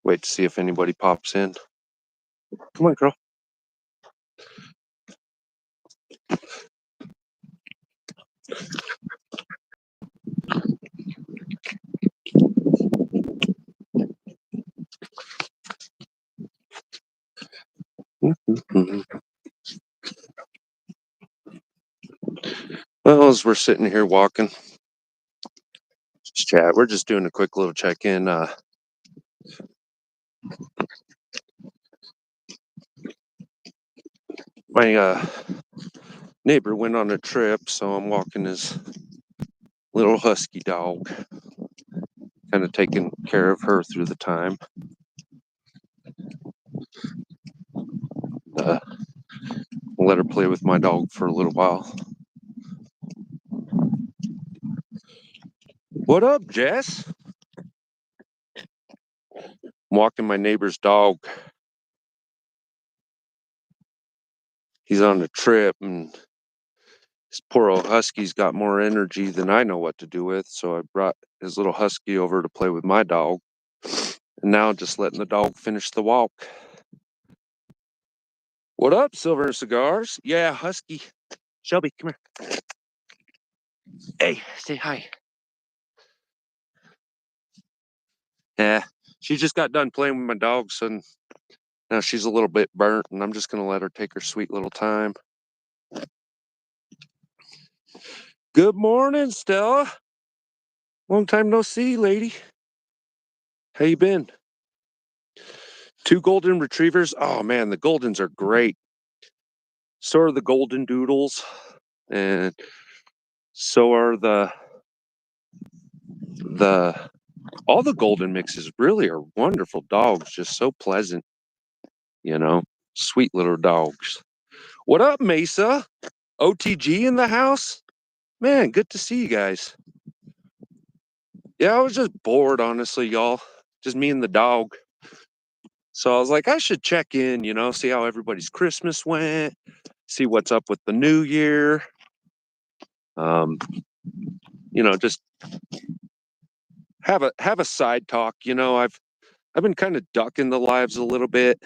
Wait to see if anybody pops in. Come on, girl. Well, as we're sitting here walking, just chat. We're just doing a quick little check-in. My neighbor went on a trip, so I'm walking his little husky dog, kind of taking care of her through the time. Let her play with my dog for a little while. What up, Jess? I'm walking my neighbor's dog. He's on a trip, and his poor old husky's got more energy than I know what to do with, so I brought his little husky over to play with my dog. And now just letting the dog finish the walk. What up, Silver Cigars? Yeah, husky. Shelby, come here. Hey, say hi. Yeah, she just got done playing with my dog, so now she's a little bit burnt, and I'm just going to let her take her sweet little time. Good morning, Stella. Long time no see, lady. How you been? 2 golden retrievers. Oh, man, the goldens are great. So are the golden doodles, and so are all the golden mixes really are wonderful dogs, just so pleasant, sweet little dogs. What up, Mesa? OTG in the house? Man, good to see you guys. Yeah, I was just bored, honestly, y'all. Just me and the dog. So I was like, I should check in, see how everybody's Christmas went, see what's up with the new year. Just have a side talk. I've been kind of ducking the lives a little bit.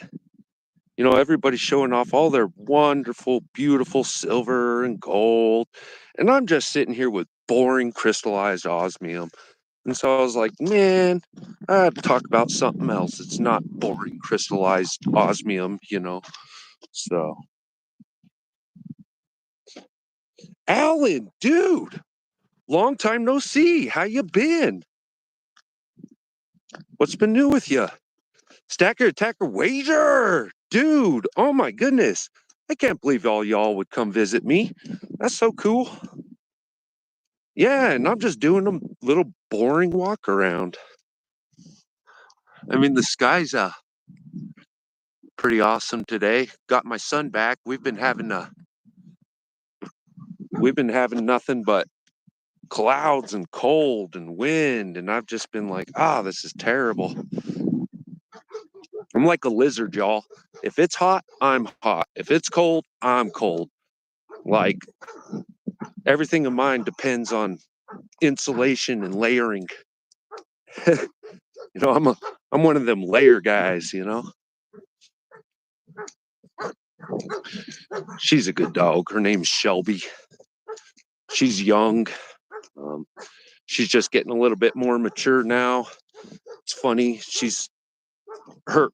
Everybody's showing off all their wonderful, beautiful silver and gold. And I'm just sitting here with boring crystallized osmium. And so I was like, man, I have to talk about something else. It's not boring crystallized osmium, So, Alan, dude, long time no see. How you been? What's been new with you? Stacker Attacker Wager, dude. Oh my goodness. I can't believe all y'all would come visit me. That's so cool. Yeah, and I'm just doing a little boring walk around. I mean, the sky's pretty awesome today. Got my son back. We've been having nothing but clouds and cold and wind, and I've just been like, this is terrible. I'm like a lizard, y'all. If it's hot, I'm hot. If it's cold, I'm cold. Like, everything of mine depends on insulation and layering. I'm one of them layer guys, She's a good dog. Her name's Shelby. She's young. She's just getting a little bit more mature now. It's funny. Her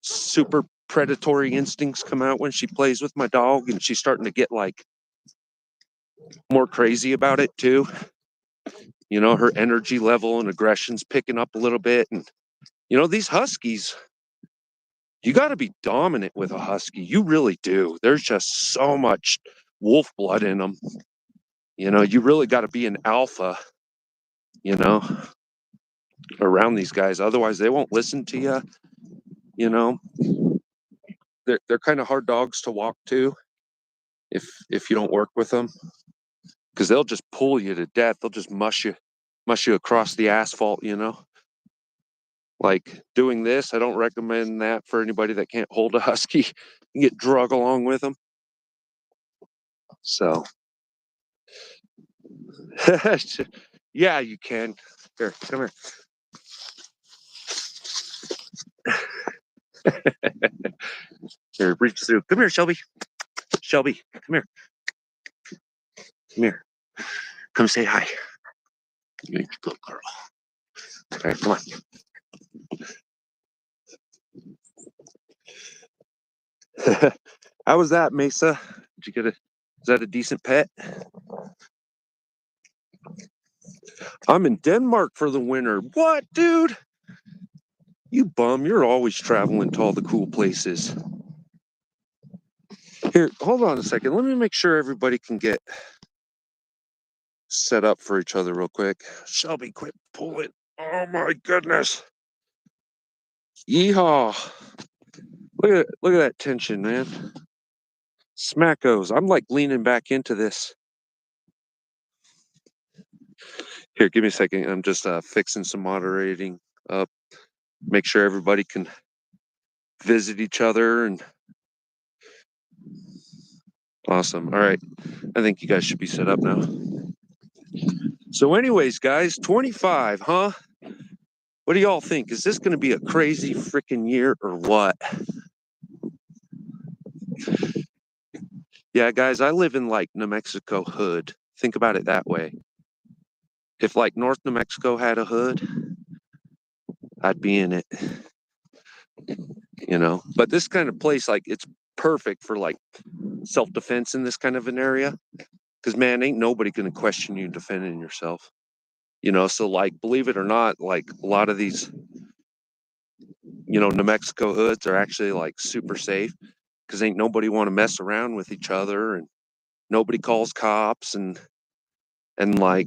super predatory instincts come out when she plays with my dog, and she's starting to get like more crazy about it too. Her energy level and aggression's picking up a little bit. And these huskies, you got to be dominant with a husky. You really do. There's just so much wolf blood in them. You really got to be an alpha, around these guys. Otherwise, they won't listen to you. They're kind of hard dogs to walk to if you don't work with them, because they'll just pull you to death. They'll just mush you across the asphalt. Like doing this, I don't recommend that for anybody that can't hold a husky and get drug along with them. So, yeah, you can. Here, come here. Here, reach through. Come here, Shelby. Shelby, come here. Come here. Come say hi. You're a good girl. All right, come on. How was that, Mesa? Did you get a? Is that a decent pet? I'm in Denmark for the winter. What, dude? You bum. You're always traveling to all the cool places. Here, hold on a second. Let me make sure everybody can get set up for each other real quick. Shelby, quit pulling. Oh my goodness. Yeehaw. Look at that tension, man. Smackos. I'm like leaning back into this. Here, give me a second. I'm just fixing some moderating up. Make sure everybody can visit each other and awesome. All right. I think you guys should be set up now. So anyways, guys, 25, huh? What do y'all think? Is this going to be a crazy freaking year or what? Yeah, guys, I live in like New Mexico hood. Think about it that way. If like North New Mexico had a hood, I'd be in it, you know. But this kind of place, like, it's perfect for like self-defense in this kind of an area. Because man, ain't nobody gonna question you defending yourself. You know, so like, believe it or not, like a lot of these, you know, New Mexico hoods are actually like super safe because ain't nobody want to mess around with each other and nobody calls cops and like,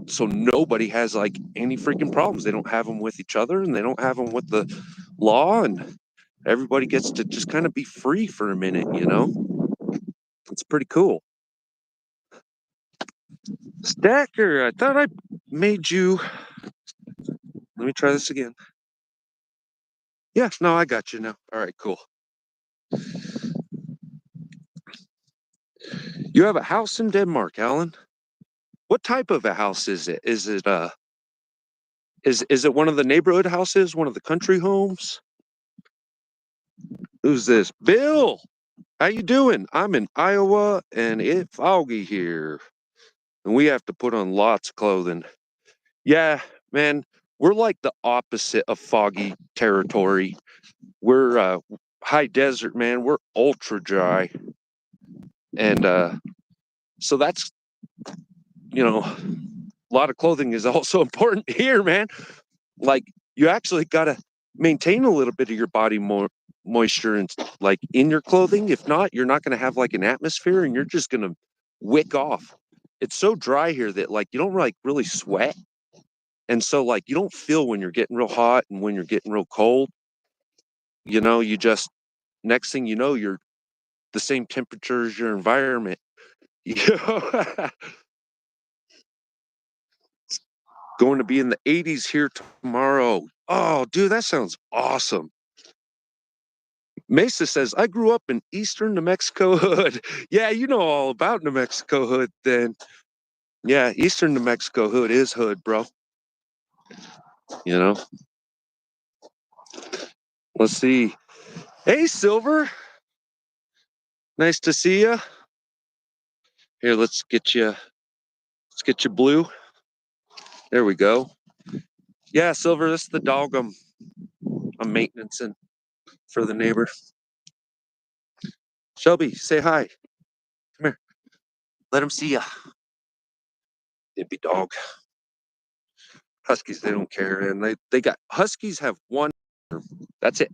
so nobody has like any freaking problems. They don't have them with each other and they don't have them with the law, and everybody gets to just kind of be free for a minute, you know. It's pretty cool. Stacker, I thought I made you. Let me try this again. Yeah, no, I got you now. All right, cool. You have a house in Denmark, Alan. What type of a house is it? Is it one of the neighborhood houses, one of the country homes? Who's this? Bill. How you doing? I'm in Iowa and it's foggy here. And we have to put on lots of clothing. Yeah, man, we're like the opposite of foggy territory. We're high desert, man. We're ultra dry. And so that's, you know, a lot of clothing is also important here, man. Like, you actually got to maintain a little bit of your body moisture and like in your clothing. If not, you're not going to have like an atmosphere and you're just going to wick off. It's so dry here that like you don't like really sweat. And so like you don't feel when you're getting real hot and when you're getting real cold. You know, you just, next thing you know, you're the same temperature as your environment. You know, going to be in the 80s here tomorrow. Oh, dude, that sounds awesome. Mesa says, I grew up in eastern New Mexico hood. Yeah, you know all about New Mexico hood then. Yeah, eastern New Mexico hood is hood, bro. You know? Let's see. Hey, Silver. Nice to see you. Here, let's get you blue. There we go. Yeah, Silver, this is the dog I'm maintaining for the neighbor. Shelby, say hi. Come here. Let him see ya. Dippy dog. Huskies, they don't care. And they got Huskies have one. That's it.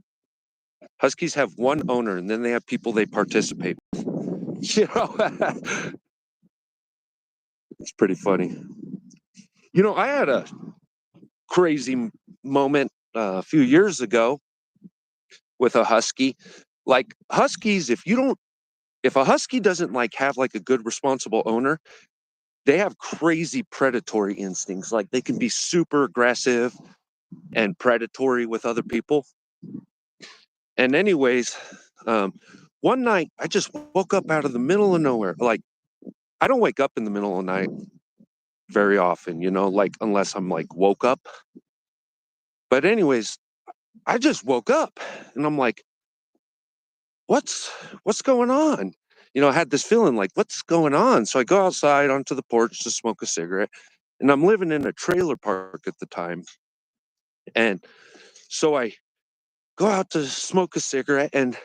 Huskies have one owner, and then they have people they participate with. You know, it's pretty funny. You know, I had a crazy moment a few years ago with a husky. Like huskies, if a husky doesn't like have like a good responsible owner, they have crazy predatory instincts. Like they can be super aggressive and predatory with other people. And anyways, one night I just woke up out of the middle of nowhere. Like I don't wake up in the middle of the night very often, you know, like unless I'm like woke up. But anyways, I just woke up and I'm like, what's going on? I had this feeling like, what's going on? So I go outside onto the porch to smoke a cigarette, and I'm living in a trailer park at the time. And so I go out to smoke a cigarette, and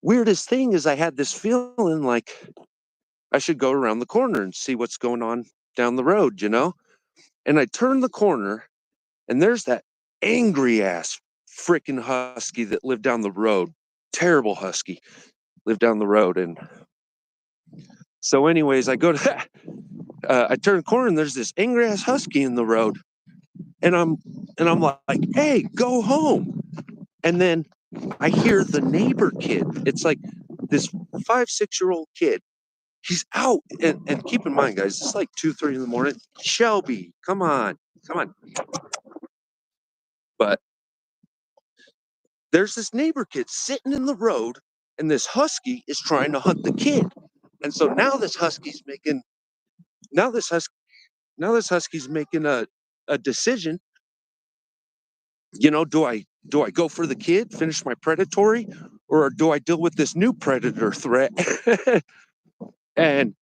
weirdest thing is I had this feeling like I should go around the corner and see what's going on down the road. And I turn the corner, and there's that angry ass freaking husky that lived down the road. Terrible husky lived down the road. And so anyways, I go to I turn the corner, and there's this angry ass husky in the road. And I'm like, hey, go home. And then I hear the neighbor kid. It's like this 5, 6-year-old kid. He's out, and keep in mind, guys, it's like 2, 3 in the morning. Shelby, come on. But there's this neighbor kid sitting in the road, and this husky is trying to hunt the kid. And so now this husky's making a decision. Do I go for the kid, finish my predatory, or do I deal with this new predator threat? And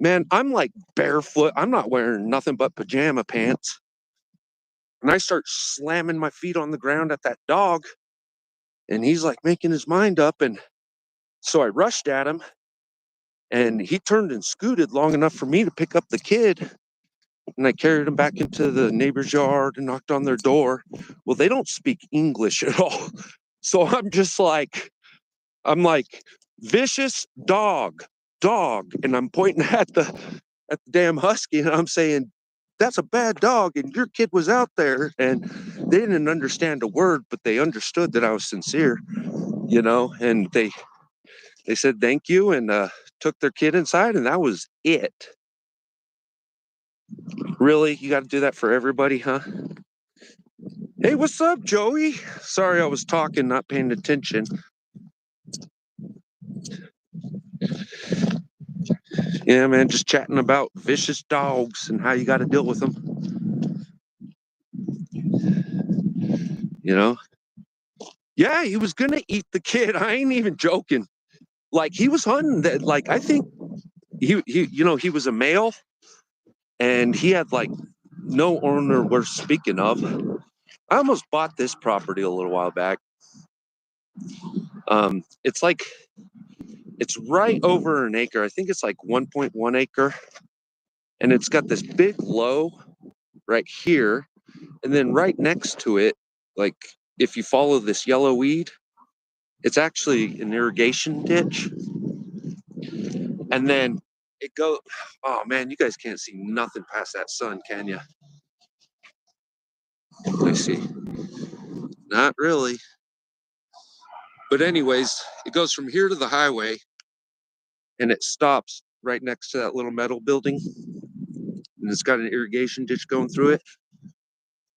man, I'm like barefoot. I'm not wearing nothing but pajama pants. And I start slamming my feet on the ground at that dog. And he's like making his mind up. And so I rushed at him, and he turned and scooted long enough for me to pick up the kid. And I carried him back into the neighbor's yard and knocked on their door. Well, they don't speak English at all. So I'm like, vicious dog. And I'm pointing at the damn husky, and I'm saying, that's a bad dog, and your kid was out there. And they didn't understand a word, but they understood that I was sincere, and they said thank you, and took their kid inside, and that was it. Really? You got to do that for everybody, huh? Hey, what's up, Joey? Sorry, I was talking, not paying attention. Yeah, man, just chatting about vicious dogs and how you got to deal with them. Yeah, he was gonna eat the kid. I ain't even joking. Like, he was hunting that. Like, I think he was a male, and he had like no owner worth speaking of. I almost bought this property a little while back. It's right over an acre. I think it's like 1.1 acre, and it's got this big low right here, and then right next to it, like, if you follow this yellow weed, it's actually an irrigation ditch. And then it goes, oh man, you guys can't see nothing past that sun, can you? Let me see. Not really. But anyways, it goes from here to the highway, and it stops right next to that little metal building. And it's got an irrigation ditch going through it.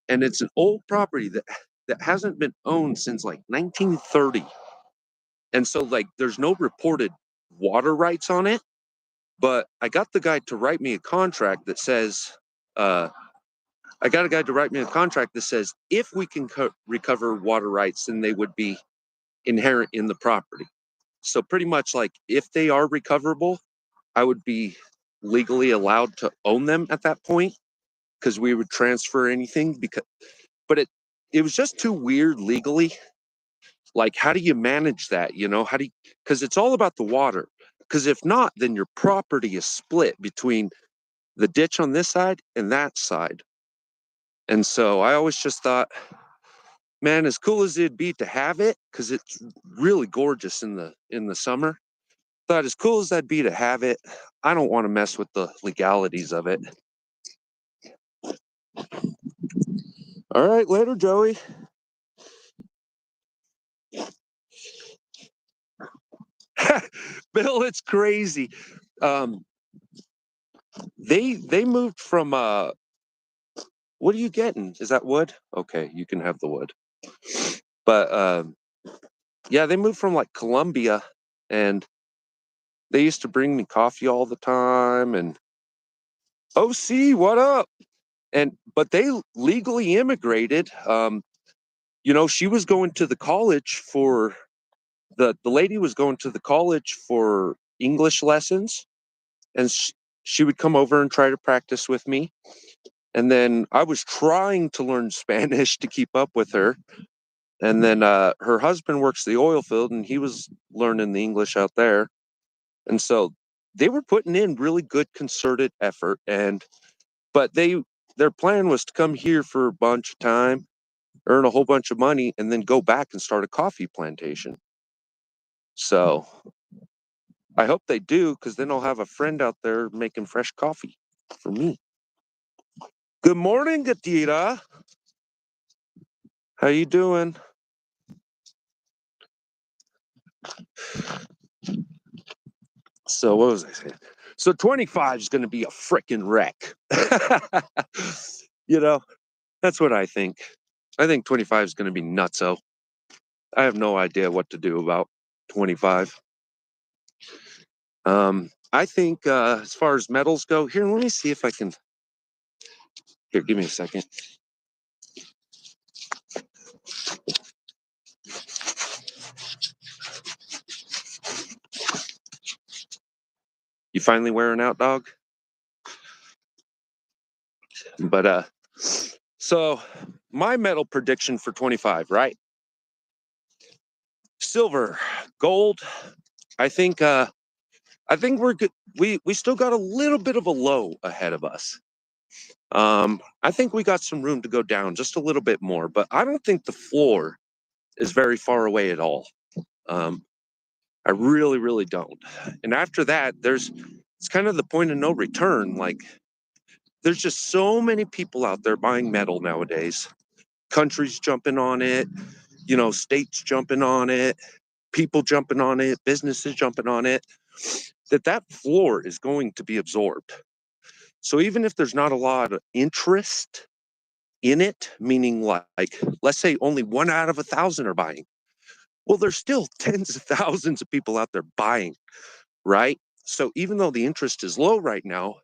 And it's an old property that hasn't been owned since like 1930. And so like there's no reported water rights on it. But I got the guy to write me a contract that says, if we can recover water rights, then they would be inherent in the property. So pretty much like if they are recoverable, I would be legally allowed to own them at that point, because we would transfer anything. But it was just too weird legally. Like, how do you manage that? Because it's all about the water. Because if not, then your property is split between the ditch on this side and that side. And so I always just thought, man, as cool as it'd be to have it, because it's really gorgeous in the summer, thought as cool as that'd be to have it, I don't want to mess with the legalities of it. All right, later, Joey. Bill, it's crazy. They moved from what are you getting? Is that wood? Okay, you can have the wood. But yeah, they moved from like Colombia, and they used to bring me coffee all the time. And OC, what up? But they legally immigrated. She was going to the college for the lady was going to the college for English lessons, and she would come over and try to practice with me. And then I was trying to learn Spanish to keep up with her. And then her husband works the oil field, and he was learning the English out there. And so they were putting in really good concerted effort. But their plan was to come here for a bunch of time, earn a whole bunch of money, and then go back and start a coffee plantation. So I hope they do, because then I'll have a friend out there making fresh coffee for me. Good morning, Gatira. How you doing? So what was I saying? So 25 is going to be a freaking wreck. That's what I think. I think 25 is going to be nutso. I have no idea what to do about 25. I think as far as medals go, here, let me see if I can. Here, give me a second. You finally wearing out, dog? But so my medal prediction for 25, right? Silver, gold. I think we're good. We still got a little bit of a low ahead of us. I think we got some room to go down just a little bit more, but I don't think the floor is very far away at all. I really, really don't. And after that, it's kind of the point of no return. Like, there's just so many people out there buying metal nowadays. Countries jumping on it, states jumping on it, people jumping on it, businesses jumping on it, that floor is going to be absorbed. So even if there's not a lot of interest in it, meaning like, let's say only 1 out of 1,000 are buying, well, there's still tens of thousands of people out there buying, right? So even though the interest is low right now,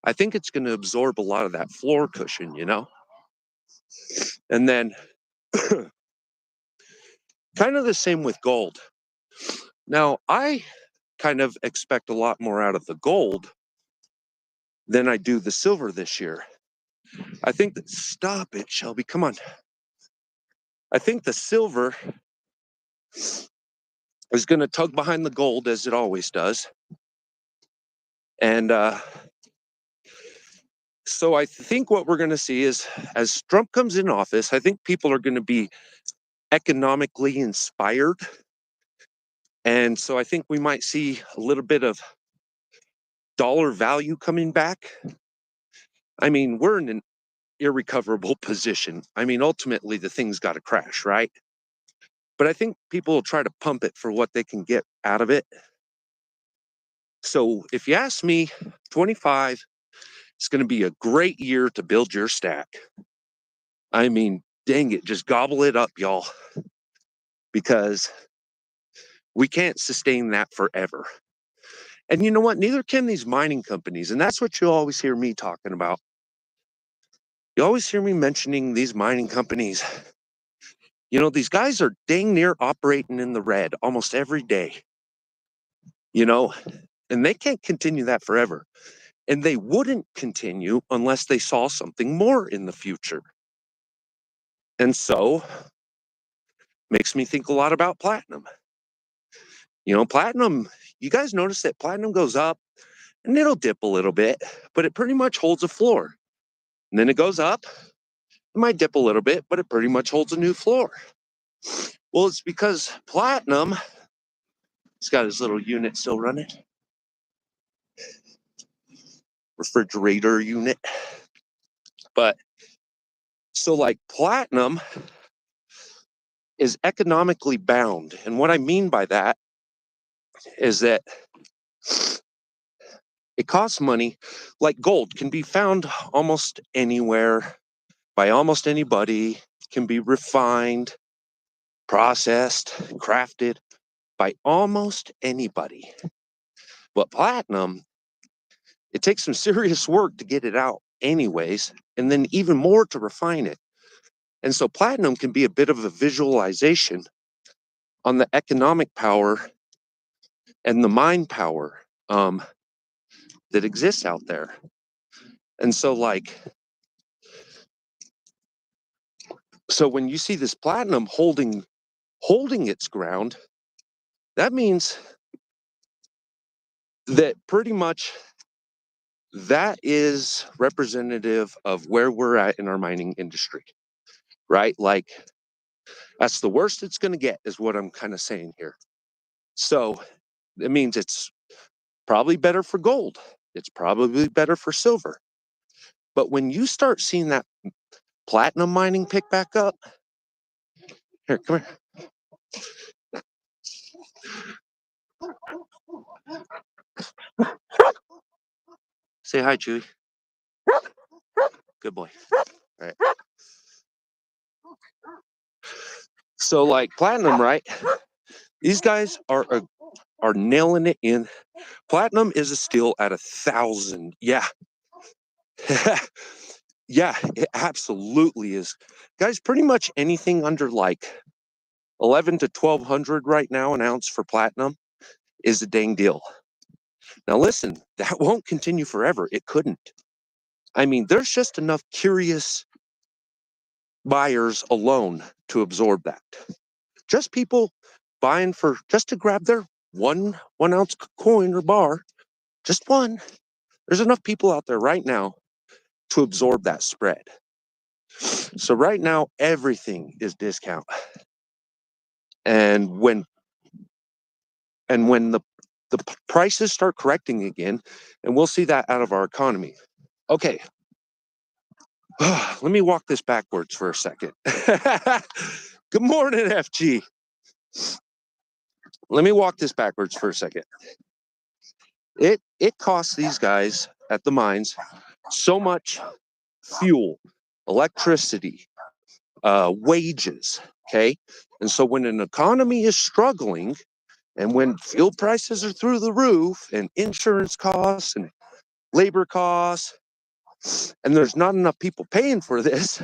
I think it's going to absorb a lot of that floor cushion, And then kind of the same with gold. Now, I kind of expect a lot more out of the gold than I do the silver this year. I think that, stop it, Shelby, come on. I think the silver is going to tug behind the gold as it always does. And so I think what we're going to see is, as Trump comes in office, I think people are going to be economically inspired. And so I think we might see a little bit of dollar value coming back. I mean, we're in an irrecoverable position. I mean, ultimately, the thing's got to crash, right? But I think people will try to pump it for what they can get out of it. So if you ask me, 25 is going to be a great year to build your stack. I mean, dang it, just gobble it up, y'all, because we can't sustain that forever. And you know what? Neither can these mining companies. And that's what you always hear me talking about. You always hear me mentioning these mining companies. These guys are dang near operating in the red almost every day, and they can't continue that forever. And they wouldn't continue unless they saw something more in the future. And so makes me think a lot about platinum. Platinum, you guys notice that platinum goes up and it'll dip a little bit, but it pretty much holds a floor. And then it goes up, it might dip a little bit, but it pretty much holds a new floor. Well, it's because platinum, it's got his little unit still running, refrigerator unit. But so like platinum is economically bound. And what I mean by that is that it costs money. Like gold can be found almost anywhere by almost anybody, can be refined, processed, crafted by almost anybody. But platinum, it takes some serious work to get it out anyways, and then even more to refine it. And so platinum can be a bit of a visualization on the economic power and the mind power that exists out there. And so so when you see this platinum holding its ground, that means that pretty much that is representative of where we're at in our mining industry, right? Like, that's the worst it's going to get, is what I'm kind of saying here. So it means it's probably better for gold. It's probably better for silver. But when you start seeing that platinum mining pick back up, here, come here. Say hi, Chewy. Good boy. All right. So like platinum, right? These guys are nailing it in. Platinum is a steal at 1,000. Yeah. Yeah, it absolutely is. Guys, pretty much anything under like 11 to 1,200 right now an ounce for platinum is a dang deal. Now listen, that won't continue forever. It couldn't. I mean, there's just enough curious buyers alone to absorb that. Just people buying for just to grab their one ounce coin or bar, just one. There's enough people out there right now to absorb that spread. So right now, everything is discount. And when the prices start correcting again, and we'll see that out of our economy. Okay. Let me walk this backwards for a second. Good morning, FG. Let me walk this backwards for a second. It costs these guys at the mines so much fuel, electricity, wages, okay? And so when an economy is struggling, and when fuel prices are through the roof, and insurance costs and labor costs, and there's not enough people paying for this,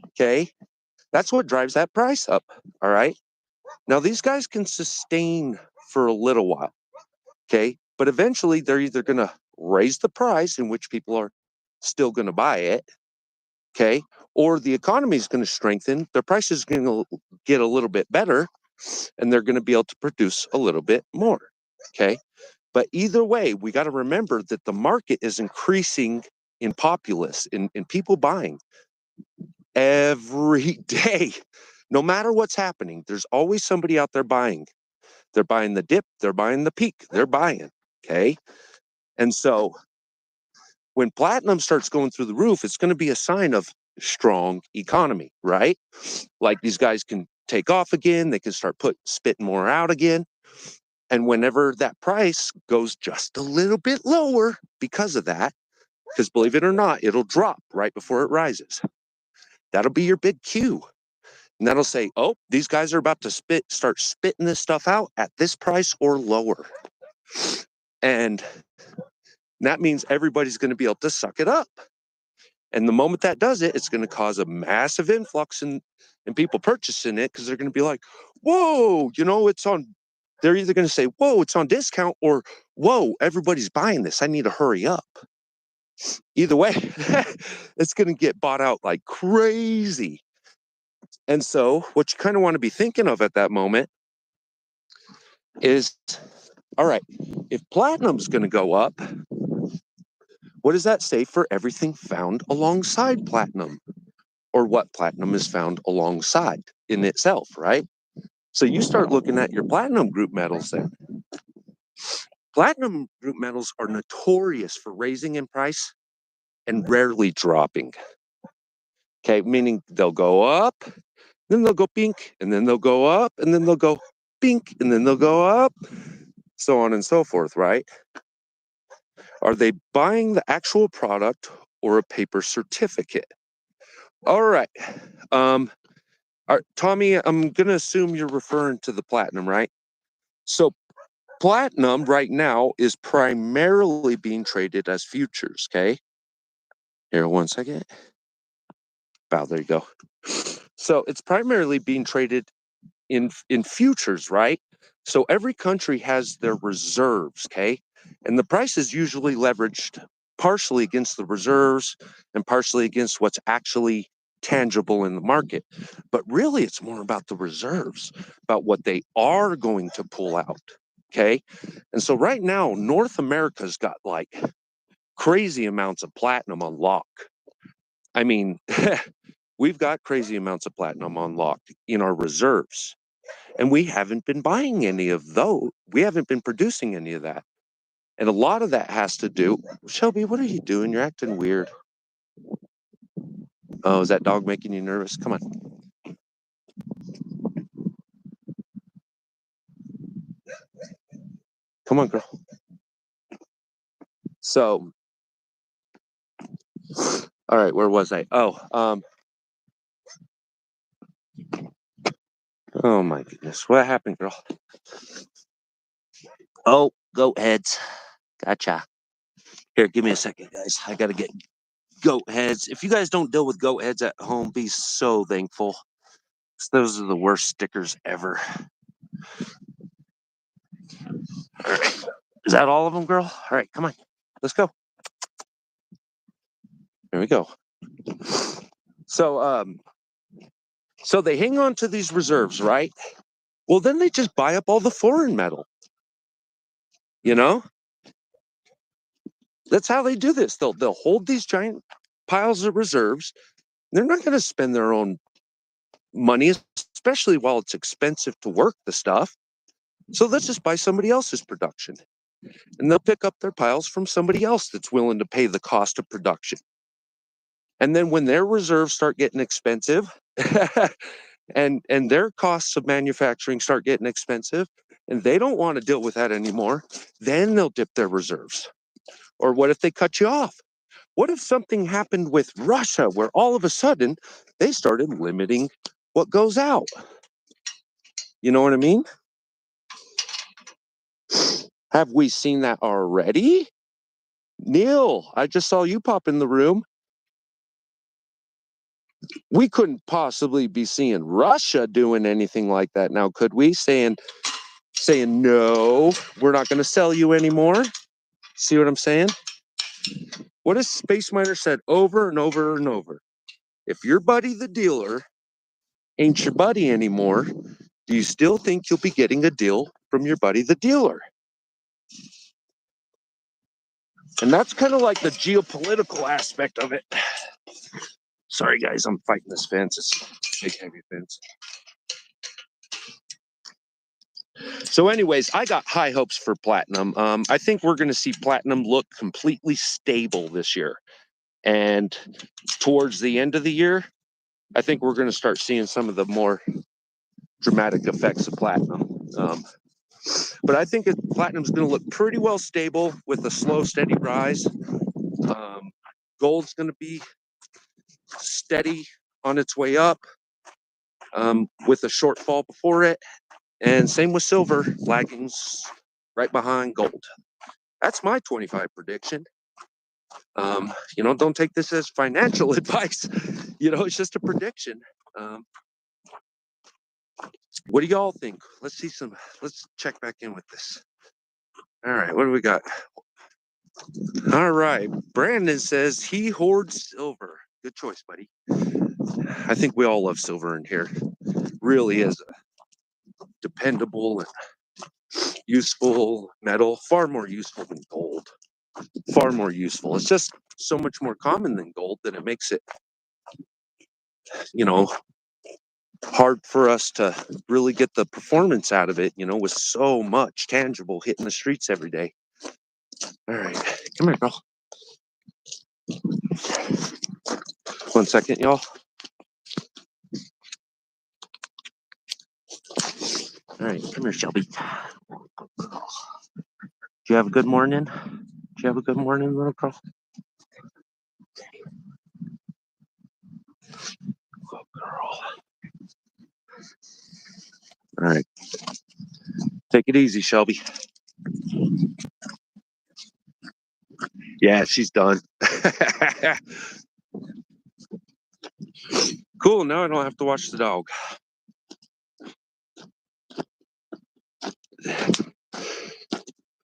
okay, that's what drives that price up, all right? Now, these guys can sustain for a little while, okay? But eventually, they're either going to raise the price, in which people are still going to buy it, okay? Or the economy is going to strengthen, their price is going to get a little bit better, and they're going to be able to produce a little bit more, okay? But either way, we got to remember that the market is increasing in populace, in people buying every day. No matter what's happening, there's always somebody out there buying. They're buying the dip, they're buying the peak, they're buying, okay? And so when platinum starts going through the roof, it's going to be a sign of strong economy, right? Like these guys can take off again, they can start spitting more out again. And whenever that price goes just a little bit lower because of that, because believe it or not, it'll drop right before it rises. That'll be your big cue. And that'll say, oh, these guys are about to start spitting this stuff out at this price or lower. And that means everybody's going to be able to suck it up. And the moment that does it, it's going to cause a massive influx in people purchasing it, because they're going to be like, whoa, it's on. They're either going to say, whoa, it's on discount, or whoa, everybody's buying this. I need to hurry up. Either way, it's going to get bought out like crazy. And so what you kind of want to be thinking of at that moment is, all right, if platinum's going to go up, what does that say for everything found alongside platinum, or what platinum is found alongside in itself, right? So you start looking at your platinum group metals then. Platinum group metals are notorious for raising in price and rarely dropping. Okay, meaning they'll go up, then they'll go pink, and then they'll go up, and then they'll go pink, and then they'll go up, so on and so forth, right? Are they buying the actual product or a paper certificate? All right. Tommy, I'm going to assume you're referring to the platinum, right? So platinum right now is primarily being traded as futures, okay? Here, one second. Wow, there you go. So it's primarily being traded in futures, right? So every country has their reserves, okay? And the price is usually leveraged partially against the reserves and partially against what's actually tangible in the market. But really, it's more about the reserves, about what they are going to pull out, okay? And so right now, North America's got like crazy amounts of platinum on lock. I mean, we've got crazy amounts of platinum on lock in our reserves. And we haven't been buying any of those. We haven't been producing any of that. And a lot of that has to do, Shelby, what are you doing? You're acting weird. Oh, is that dog making you nervous? Come on. Come on, girl. So, all right, where was I? Oh my goodness. What happened, girl? Oh, goat heads. Gotcha. Here, give me a second, guys. I got to get goat heads. If you guys don't deal with goat heads at home, be so thankful. Those are the worst stickers ever. All right. Is that all of them, girl? All right, come on. Let's go. There we go. So so they hang on to these reserves, right? Well, then they just buy up all the foreign metal. You know? That's how they do this. They'll hold these giant piles of reserves. They're not going to spend their own money, especially while it's expensive to work the stuff. So let's just buy somebody else's production. And they'll pick up their piles from somebody else that's willing to pay the cost of production. And then when their reserves start getting expensive and their costs of manufacturing start getting expensive and they don't want to deal with that anymore, then they'll dip their reserves. Or what if they cut you off? What if something happened with Russia where all of a sudden they started limiting what goes out? You know what I mean? Have we seen that already? Neil, I just saw you pop in the room. We couldn't possibly be seeing Russia doing anything like that now, could we? Saying no, we're not going to sell you anymore. See what I'm saying? What has Space Miner said over and over and over? If your buddy the dealer ain't your buddy anymore, do you still think you'll be getting a deal from your buddy the dealer? And that's kind of like the geopolitical aspect of it. Sorry, guys, I'm fighting this fence. It's a big, heavy fence. So anyways, I got high hopes for platinum. I think we're going to see platinum look completely stable this year. And towards the end of the year, I think we're going to start seeing some of the more dramatic effects of platinum. But I think platinum's going to look pretty well stable with a slow, steady rise. Gold's going to be steady on its way up with a shortfall before it. And same with silver, lagging right behind gold. That's my 25 prediction. Don't take this as financial advice. It's just a prediction. What do y'all think? Let's check back in with this. All right, what do we got? All right, Brandon says he hoards silver. Good choice, buddy. I think we all love silver in here. Really is a dependable and useful metal, far more useful than gold. Far more useful. It's just so much more common than gold that it makes it, hard for us to really get the performance out of it, with so much tangible hitting the streets every day. All right, come here, girl. 1 second, y'all. All right, come here, Shelby. Did you have a good morning? Did you have a good morning, little girl? Good girl. All right. Take it easy, Shelby. Yeah, she's done. Cool, now I don't have to watch the dog.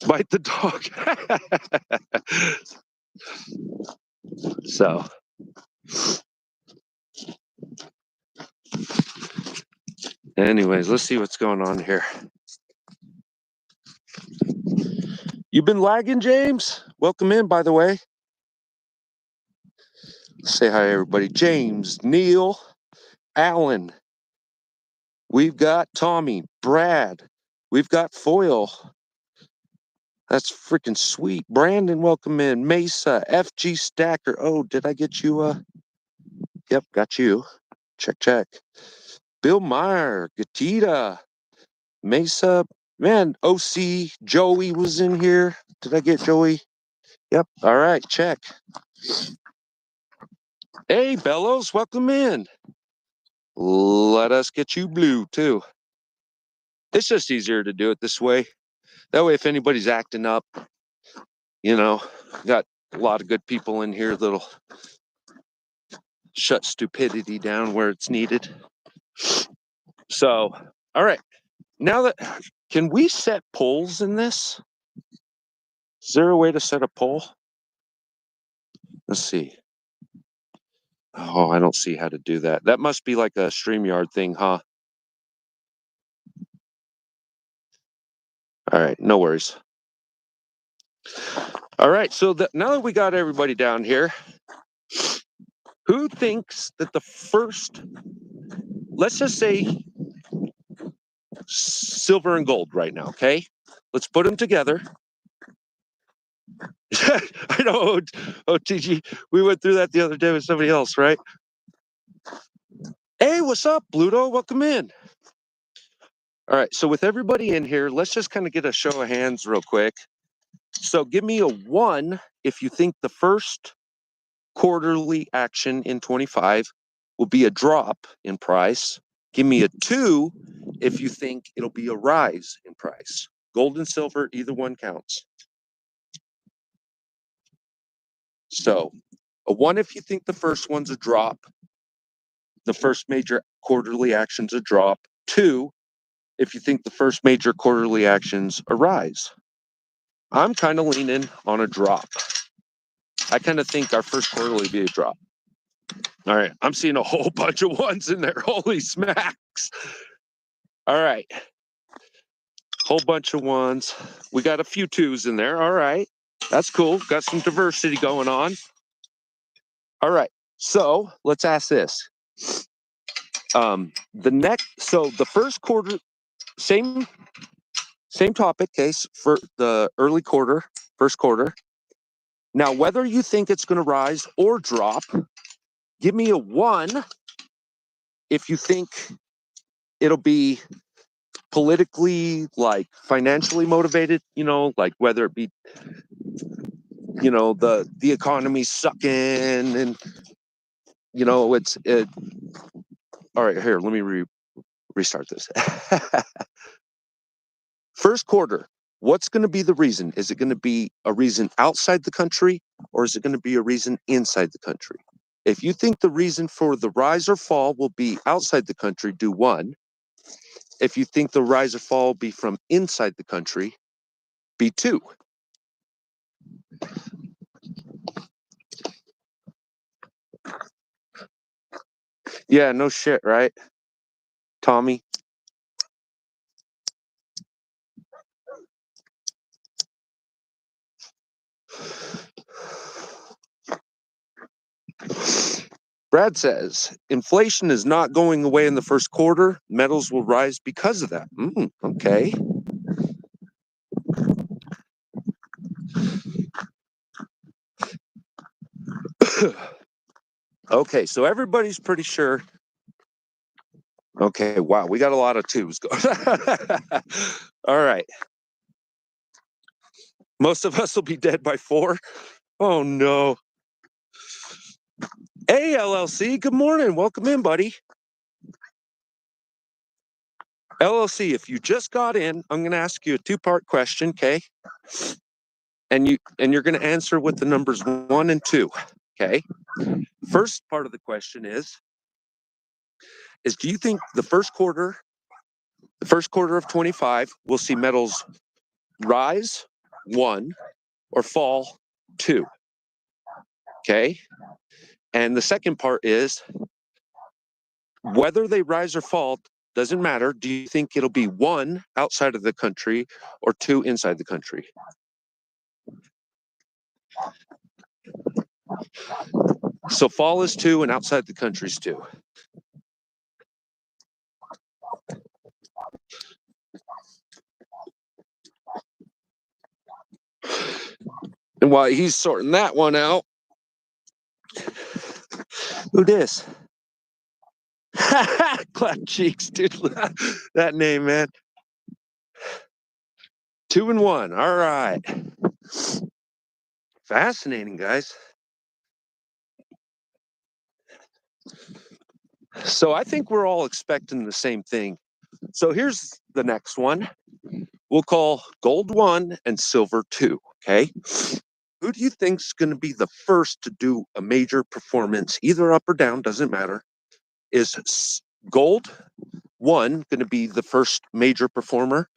Bite the dog. So, anyways, let's see what's going on here. You've been lagging, James? Welcome in, by the way. Say hi, everybody. James, Neil, Alan. We've got Tommy, Brad. We've got Foil. That's freaking sweet. Brandon, welcome in. Mesa, FG Stacker. Oh, did I get you? Yep, got you. Check, check. Bill Meyer, Gatita, Mesa. Man, OC, Joey was in here. Did I get Joey? Yep. All right, check. Hey, Bellows, welcome in. Let us get you blue, too. It's just easier to do it this way. That way, if anybody's acting up, you know, got a lot of good people in here that'll shut stupidity down where it's needed. So, all right. Now that, can we set polls in this? Is there a way to set a poll? Let's see. Oh, I don't see how to do that. That must be like a StreamYard thing, huh? All right, no worries. All right, so now that we got everybody down here, who thinks that the first, let's just say silver and gold right now, okay? Let's put them together. I know, OTG, we went through that the other day with somebody else, right? Hey, what's up, Bluto? Welcome in. All right, so with everybody in here, let's just kind of get a show of hands real quick. So give me a 1 if you think the first quarterly action in 25 will be a drop in price. Give me a 2 if you think it'll be a rise in price. Gold and silver, either one counts. So a 1 if you think the first one's a drop, the first major quarterly action's a drop. 2 if you think the first major quarterly action's a rise. I'm kind of leaning on a drop. I kind of think our first quarterly be a drop. All right, I'm seeing a whole bunch of 1s in there. Holy smacks. All right. Whole bunch of 1s. We got a few 2s in there. All right. That's cool. Got some diversity going on. All right. So let's ask this. The first quarter, same topic case for the early quarter, first quarter. Now, whether you think it's going to rise or drop, give me a 1 if you think it'll be politically, like financially motivated, like whether it be, the economy's sucking and, all right, here, let me restart this. First quarter, what's going to be the reason? Is it going to be a reason outside the country or is it going to be a reason inside the country? If you think the reason for the rise or fall will be outside the country, do 1. If you think the rise or fall will be from inside the country, be 2. Yeah, no shit, right? Tommy? Brad says, inflation is not going away in the first quarter. Metals will rise because of that. Okay. Okay, so everybody's pretty sure. Okay, wow, we got a lot of 2s going. All right. Most of us will be dead by 4. Oh, no. Hey, LLC, good morning. Welcome in, buddy. LLC, if you just got in, I'm going to ask you a 2-part question, okay? And you're going to answer with the numbers 1 and 2, okay? First part of the question is, is, do you think the first quarter of 25 will see metals rise, 1, or fall, 2? Okay. And the second part is, whether they rise or fall doesn't matter. Do you think it'll be 1 outside of the country or 2 inside the country? So fall is 2 and outside the country is 2. And while he's sorting that one out, who dis? Clap cheeks, dude. That name, man. 2 and 1. All right. Fascinating, guys. So I think we're all expecting the same thing. So here's the next one. We'll call gold 1 and silver 2. Okay. Who do you think's going to be the first to do a major performance, either up or down, doesn't matter? Is gold 1 going to be the first major performer,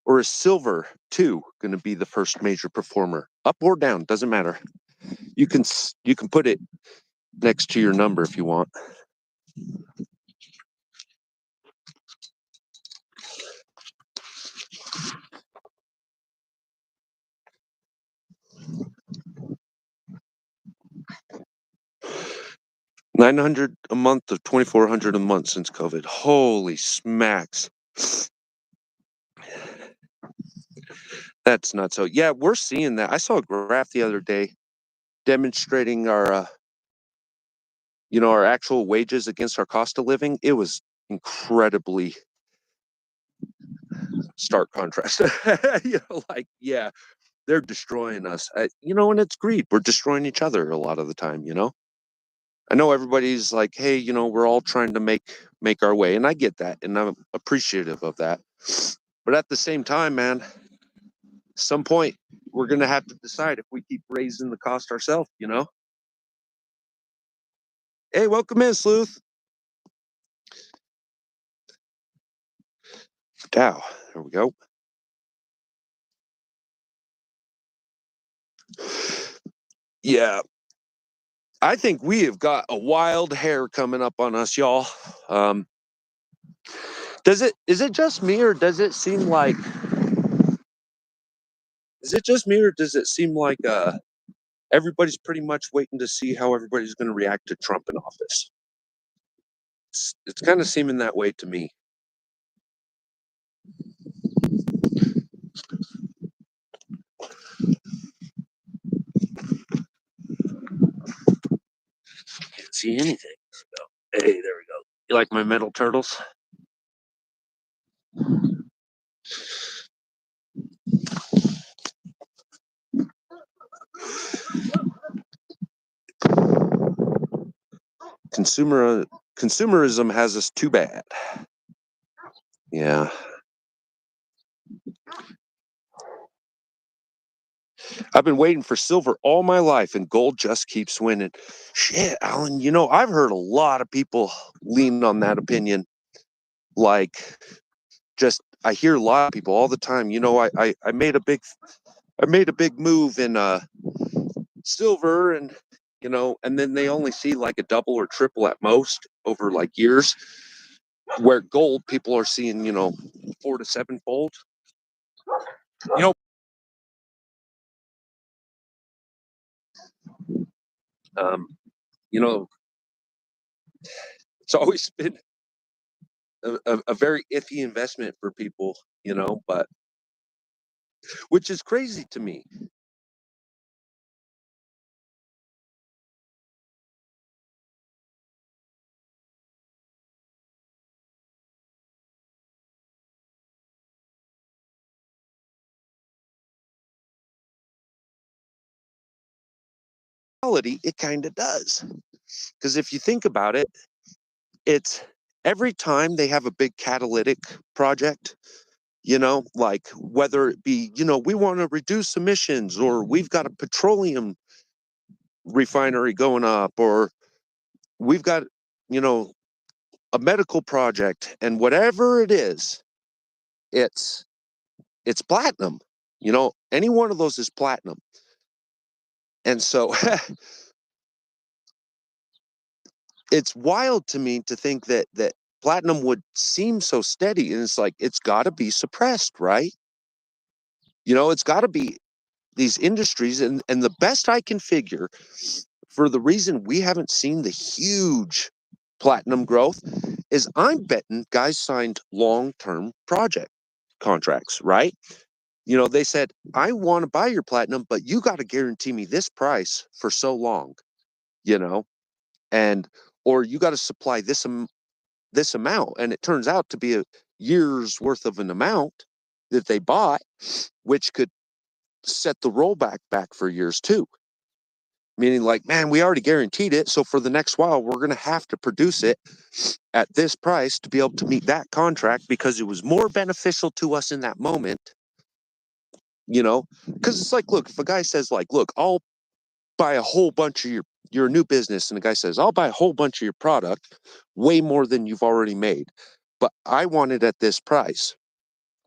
or is silver 2 going to be the first major performer, up or down, doesn't matter? You can put it next to your number if you want. $900 a month to $2,400 a month since COVID. Holy smacks. That's nuts. So yeah, we're seeing that. I saw a graph the other day demonstrating our our actual wages against our cost of living. It was incredibly stark contrast. Yeah, they're destroying us. And it's greed. We're destroying each other a lot of the time. I know everybody's like, hey, we're all trying to make our way, and I get that, and I'm appreciative of that. But at the same time, man, some point we're gonna have to decide if we keep raising the cost ourselves. Hey, welcome in, Sleuth. Dow, there we go. Yeah, I think we have got a wild hair coming up on us, y'all. Is it just me, or does it seem like everybody's pretty much waiting to see how everybody's going to react to Trump in office? It's kind of seeming that way to me. Can't see anything. Hey, there we go. You like my metal turtles? Consumerism has us too bad. Yeah. I've been waiting for silver all my life, and gold just keeps winning. Shit, Alan, I've heard a lot of people lean on that opinion. Like, I hear a lot of people all the time. I made a big move in silver, and then they only see like a double or triple at most over like years, where gold people are seeing 4 to 7-fold. you know um you know it's always been a very iffy investment for people, but which is crazy to me. It kind of does, because if you think about it, it's every time they have a big catalytic project, like whether it be, we want to reduce emissions, or we've got a petroleum refinery going up, or we've got, you know, a medical project, and whatever it is, it's platinum. Any one of those is platinum. And so it's wild to me to think that platinum would seem so steady, and it's like it's got to be suppressed, right? It's got to be these industries, and the best I can figure, for the reason we haven't seen the huge platinum growth, is I'm betting guys signed long-term project contracts, right? They said, I want to buy your platinum, but you got to guarantee me this price for so long, you know, and or you got to supply this amount, and it turns out to be a year's worth of an amount that they bought, which could set the rollback back for years too. Meaning, like, man, we already guaranteed it, so for the next while, we're going to have to produce it at this price to be able to meet that contract because it was more beneficial to us in that moment. Because it's like, look, if a guy says, like, look, I'll buy a whole bunch of your new business, and the guy says, I'll buy a whole bunch of your product, way more than you've already made, but I want it at this price.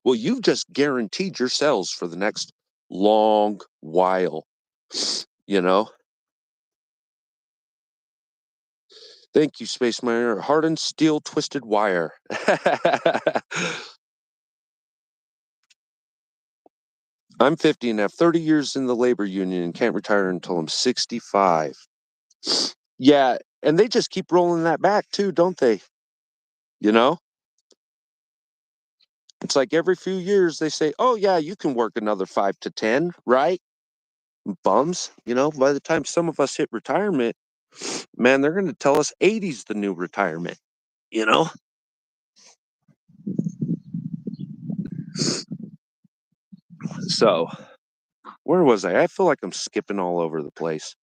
Well, you've just guaranteed your sales for the next long while, you know? Thank you, Space Mariner. Hardened steel twisted wire. I'm 50 and have 30 years in the labor union and can't retire until I'm 65. Yeah, and they just keep rolling that back too, don't they? You know? It's like every few years they say, oh, yeah, you can work another 5 to 10, right? Bums. By the time some of us hit retirement, man, they're going to tell us 80's the new retirement, you know? So, where was I? I feel like I'm skipping all over the place.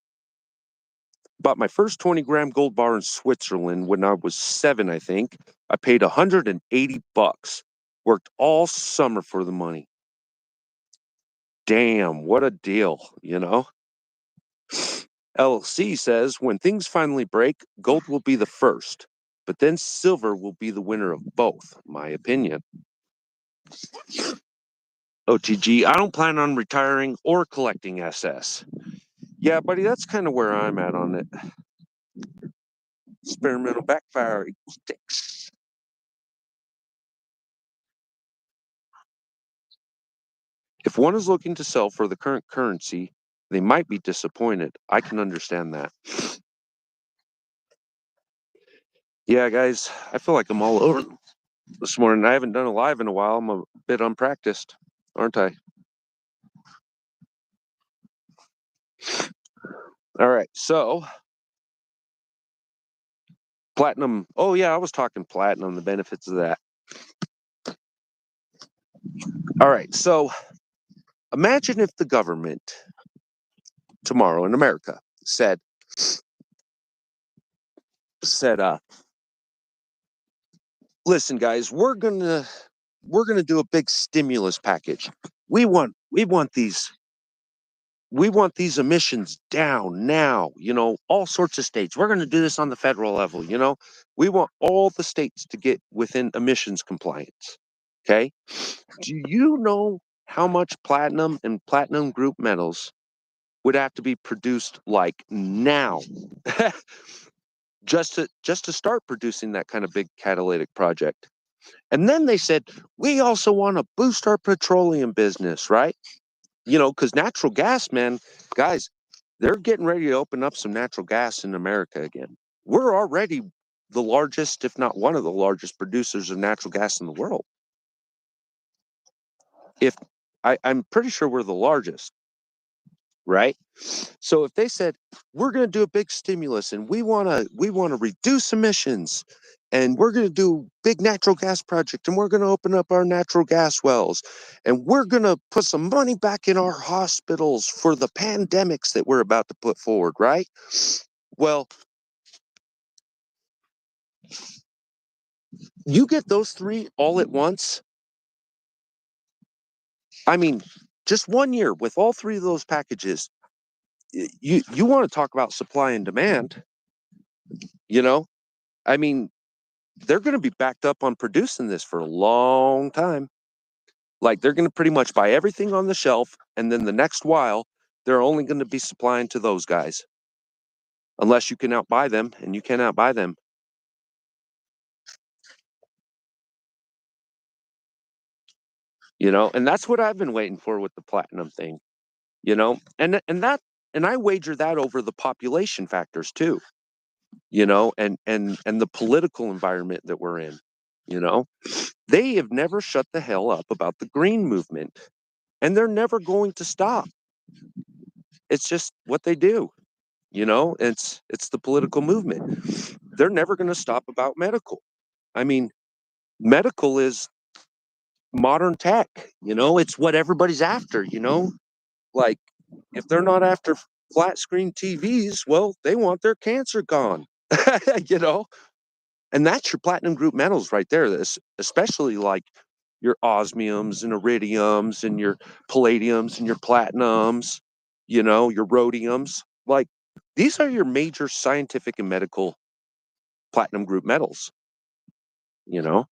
Bought my first 20-gram gold bar in Switzerland when I was 7, I think. I paid $180. Worked all summer for the money. Damn, what a deal. LC says, when things finally break, gold will be the first, but then silver will be the winner of both, my opinion. OTG, I don't plan on retiring or collecting SS. Yeah, buddy, that's kind of where I'm at on it. Experimental backfire equals ticks. If one is looking to sell for the current currency, they might be disappointed. I can understand that. Yeah, guys, I feel like I'm all over this morning. I haven't done a live in a while. I'm a bit unpracticed, aren't I? All right, so platinum. Oh, yeah, I was talking platinum, the benefits of that. All right, so imagine if the government tomorrow in America said, listen, guys, we're gonna do a big stimulus package. We want these emissions down now, all sorts of states. We're going to do this on the federal level, We want all the states to get within emissions compliance. Okay? Do you know how much platinum and platinum group metals would have to be produced like now just to start producing that kind of big catalytic project? And then they said, we also want to boost our petroleum business, right? Because natural gas, man, guys, they're getting ready to open up some natural gas in America again. We're already the largest, if not one of the largest producers of natural gas in the world. If I'm pretty sure we're the largest, right? So if they said we're going to do a big stimulus and we want to reduce emissions, and we're going to do a big natural gas project, and we're going to open up our natural gas wells, and we're going to put some money back in our hospitals for the pandemics that we're about to put forward, right? Well, you get those three all at once. I mean, just 1 year with all three of those packages, you want to talk about supply and demand, I mean, they're going to be backed up on producing this for a long time. Like they're going to pretty much buy everything on the shelf, and then the next while, they're only going to be supplying to those guys, unless you can outbuy them, and you can't outbuy them. And that's what I've been waiting for with the platinum thing. And I wager that over the population factors too. And the political environment that we're in. You know, they have never shut the hell up about the green movement, and they're never going to stop. It's just what they do. It's the political movement. They're never going to stop about medical. I mean, medical is modern tech. It's what everybody's after. Like if they're not after flat screen TVs, well, they want their cancer gone. you know and that's your platinum group metals right there. This especially like your osmiums and iridiums and your palladiums and your platinums, your rhodiums. Like these are your major scientific and medical platinum group metals, you know.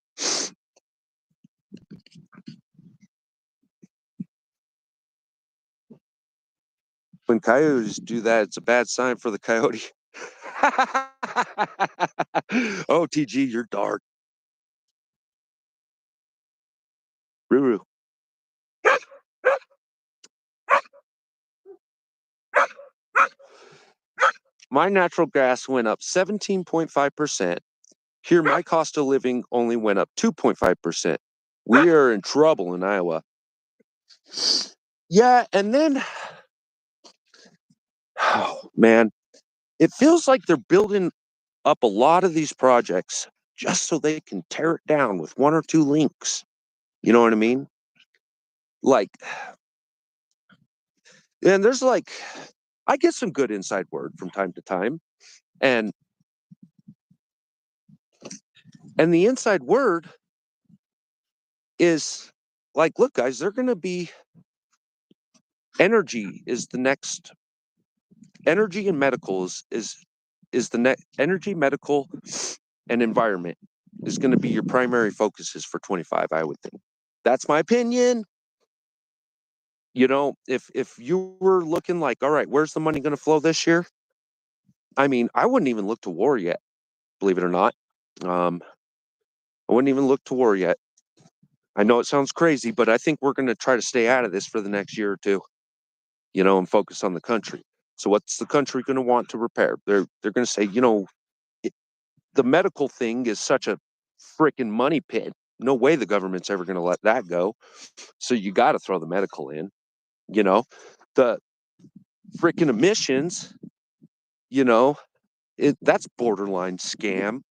When coyotes do that, it's a bad sign for the coyote. Oh, TG, you're dark. Ruru. My natural gas went up 17.5%. Here, my cost of living only went up 2.5%. We are in trouble in Iowa. Yeah, and then, oh man, it feels like they're building up a lot of these projects just so they can tear it down with one or two links. You know what I mean? Like, and there's like, I get some good inside word from time to time, and the inside word is like, look, guys, they're going to be energy is the next energy and medical is the next energy, medical, and environment is going to be your primary focuses for 25. I would think that's my opinion. If you were looking like, all right, where's the money going to flow this year? I mean, I wouldn't even look to war yet, believe it or not. I wouldn't even look to war yet. I know it sounds crazy, but I think we're going to try to stay out of this for the next year or two, and focus on the country. So what's the country going to want to repair? They're going to say, it, the medical thing is such a freaking money pit. No way the government's ever going to let that go. So you got to throw the medical in, the freaking emissions, you know, that's borderline scam,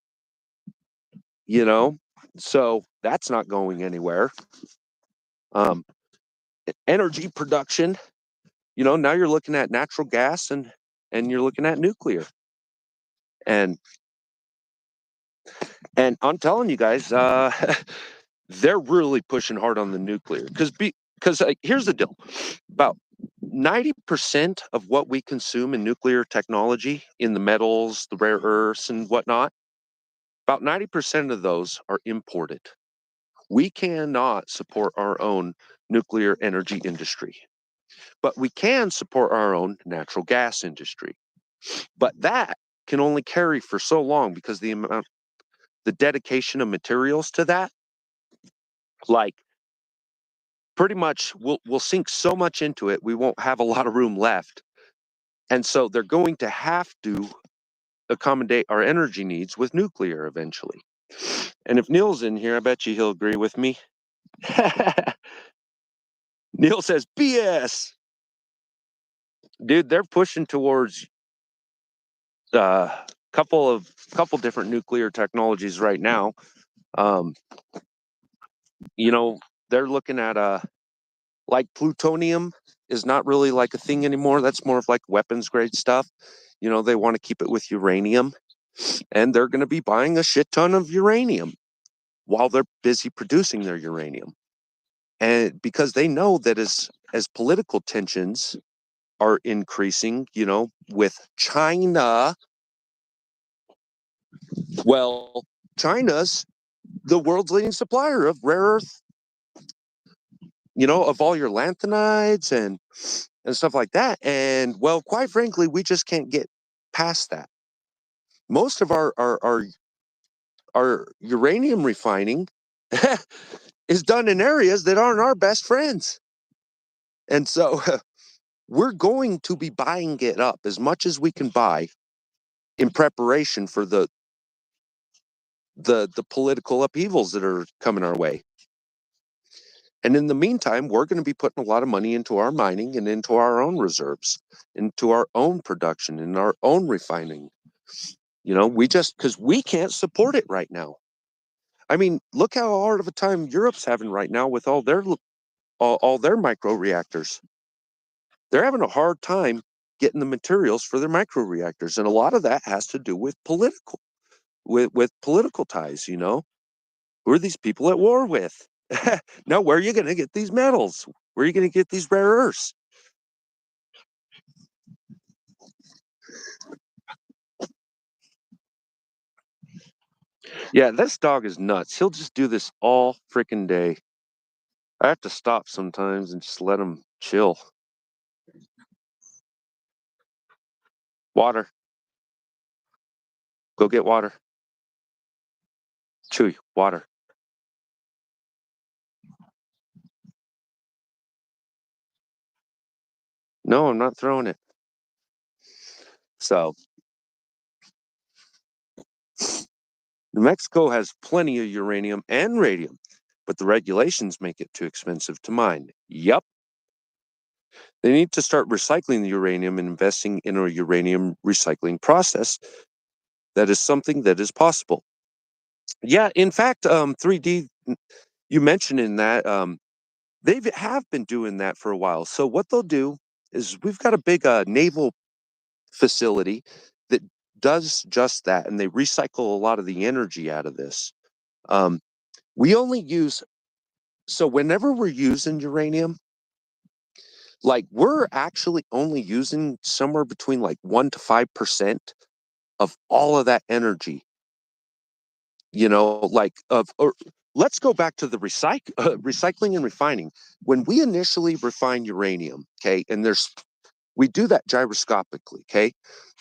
you know, so that's not going anywhere. Um, Energy production, now you're looking at natural gas and you're looking at nuclear. And I'm telling you guys, they're really pushing hard on the nuclear because here's the deal. About 90% of what we consume in nuclear technology, in the metals, the rare earths and whatnot, about 90% of those are imported. We cannot support our own nuclear energy industry, but we can support our own natural gas industry. But that can only carry for so long because the dedication of materials to that, like pretty much we'll sink so much into it, we won't have a lot of room left. And so they're going to have to accommodate our energy needs with nuclear eventually. And if Neil's in here, I bet you he'll agree with me. Neil says, BS. Dude, they're pushing towards couple different nuclear technologies right now. Um, they're looking at like plutonium is not really like a thing anymore. That's more of like weapons grade stuff. They want to keep it with uranium, and they're going to be buying a shit ton of uranium while they're busy producing their uranium. And because they know that as political tensions are increasing, with China, well, China's the world's leading supplier of rare earth, of all your lanthanides and stuff like that. And well, quite frankly, we just can't get past that. Most of our uranium refining is done in areas that aren't our best friends. And so we're going to be buying it up as much as we can buy in preparation for the political upheavals that are coming our way. And in the meantime, we're going to be putting a lot of money into our mining and into our own reserves, into our own production and our own refining. We just, because we can't support it right now. I mean, look how hard of a time Europe's having right now with all their micro reactors. They're having a hard time getting the materials for their micro reactors, and a lot of that has to do with political ties. Who are these people at war with? Now, where are you going to get these metals? Where are you going to get these rare earths? Yeah, this dog is nuts. He'll just do this all freaking day. I have to stop sometimes and just let him chill. Water. Go get water. Chewy, water. No, I'm not throwing it. So, New Mexico has plenty of uranium and radium, but the regulations make it too expensive to mine. Yup. They need to start recycling the uranium and investing in a uranium recycling process. That is something that is possible. Yeah, in fact, 3D, you mentioned in that, they have been doing that for a while. So what they'll do is we've got a big naval facility that does just that, and they recycle a lot of the energy out of this. Um, we only use so whenever we're using uranium, like we're actually only using somewhere between like 1 to 5% of all of that energy. Like or let's go back to the recycling and refining. When we initially refine uranium, okay, and we do that gyroscopically, okay,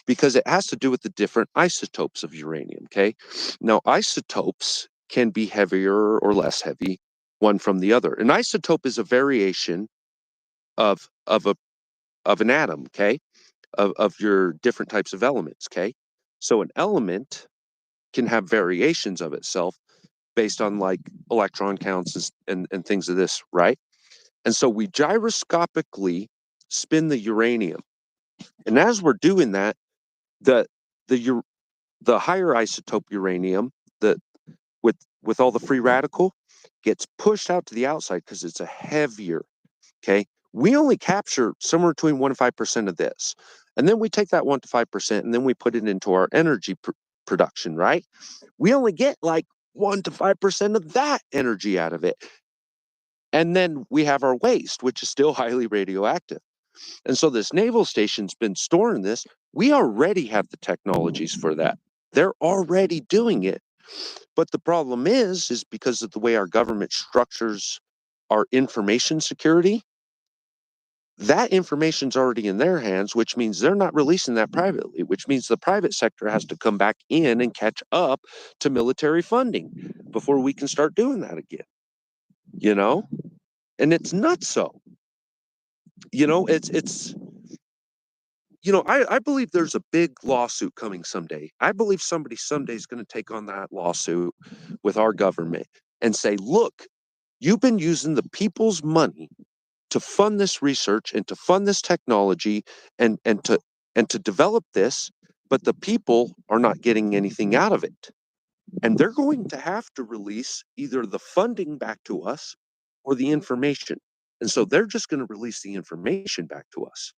because it has to do with the different isotopes of uranium, okay. Now, isotopes can be heavier or less heavy one from the other. An isotope is a variation of an atom, okay, of your different types of elements, okay. So an element can have variations of itself based on like electron counts and things of this, right? And so we gyroscopically spin the uranium. And as we're doing that, the the the higher isotope uranium, the with all the free radical, gets pushed out to the outside because it's a heavier. Okay, we only capture somewhere between 1 to 5% of this, and then we take that 1 to 5% and then we put it into our energy production. Right? We only get like 1 to 5% of that energy out of it, and then we have our waste, which is still highly radioactive. And so this naval station's been storing this. We already have the technologies for that. They're already doing it. But the problem is because of the way our government structures our information security, that information's already in their hands, which means they're not releasing that privately, which means the private sector has to come back in and catch up to military funding before we can start doing that again. You know? And it's not so. It's I believe there's a big lawsuit coming someday. I believe somebody someday is going to take on that lawsuit with our government and say, look, you've been using the people's money to fund this research and to fund this technology and to develop this, but the people are not getting anything out of it. And they're going to have to release either the funding back to us or the information. And so they're just going to release the information back to us,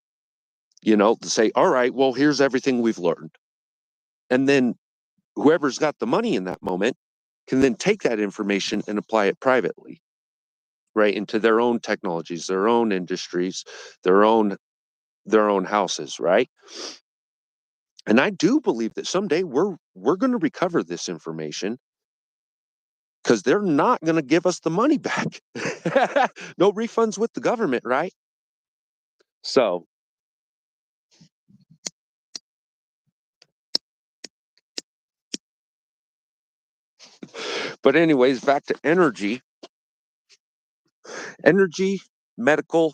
to say, all right, well, here's everything we've learned. And then whoever's got the money in that moment can then take that information and apply it privately, right, into their own technologies, their own industries, their own houses, right? And I do believe that someday we're going to recover this information because they're not going to give us the money back. No refunds with the government, right? So, but anyways, back to energy, medical,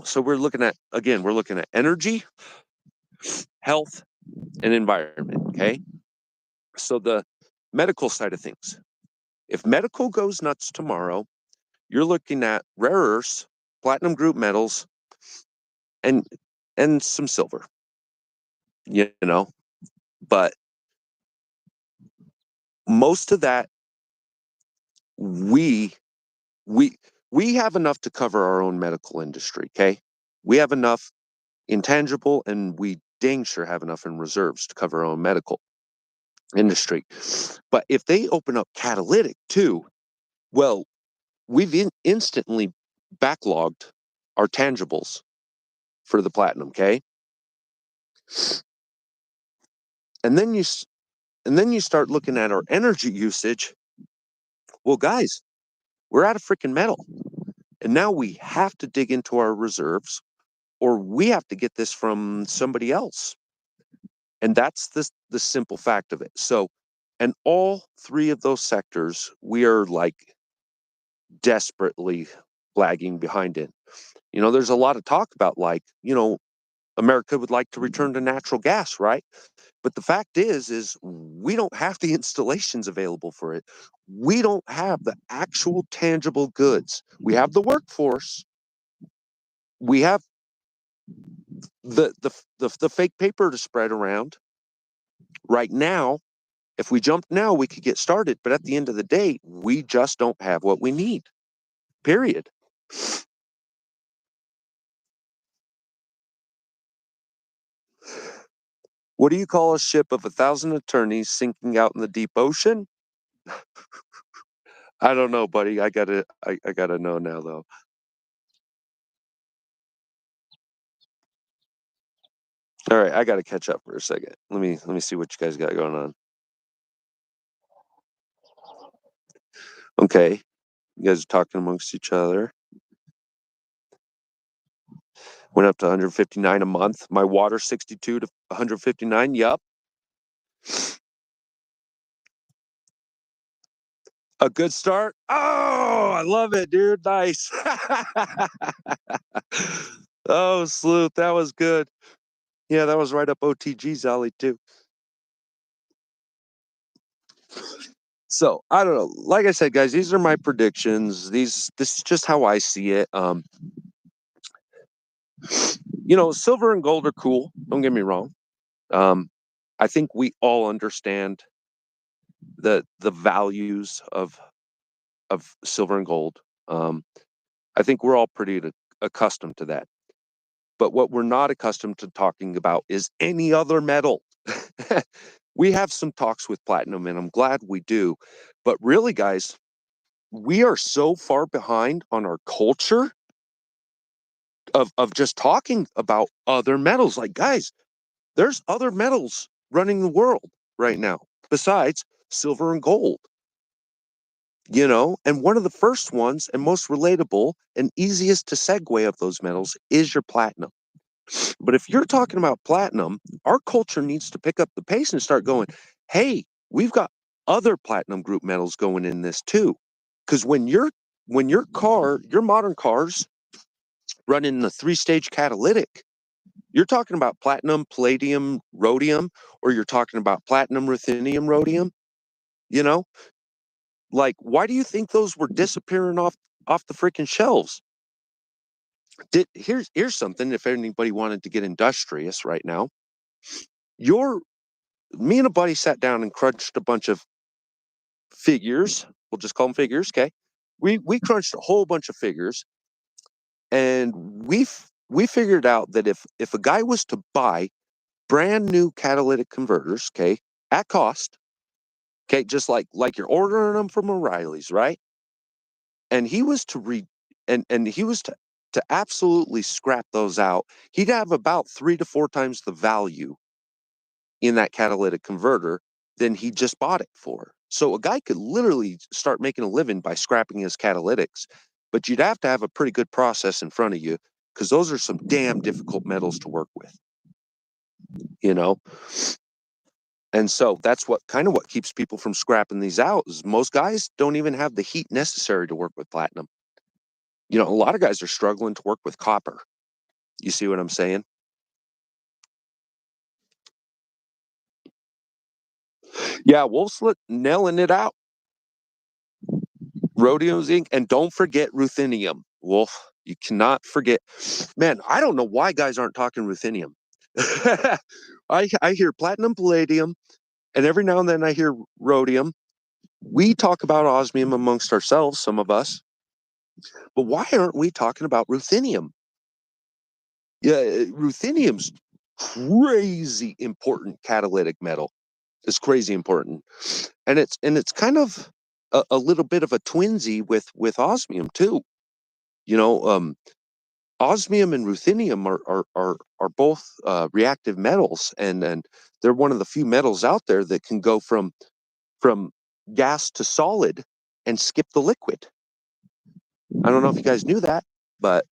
so we're looking at energy, health, and environment. Okay. So the medical side of things, if medical goes nuts tomorrow, you're looking at rare earths, platinum group metals, and some silver, but most of that we we we have enough to cover our own medical industry. Okay. We have enough intangible, and we dang sure have enough in reserves to cover our own medical industry. But if they open up catalytic too, well, we've instantly backlogged our tangibles for the platinum. Okay. And then you start looking at our energy usage. Well, guys, we're out of freaking metal, and now we have to dig into our reserves, or we have to get this from somebody else. And that's the simple fact of it. So, and all three of those sectors, we are like desperately lagging behind it. There's a lot of talk about, like, America would like to return to natural gas, right? But the fact is we don't have the installations available for it. We don't have the actual tangible goods. We have the workforce. We have the fake paper to spread around. Right now, if we jump now, we could get started. But at the end of the day, we just don't have what we need. Period. What do you call a ship of 1,000 attorneys sinking out in the deep ocean? I don't know, buddy. I gotta know now, though. All right, I gotta catch up for a second. Let me see what you guys got going on. Okay, you guys are talking amongst each other. Went up to 159 a month. My water 62 to 159. Yup. A good start. Oh, I love it, dude. Nice. Oh, Sleuth, that was good. Yeah, that was right up OTG's alley too. So I don't know. Like I said, guys, these are my predictions. This is just how I see it. Silver and gold are cool. Don't get me wrong. I think we all understand the values of silver and gold. I think we're all pretty accustomed to that. But what we're not accustomed to talking about is any other metal. We have some talks with platinum, and I'm glad we do. But really, guys, we are so far behind on our culture of just talking about other metals. Like, guys, there's other metals running the world right now besides silver and gold. And one of the first ones and most relatable and easiest to segue of those metals is your platinum. But if you're talking about platinum, our culture needs to pick up the pace and start going, hey, we've got other platinum group metals going in this too. Because when your modern cars run in the 3-stage catalytic, you're talking about platinum, palladium, rhodium, or you're talking about platinum, ruthenium, rhodium. You know, like, why do you think those were disappearing off the freaking shelves? Here's something. If anybody wanted to get industrious right now, me and a buddy sat down and crunched a bunch of figures. We'll just call them figures, okay? We crunched a whole bunch of figures, and we figured out that if a guy was to buy brand new catalytic converters, okay, at cost, okay, just like you're ordering them from O'Reilly's, right? And he was to absolutely scrap those out, he'd have about 3 to 4 times the value in that catalytic converter than he just bought it for. So a guy could literally start making a living by scrapping his catalytics, but you'd have to have a pretty good process in front of you because those are some damn difficult metals to work with, you know? And so that's what keeps people from scrapping these out is most guys don't even have the heat necessary to work with platinum. A lot of guys are struggling to work with copper. You see what I'm saying? Yeah, Wolfslet nailing it out. Rhodium zinc, and don't forget ruthenium. Wolf, you cannot forget. Man, I don't know why guys aren't talking ruthenium. I hear platinum, palladium, and every now and then I hear rhodium. We talk about osmium amongst ourselves, some of us, but why aren't we talking about ruthenium? Yeah, ruthenium's crazy important catalytic metal. It's crazy important, and it's kind of a little bit of a twinsy with osmium too. You know, osmium and ruthenium are both reactive metals, and they're one of the few metals out there that can go from gas to solid and skip the liquid. I don't know if you guys knew that, but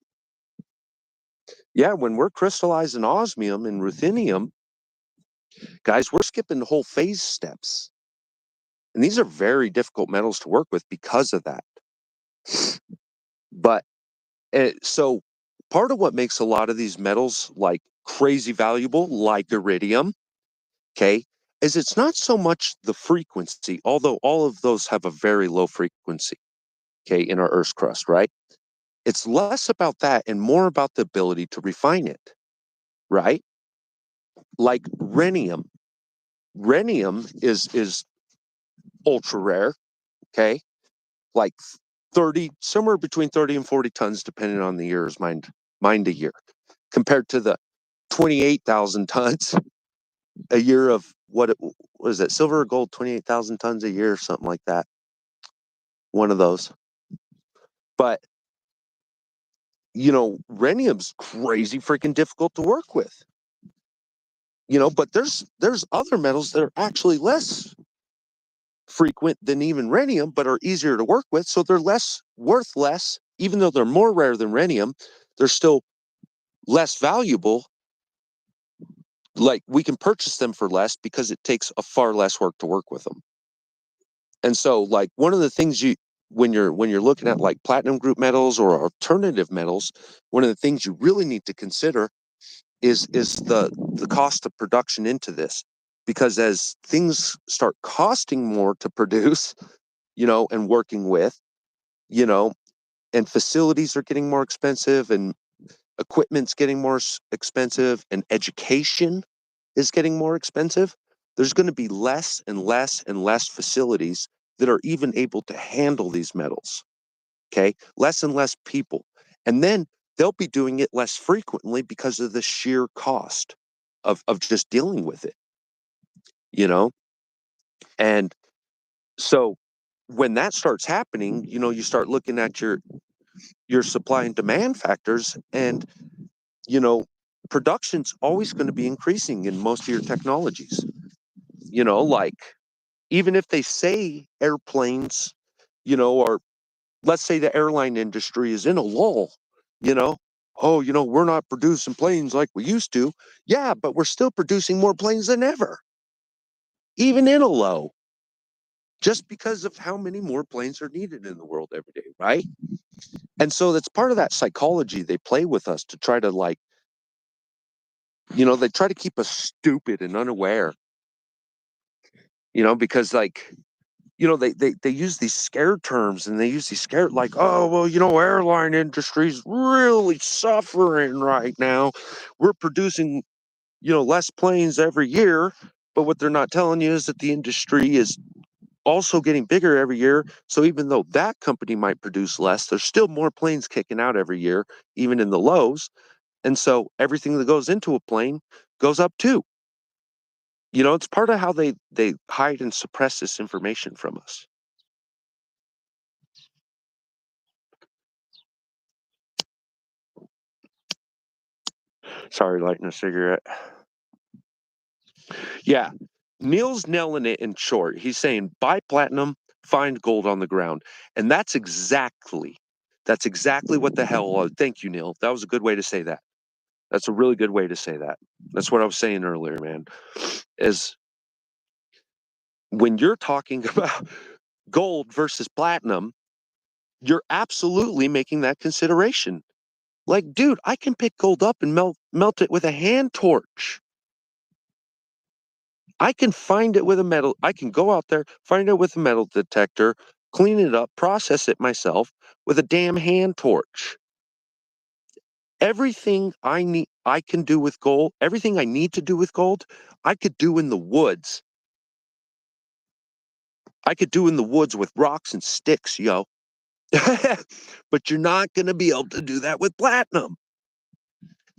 yeah, when we're crystallizing osmium and ruthenium, guys, we're skipping whole phase steps. And these are very difficult metals to work with because of that. But so part of what makes a lot of these metals like crazy valuable, like iridium, okay, is it's not so much the frequency, although all of those have a very low frequency, okay, in our Earth's crust, right? It's less about that and more about the ability to refine it, right? Like rhenium. Rhenium is ultra rare, okay? Like 30, somewhere between 30 and 40 tons, depending on the year's mined a year, compared to the 28,000 tons a year of what is it, silver or gold, 28,000 tons a year, something like that. One of those. But, rhenium's crazy freaking difficult to work with. But there's other metals that are actually less frequent than even rhenium, but are easier to work with. So they're worth less, even though they're more rare than rhenium, they're still less valuable. Like we can purchase them for less because it takes a far less work to work with them. And so like one of the things when you're looking at like platinum group metals or alternative metals, one of the things you really need to consider is the cost of production into this. Because as things start costing more to produce, and working with, you know, and facilities are getting more expensive and equipment's getting more expensive and education is getting more expensive, there's going to be less and less and less facilities that are even able to handle these metals. Okay. Less and less people. And then they'll be doing it less frequently because of the sheer cost of just dealing with it, you know? And so when that starts happening, you start looking at your supply and demand factors, and you know production's always going to be increasing in most of your technologies. Like even if they say airplanes, or let's say the airline industry is in a lull, you know oh, we're not producing planes like we used to. Yeah, but we're still producing more planes than ever, even in a low, just because of how many more planes are needed in the world every day, right? And so that's part of that psychology they play with us to try to like, they try to keep us stupid and unaware, because like, they use these scare terms and they use these scare like, oh, well, airline industry's really suffering right now. We're producing, less planes every year. But what they're not telling you is that the industry is also getting bigger every year. So even though that company might produce less, there's still more planes kicking out every year, even in the lows. And so everything that goes into a plane goes up too. It's part of how they hide and suppress this information from us. Sorry, lighting a cigarette. Yeah. Neil's nailing it in short. He's saying buy platinum, find gold on the ground. And that's exactly what the hell. Thank you, Neil. That was a good way to say that. That's a really good way to say that. That's what I was saying earlier, man. Is when you're talking about gold versus platinum, you're absolutely making that consideration. Like, dude, I can pick gold up and melt it with a hand torch. I can find it with a metal. I can go out there, find it with a metal detector, clean it up, process it myself with a damn hand torch. Everything I can do with gold, everything I need to do with gold, I could do in the woods. I could do in the woods with rocks and sticks, yo. But you're not going to be able to do that with platinum.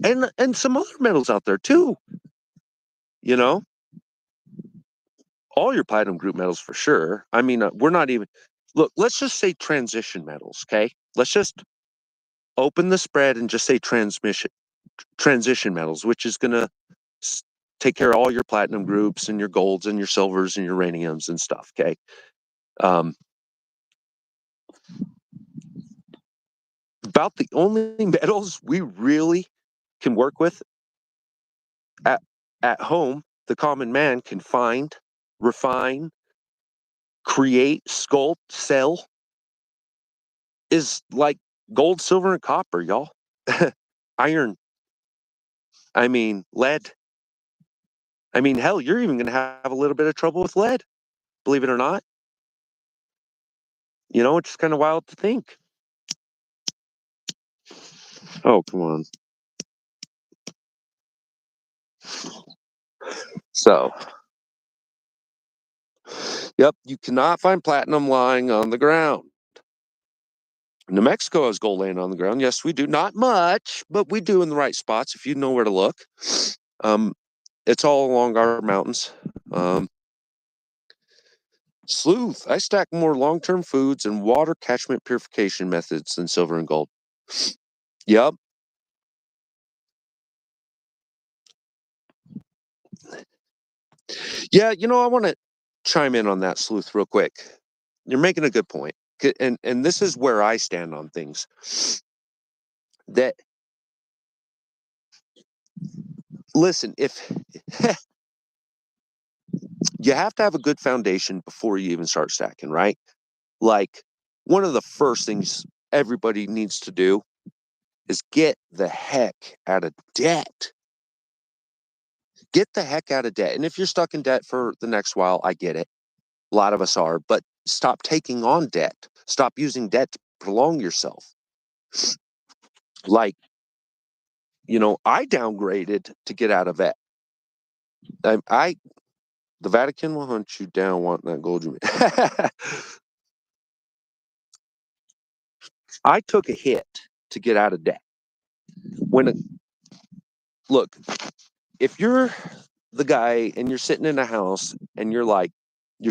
And some other metals out there too. You know, all your platinum group metals for sure. I mean, we're not even look, let's just say transition metals, okay? Let's just open the spread and just say transition metals, which is going to take care of all your platinum groups and your golds and your silvers and your uraniums and stuff, okay? About the only metals we really can work with at home, the common man can find, refine, create, sculpt, sell, is like gold, silver, and copper, y'all. Iron. I mean, lead. I mean, hell, you're even going to have a little bit of trouble with lead, believe it or not. You know, it's kind of wild to think. Oh, come on. So, yep, you cannot find platinum lying on the ground. New Mexico has gold laying on the ground. Yes, we do. Not much, but we do in the right spots if you know where to look. It's all along our mountains. Sleuth, I stack more long-term foods and water catchment purification methods than silver and gold. Yep. Yeah, you know, I want to chime in on that, Sleuth, real quick. You're making a good point. And this is where I stand on things. That, listen, if you have to have a good foundation before you even start stacking, right? Like, one of the first things everybody needs to do is get the heck out of debt. Get the heck out of debt. And if you're stuck in debt for the next while, I get it. A lot of us are, but stop taking on debt. Stop using debt to prolong yourself. Like, you know, I downgraded to get out of it. The Vatican will hunt you down wanting that gold. I took a hit to get out of debt. Look, if you're the guy and you're sitting in a house and you're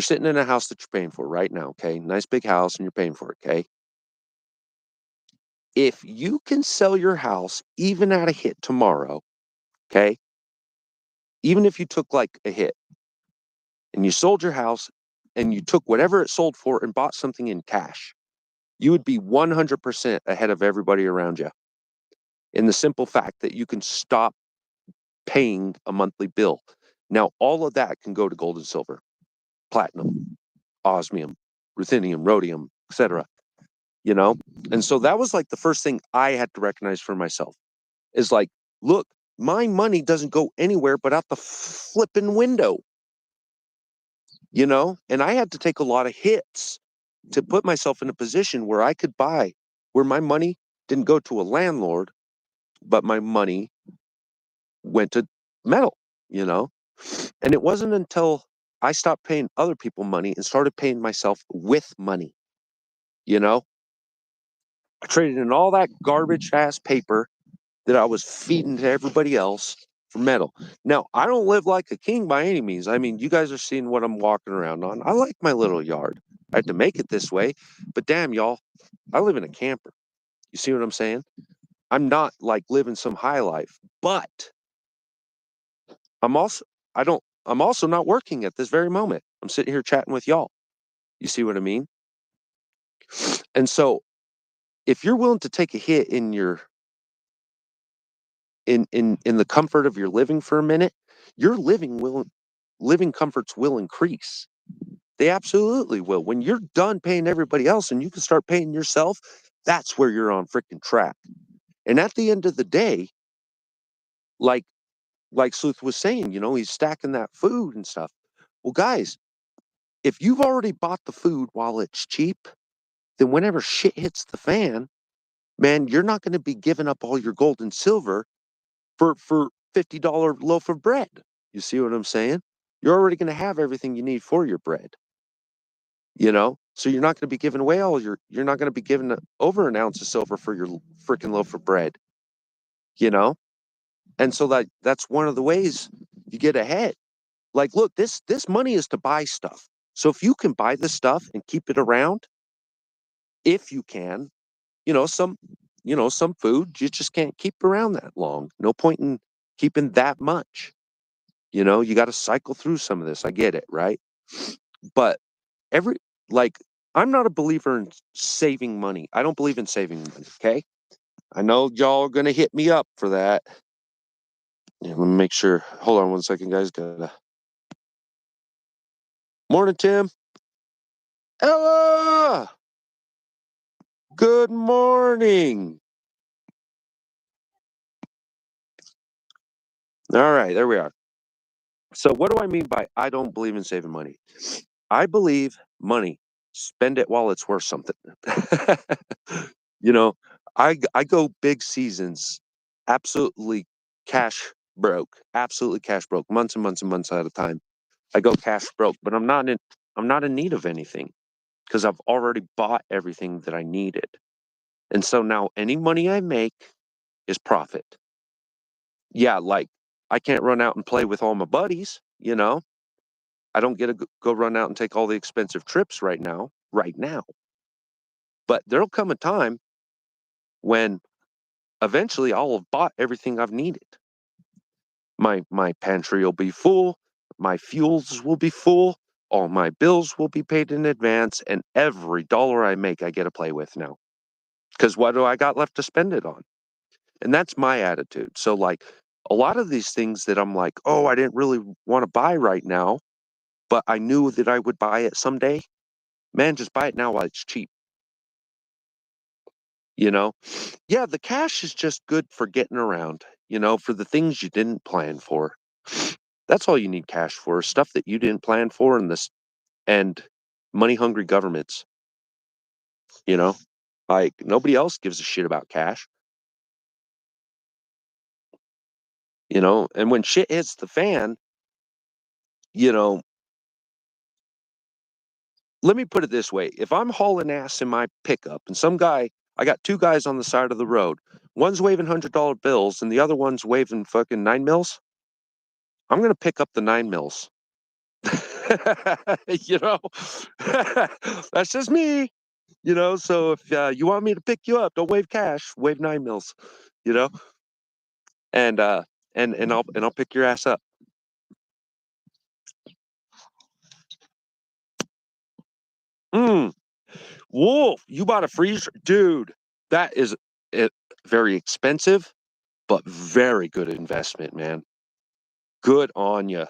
sitting in a house that you're paying for right now, okay? Nice big house and you're paying for it, okay? If you can sell your house even at a hit tomorrow, okay? Even if you took like a hit and you sold your house and you took whatever it sold for and bought something in cash, you would be 100% ahead of everybody around you. In the simple fact that you can stop paying a monthly bill. Now, all of that can go to gold and silver, platinum, osmium, ruthenium, rhodium, etc. You know? And so that was like the first thing I had to recognize for myself is like, look, my money doesn't go anywhere but out the flipping window. You know? And I had to take a lot of hits to put myself in a position where I could buy, where my money didn't go to a landlord, but my money went to metal, you know? And it wasn't until I stopped paying other people money and started paying myself with money, you know? I traded in all that garbage ass paper that I was feeding to everybody else for metal. Now, I don't live like a king by any means. I mean, you guys are seeing what I'm walking around on. I like my little yard. I had to make it this way, but damn, y'all, I live in a camper. You see what I'm saying? I'm not like living some high life, but I'm also, I don't, I'm also not working at this very moment. I'm sitting here chatting with y'all. You see what I mean? And so if you're willing to take a hit in your in the comfort of your living for a minute, your living comforts will increase. They absolutely will. When you're done paying everybody else and you can start paying yourself, that's where you're on freaking track. And at the end of the day, like Sleuth was saying, he's stacking that food and stuff. Well, guys, if you've already bought the food while it's cheap, then whenever shit hits the fan, man, you're not going to be giving up all your gold and silver for $50 loaf of bread. You see what I'm saying? You're already going to have everything you need for your bread. So you're not going to be giving away you're not going to be giving over an ounce of silver for your freaking loaf of bread. you know and so that's one of the ways you get ahead. Like, look, this money is to buy stuff. So if you can buy the stuff and keep it around, if you can, some some food you just can't keep around that long. No point in keeping that much. You got to cycle through some of this. I get it, right? But every like I'm not a believer in saving money. I don't believe in saving money. Okay, I know y'all are gonna hit me up for that. Yeah, let me make sure. Hold on one second, guys. Gotta. Morning, Tim. Ella. Good morning. All right, there we are. So, what do I mean by I don't believe in saving money? I believe money. Spend it while it's worth something. you know, I go big seasons, absolutely cash absolutely cash broke, months and months and months at a time. I go cash broke, but I'm not in need of anything because I've already bought everything that I needed. And so now any money I make is profit. Yeah, like I can't run out and play with all my buddies. I don't get to go run out and take all the expensive trips right now. But there'll come a time when eventually I'll have bought everything I've needed. My pantry will be full, my fuels will be full, all my bills will be paid in advance, and every dollar I make I get to play with now. Because what do I got left to spend it on? And that's my attitude. So like a lot of these things that I'm like, oh, I didn't really want to buy right now, but I knew that I would buy it someday. Man, just buy it now while it's cheap. You know? Yeah, the cash is just good for getting around, for the things you didn't plan for. That's all you need cash for, stuff that you didn't plan for and money hungry governments, you know? Like nobody else gives a shit about cash, and when shit hits the fan, you know, let me put it this way. If I'm hauling ass in my pickup and I got two guys on the side of the road, one's waving $100 bills and the other one's waving fucking 9 mils, I'm going to pick up the 9 mils. you know, that's just me. So if you want me to pick you up, don't wave cash, wave 9 mils, you know, and I'll pick your ass up. Mm, Wolf, you bought a freezer, dude. That is it, very expensive, but very good investment, man. Good on you.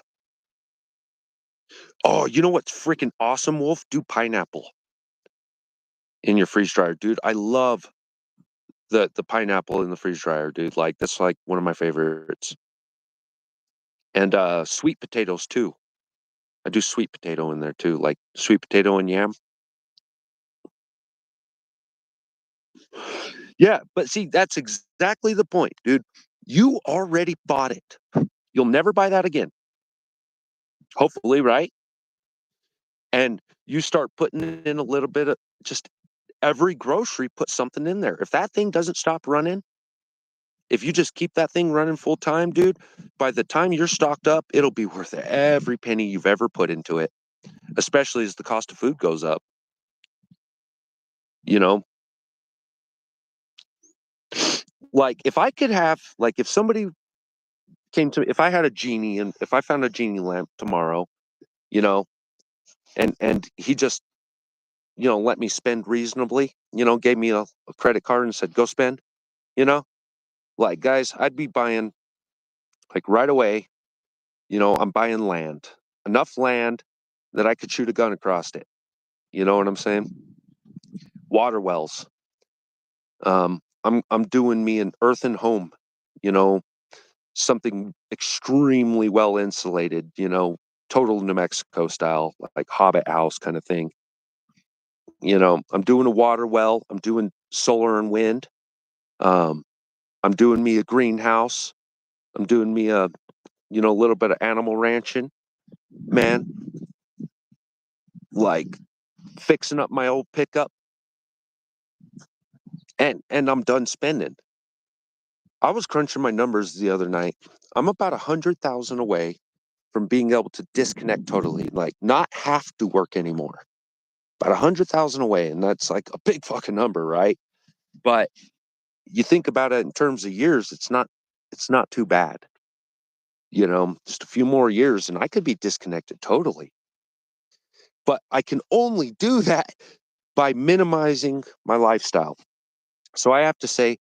Oh, you know what's freaking awesome, Wolf? Do pineapple in your freeze dryer, dude. I love the pineapple in the freeze dryer, dude. Like that's like one of my favorites. And sweet potatoes too. I do sweet potato in there too, like sweet potato and yam. Yeah, but see, that's exactly the point, dude. You already bought it. You'll never buy that again. Hopefully, right? And you start putting in a little bit of just every grocery, put something in there. If that thing doesn't stop running, if you just keep that thing running full time, dude, by the time you're stocked up, it'll be worth every penny you've ever put into it, especially as the cost of food goes up. You know, like if I could have, like if somebody came to, if I had a genie and if I found a genie lamp tomorrow, you know, and he just, let me spend reasonably, gave me a credit card and said, go spend, you know, like guys, I'd be buying like right away, I'm buying land, enough land that I could shoot a gun across it. You know what I'm saying? Water wells. I'm doing me an earthen home, you know, something extremely well insulated, total New Mexico style, like Hobbit house kind of thing. I'm doing a water well. I'm doing solar and wind. Um, I'm doing me a greenhouse. I'm doing me a little bit of animal ranching, man. Like fixing up my old pickup, and I'm done spending. I was crunching my numbers the other night. I'm about 100,000 away from being able to disconnect totally, like not have to work anymore. About 100,000 away, and that's like a big fucking number, right? But you think about it in terms of years, it's not too bad. Just a few more years, and I could be disconnected totally. But I can only do that by minimizing my lifestyle. So I have to say,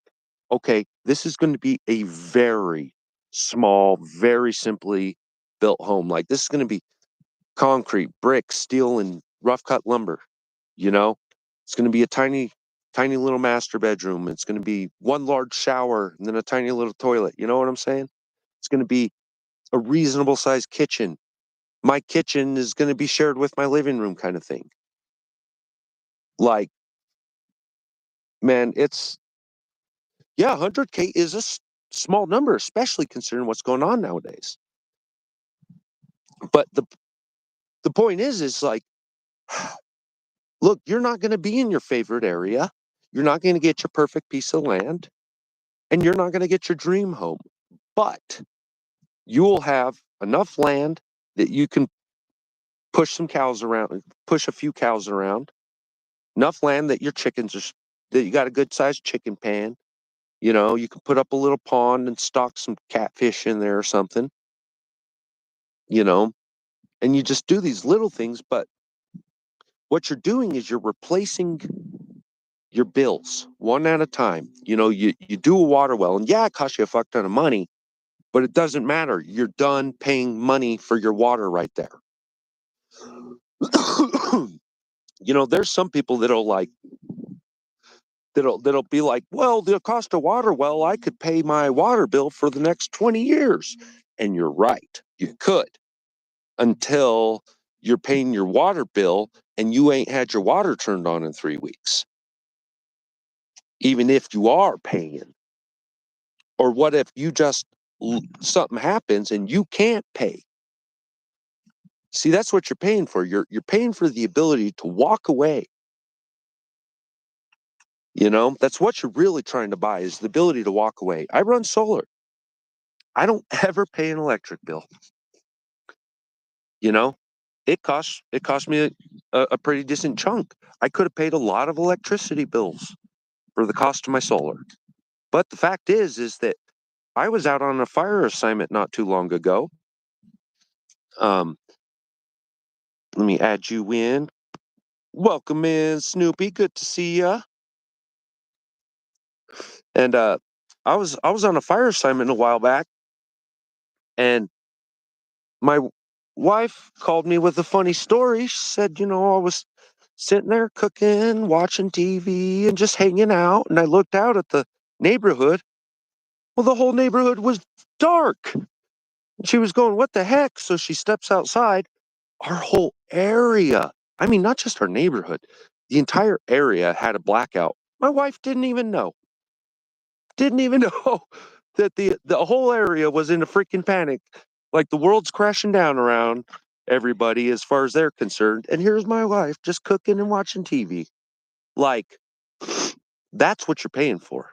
okay, this is going to be a very small, very simply built home. Like this is going to be concrete, brick, steel, and rough cut lumber. It's going to be a tiny, tiny little master bedroom. It's going to be one large shower and then a tiny little toilet. You know what I'm saying? It's going to be a reasonable sized kitchen. My kitchen is going to be shared with my living room kind of thing. Like, man, yeah, 100K is a small number, especially considering what's going on nowadays. But the point is like, look, you're not going to be in your favorite area. You're not going to get your perfect piece of land, and you're not going to get your dream home. But you will have enough land that you can push some cows around, push a few cows around, enough land that your chickens are, that you got a good sized chicken pen. You can put up a little pond and stock some catfish in there or something, you know, and you just do these little things. But what you're doing is you're replacing your bills one at a time. You do a water well, and yeah, it costs you a fuck ton of money, but it doesn't matter. You're done paying money for your water right there. There's some people that'll be like, well, the cost of water well, I could pay my water bill for the next 20 years. And you're right, you could, until you're paying your water bill and you ain't had your water turned on in 3 weeks. Even if you are paying. Or what if you just, something happens and you can't pay? See, that's what you're paying for. You're paying for the ability to walk away. That's what you're really trying to buy, is the ability to walk away. I run solar. I don't ever pay an electric bill. It cost me a pretty decent chunk. I could have paid a lot of electricity bills for the cost of my solar. But the fact is that I was out on a fire assignment not too long ago. Let me add you in. Welcome in, Snoopy. Good to see ya. And I was on a fire assignment a while back, and my wife called me with a funny story. She said, I was sitting there cooking, watching TV, and just hanging out, and I looked out at the neighborhood. Well, the whole neighborhood was dark. And she was going, what the heck? So she steps outside. Our whole area, I mean, not just our neighborhood, the entire area had a blackout. My wife didn't even know. Didn't even know that the whole area was in a freaking panic. Like the world's crashing down around everybody as far as they're concerned. And here's my wife just cooking and watching TV. Like, that's what you're paying for,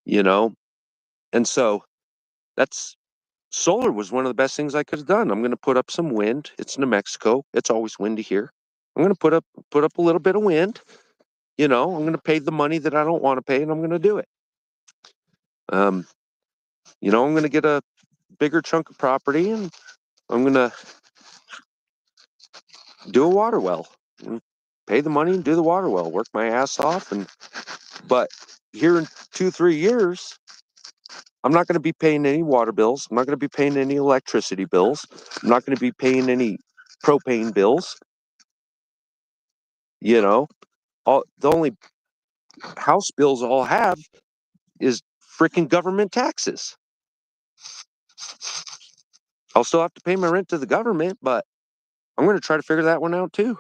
you know? And so that's solar was one of the best things I could have done. I'm going to put up some wind. It's New Mexico. It's always windy here. I'm going to put up a little bit of wind. I'm going to pay the money that I don't want to pay, and I'm going to do it. I'm going to get a bigger chunk of property and I'm going to do a water well, pay the money and do the water well, work my ass off. But here in 2-3 years, I'm not going to be paying any water bills. I'm not going to be paying any electricity bills. I'm not going to be paying any propane bills. The only house bills I'll have is freaking government taxes. I'll still have to pay my rent to the government, but I'm going to try to figure that one out too.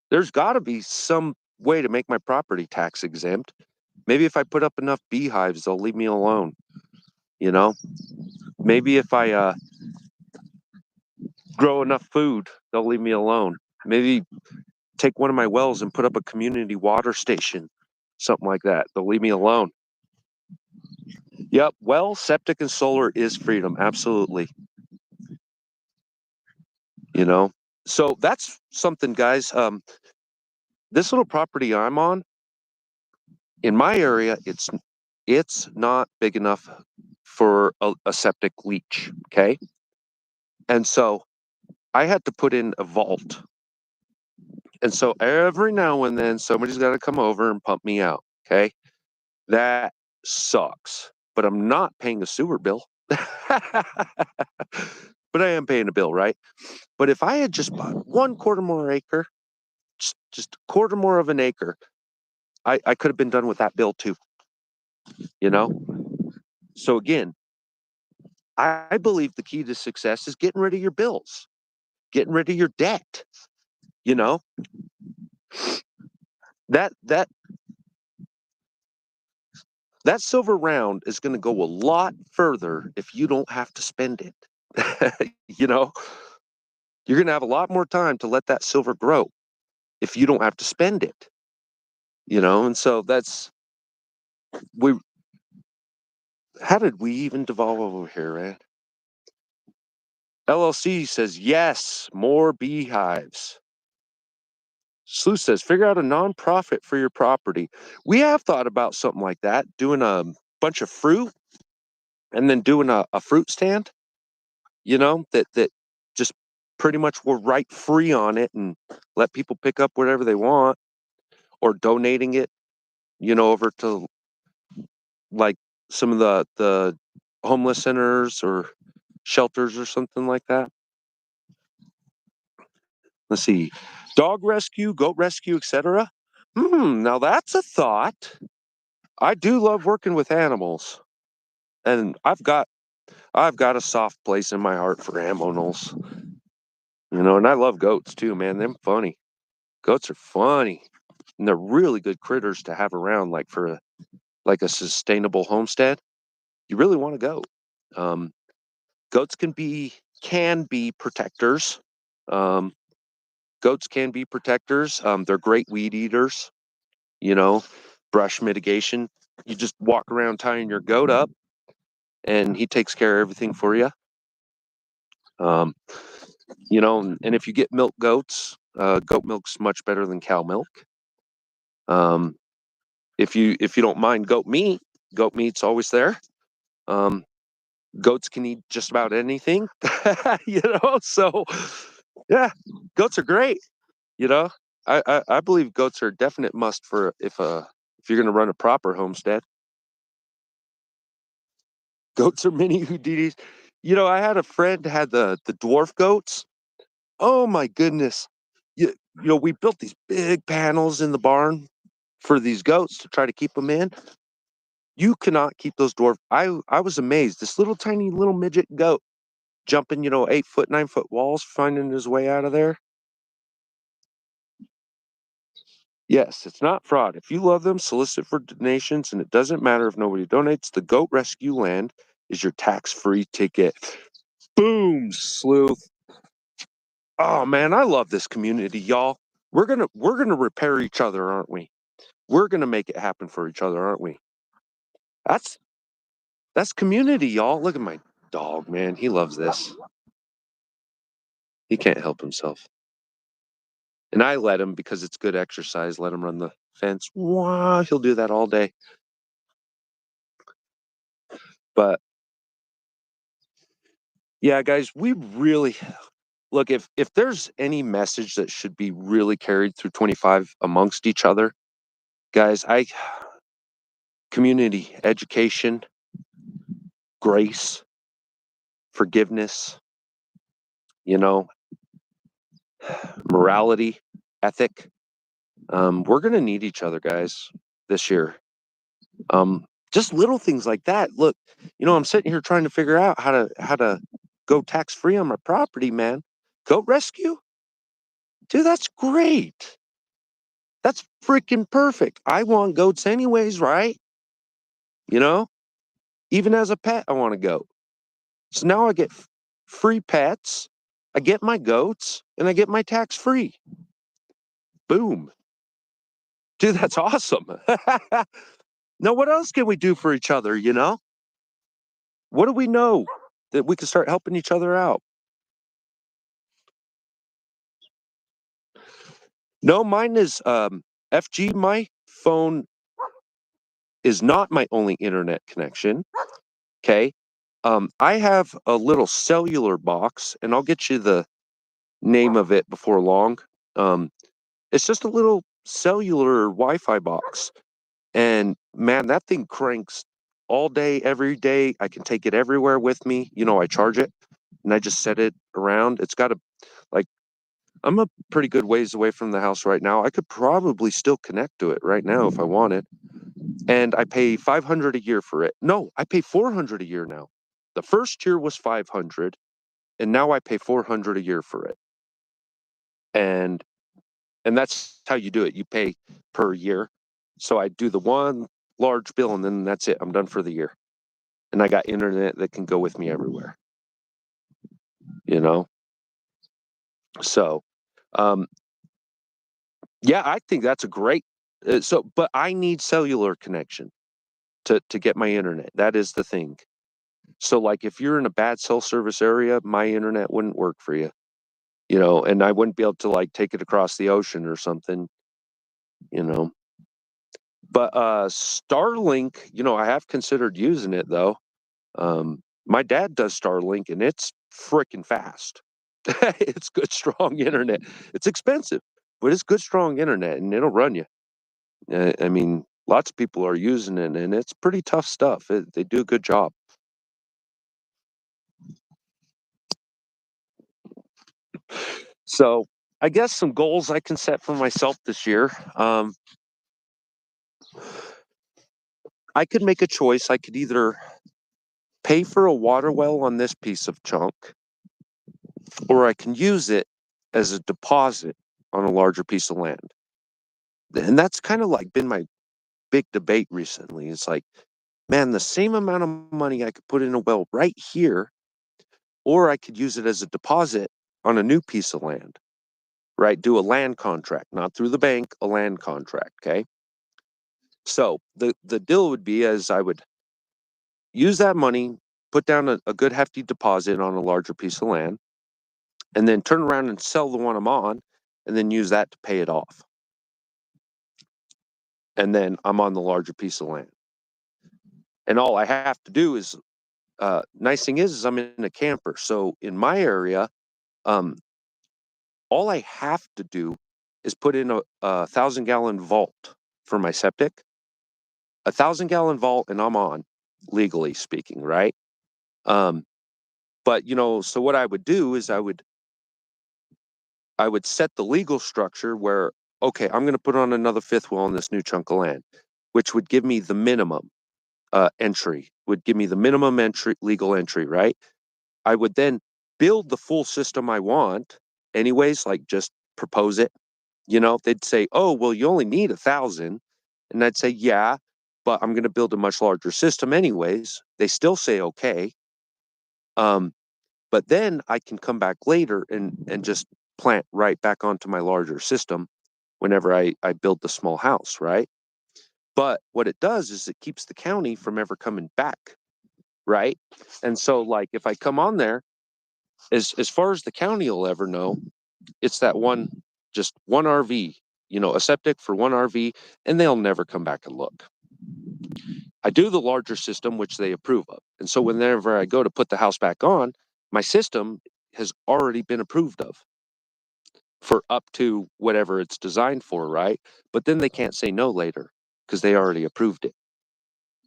There's got to be some way to make my property tax exempt. Maybe if I put up enough beehives, they'll leave me alone. Maybe if I grow enough food, they'll leave me alone. Maybe take one of my wells and put up a community water station, something like that. They'll leave me alone. Yep. Well, septic and solar is freedom. Absolutely. So that's something, guys. This little property I'm on in my area, it's not big enough for a septic leach. Okay. And so I had to put in a vault. And so every now and then somebody's got to come over and pump me out. Okay. That sucks. But I'm not paying a sewer bill. But I am paying a bill, right? But if I had just bought 1/4 more acre, just a quarter more of an acre, I could have been done with that bill too. So again, I believe the key to success is getting rid of your bills, getting rid of your debt. That that that silver round is going to go a lot further if you don't have to spend it. You're going to have a lot more time to let that silver grow if you don't have to spend it. And so we how did we even devolve over here, man? LLC says yes, more beehives. Sleuth says figure out a nonprofit for your property. We have thought about something like that, doing a bunch of fruit and then doing a fruit stand, that just pretty much will write free on it and let people pick up whatever they want, or donating it, over to like some of the homeless centers or shelters or something like that. Let's see, dog rescue, goat rescue, etc. Now that's a thought. I do love working with animals, and I've got a soft place in my heart for animals. And I love goats too, man. They're funny. Goats are funny, and they're really good critters to have around, like for a sustainable homestead. You really want to go. Goats can be protectors. Um, Goats can be protectors. They're great weed eaters. You know, Brush mitigation. You just walk around tying your goat up, and he takes care of everything for you. Um, and if you get milk goats, goat milk's much better than cow milk. Um, if you don't mind goat meat's always there. Um, Goats can eat just about anything, So yeah, goats are great. You know, I believe goats are a definite must for if you're going to run a proper homestead. Goats are mini Houdinis. I had a friend had the dwarf goats. Oh my goodness. We built these big panels in the barn for these goats to try to keep them in. You cannot keep those dwarf. I was amazed. This little tiny little midget goat jumping, 8 foot, 9 foot walls, finding his way out of there. Yes, it's not fraud. If you love them, solicit for donations, and it doesn't matter if nobody donates. The Goat Rescue Land is your tax-free ticket. Boom, Sleuth. Oh man, I love this community, y'all. We're gonna repair each other, aren't we? We're gonna make it happen for each other, aren't we? That's that's community, y'all. Look at my dog, man. He loves this. He can't help himself. And I let him because it's good exercise. Let him run the fence. Wow, he'll do that all day. But yeah, guys, we really look, if there's any message that should be really carried through 25 amongst each other, guys, I community education, grace, forgiveness, you know, morality, ethic. We're gonna need each other, guys, this year. Um, just little things like that. Look, I'm sitting here trying to figure out how to go tax free on my property, man. Goat rescue, dude, that's great. That's freaking perfect. I want goats anyways, right? You know, even as a pet, I want a goat. So now I get free pets, I get my goats, and I get my tax free. Boom. Dude, that's awesome. Now, what else can we do for each other? What do we know that we can start helping each other out? No, mine is FG. My phone is not my only internet connection. Okay. I have a little cellular box, and I'll get you the name of it before long. Um, it's just a little cellular Wi-Fi box. And man, that thing cranks all day, every day. I can take it everywhere with me. I charge it and I just set it around. It's got like, I'm a pretty good ways away from the house right now. I could probably still connect to it right now if I wanted. And I pay 500 a year for it. No, I pay 400 a year now. The first year was 500 and now I pay 400 a year for it. And that's how you do it. You pay per year. So I do the one large bill and then that's it. I'm done for the year. And I got internet that can go with me everywhere. You know? So um yeah, I think that's a great but I need cellular connection to get my internet. That is the thing. So like if you're in a bad cell service area, my internet wouldn't work for you. And I wouldn't be able to like take it across the ocean or something, you know. But Starlink, I have considered using it though. My dad does Starlink and it's freaking fast. It's good, strong internet. It's expensive, but it's good, strong internet and it'll run you. I mean, lots of people are using it and it's pretty tough stuff. They do a good job. So I guess some goals I can set for myself this year. I could make a choice. I could either pay for a water well on this piece of chunk, or I can use it as a deposit on a larger piece of land. And that's kind of like been my big debate recently. It's like, man, the same amount of money I could put in a well right here, or I could use it as a deposit on a new piece of land, right? Do a land contract, not through the bank, a land contract. Okay. So the deal would be as I would use that money, put down a good hefty deposit on a larger piece of land, and then turn around and sell the one I'm on, and then use that to pay it off. And then I'm on the larger piece of land. And all I have to do is, nice thing is I'm in a camper. So in my area, um, all I have to do is put in a 1,000-gallon vault for my septic, 1,000-gallon vault, and I'm on, legally speaking, right? Um, but so what I would do is I would set the legal structure where, okay, I'm going to put on another fifth well on this new chunk of land, which would give me the minimum entry, would give me the minimum entry, legal entry, right? I would then build the full system I want, anyways, like just propose it. They'd say, oh, well, you only need 1,000. And I'd say, yeah, but I'm going to build a much larger system anyways. They still say, okay. Um, but then I can come back later and just plant right back onto my larger system whenever I build the small house, right? But what it does is it keeps the county from ever coming back, right? And so like if I come on there, as far as the county will ever know, it's that just one RV, a septic for one RV, and they'll never come back and look. I do the larger system, which they approve of. And so whenever I go to put the house back on, my system has already been approved of for up to whatever it's designed for, right? But then they can't say no later because they already approved it.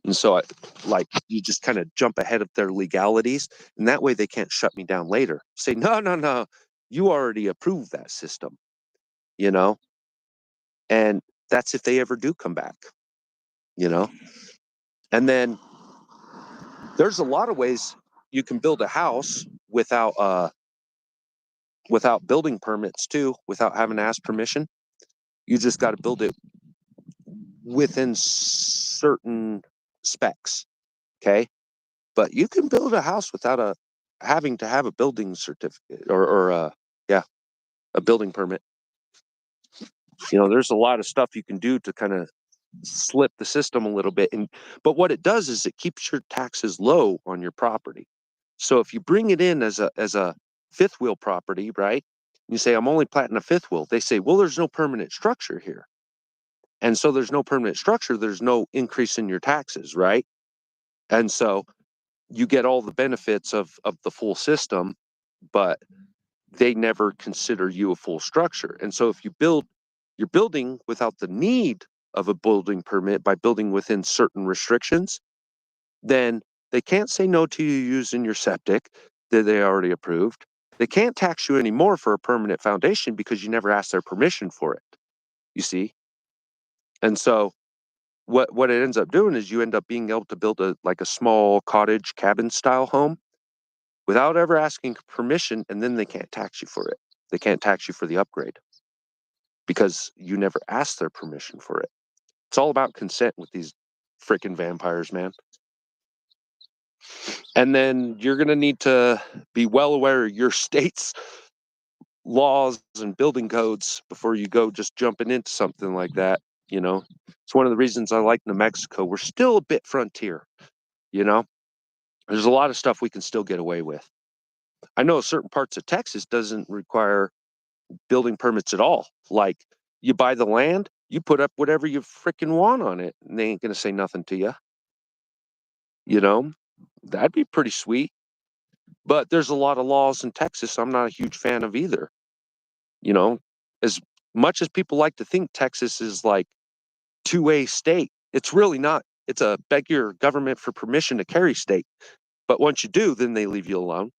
And so you just kind of jump ahead of their legalities, and that way they can't shut me down later. Say, no, no, no, you already approved that system, you know? And that's if they ever do come back, you know? And then there's a lot of ways you can build a house without building permits too, without having to ask permission. You just got to build it within certain specs, okay? But you can build a house without having to have a building certificate or a building permit. There's a lot of stuff you can do to kind of slip the system a little bit. But what it does is it keeps your taxes low on your property. So if you bring it in as a fifth wheel property, right? You say, I'm only platting a fifth wheel. They say, well, there's no permanent structure here. And so there's no permanent structure. There's no increase in your taxes, right? And so you get all the benefits of the full system, but they never consider you a full structure. And so if you're building without the need of a building permit by building within certain restrictions, then they can't say no to you using your septic that they already approved. They can't tax you anymore for a permanent foundation because you never asked their permission for it, you see? And so what it ends up doing is you end up being able to build a small cottage cabin style home without ever asking permission, and then they can't tax you for it. They can't tax you for the upgrade because you never asked their permission for it. It's all about consent with these freaking vampires, man. And then you're going to need to be well aware of your state's laws and building codes before you go just jumping into something like that. It's one of the reasons I like New Mexico. We're still a bit frontier, you know? There's a lot of stuff we can still get away with. I know certain parts of Texas doesn't require building permits at all. Like, you buy the land, you put up whatever you freaking want on it, and they ain't going to say nothing to you. That'd be pretty sweet. But there's a lot of laws in Texas I'm not a huge fan of either. As much as people like to think Texas is like two-way state, it's really not. It's a beg your government for permission to carry state. But once you do, then they leave you alone.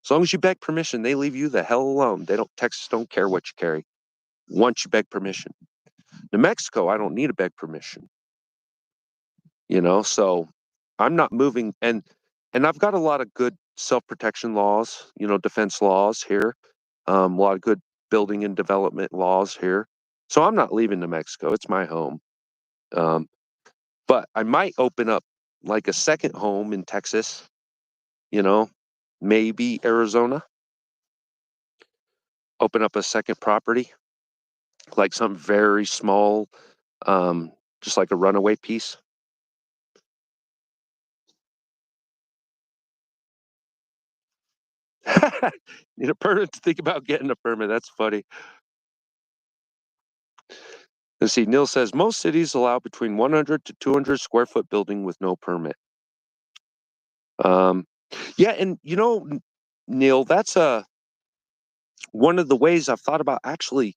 As long as you beg permission, they leave you the hell alone. Texas don't care what you carry once you beg permission. New Mexico, I don't need to beg permission. So I'm not moving, and I've got a lot of good self-protection laws, defense laws here, a lot of good building and development laws here. So I'm not leaving New Mexico. It's my home. But I might open up like a second home in Texas, maybe Arizona, open up a second property, like something very small, just like a runaway piece. Need a permit to think about getting a permit. That's funny. Let's see. Neil says most cities allow between 100 to 200 square foot building with no permit. Yeah, and Neil, that's one of the ways I've thought about actually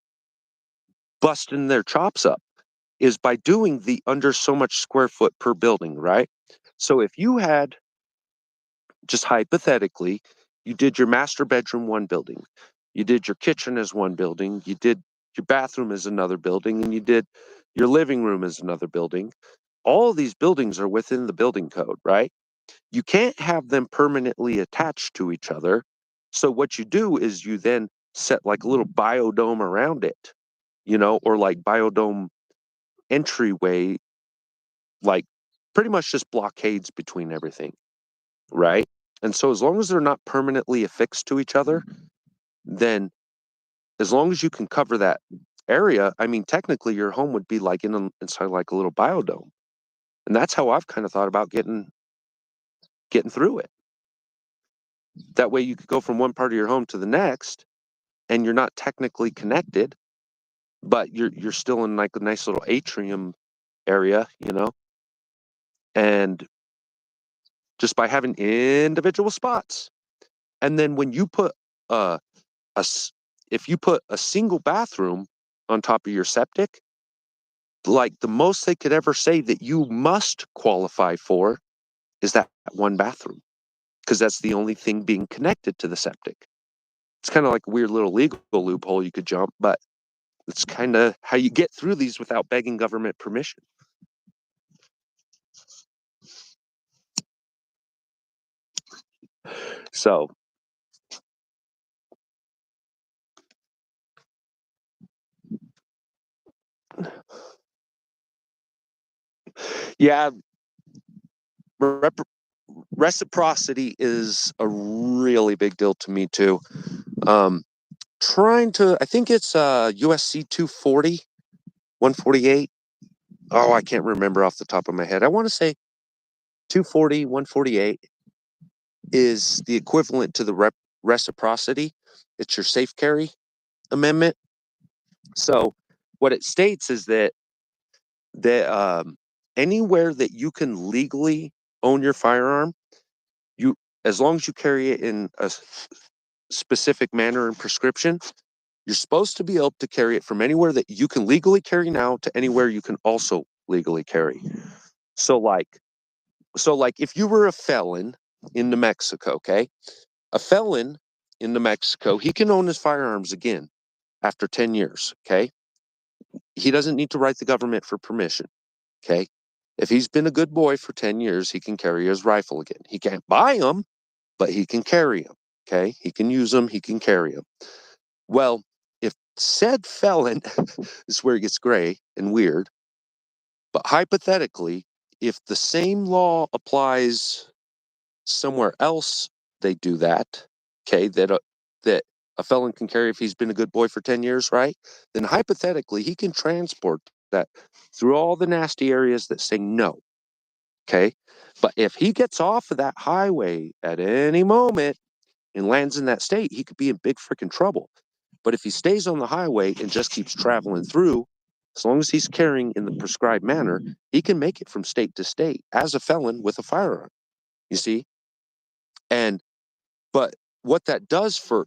busting their chops up is by doing the under so much square foot per building, right? So if you had, just hypothetically, you did your master bedroom one building, you did your kitchen as one building, you did your bathroom as another building, and you did your living room as another building. All of these buildings are within the building code, right? You can't have them permanently attached to each other. So what you do is you then set like a little biodome around it, or like biodome entryway, like pretty much just blockades between everything, right? And so as long as they're not permanently affixed to each other, then as long as you can cover that area, I mean, technically your home would be like inside like a little biodome. And that's how I've kind of thought about getting through it. That way you could go from one part of your home to the next and you're not technically connected, but you're still in like a nice little atrium area, and just by having individual spots. And then when you put a if you put a single bathroom on top of your septic, like the most they could ever say that you must qualify for is that one bathroom, because that's the only thing being connected to the septic. It's kind of like a weird little legal loophole you could jump, but it's kind of how you get through these without begging government permission. So, yeah, reciprocity is a really big deal to me too. Um, I think it's USC 240, 148. Oh, I can't remember off the top of my head. I want to say 240, 148 is the equivalent to the reciprocity. It's your safe carry amendment. So what it states is that anywhere that you can legally own your firearm, you as long as you carry it in a specific manner and prescription, you're supposed to be able to carry it from anywhere that you can legally carry now to anywhere you can also legally carry. So like if you were a felon in New Mexico, okay? A felon in New Mexico, he can own his firearms again after 10 years, okay? He doesn't need to write the government for permission, okay? If he's been a good boy for 10 years, he can carry his rifle again. He can't buy them, but he can carry them, okay? He can use them, he can carry them. Well, if said felon, this is where it gets gray and weird, but hypothetically, if the same law applies somewhere else, they do that, okay, that a felon can carry if he's been a good boy for 10 years, right? Then hypothetically, he can transport that through all the nasty areas that say no, okay? But if he gets off of that highway at any moment and lands in that state, he could be in big freaking trouble. But if he stays on the highway and just keeps traveling through, as long as he's carrying in the prescribed manner, he can make it from state to state as a felon with a firearm. You see? And but what that does for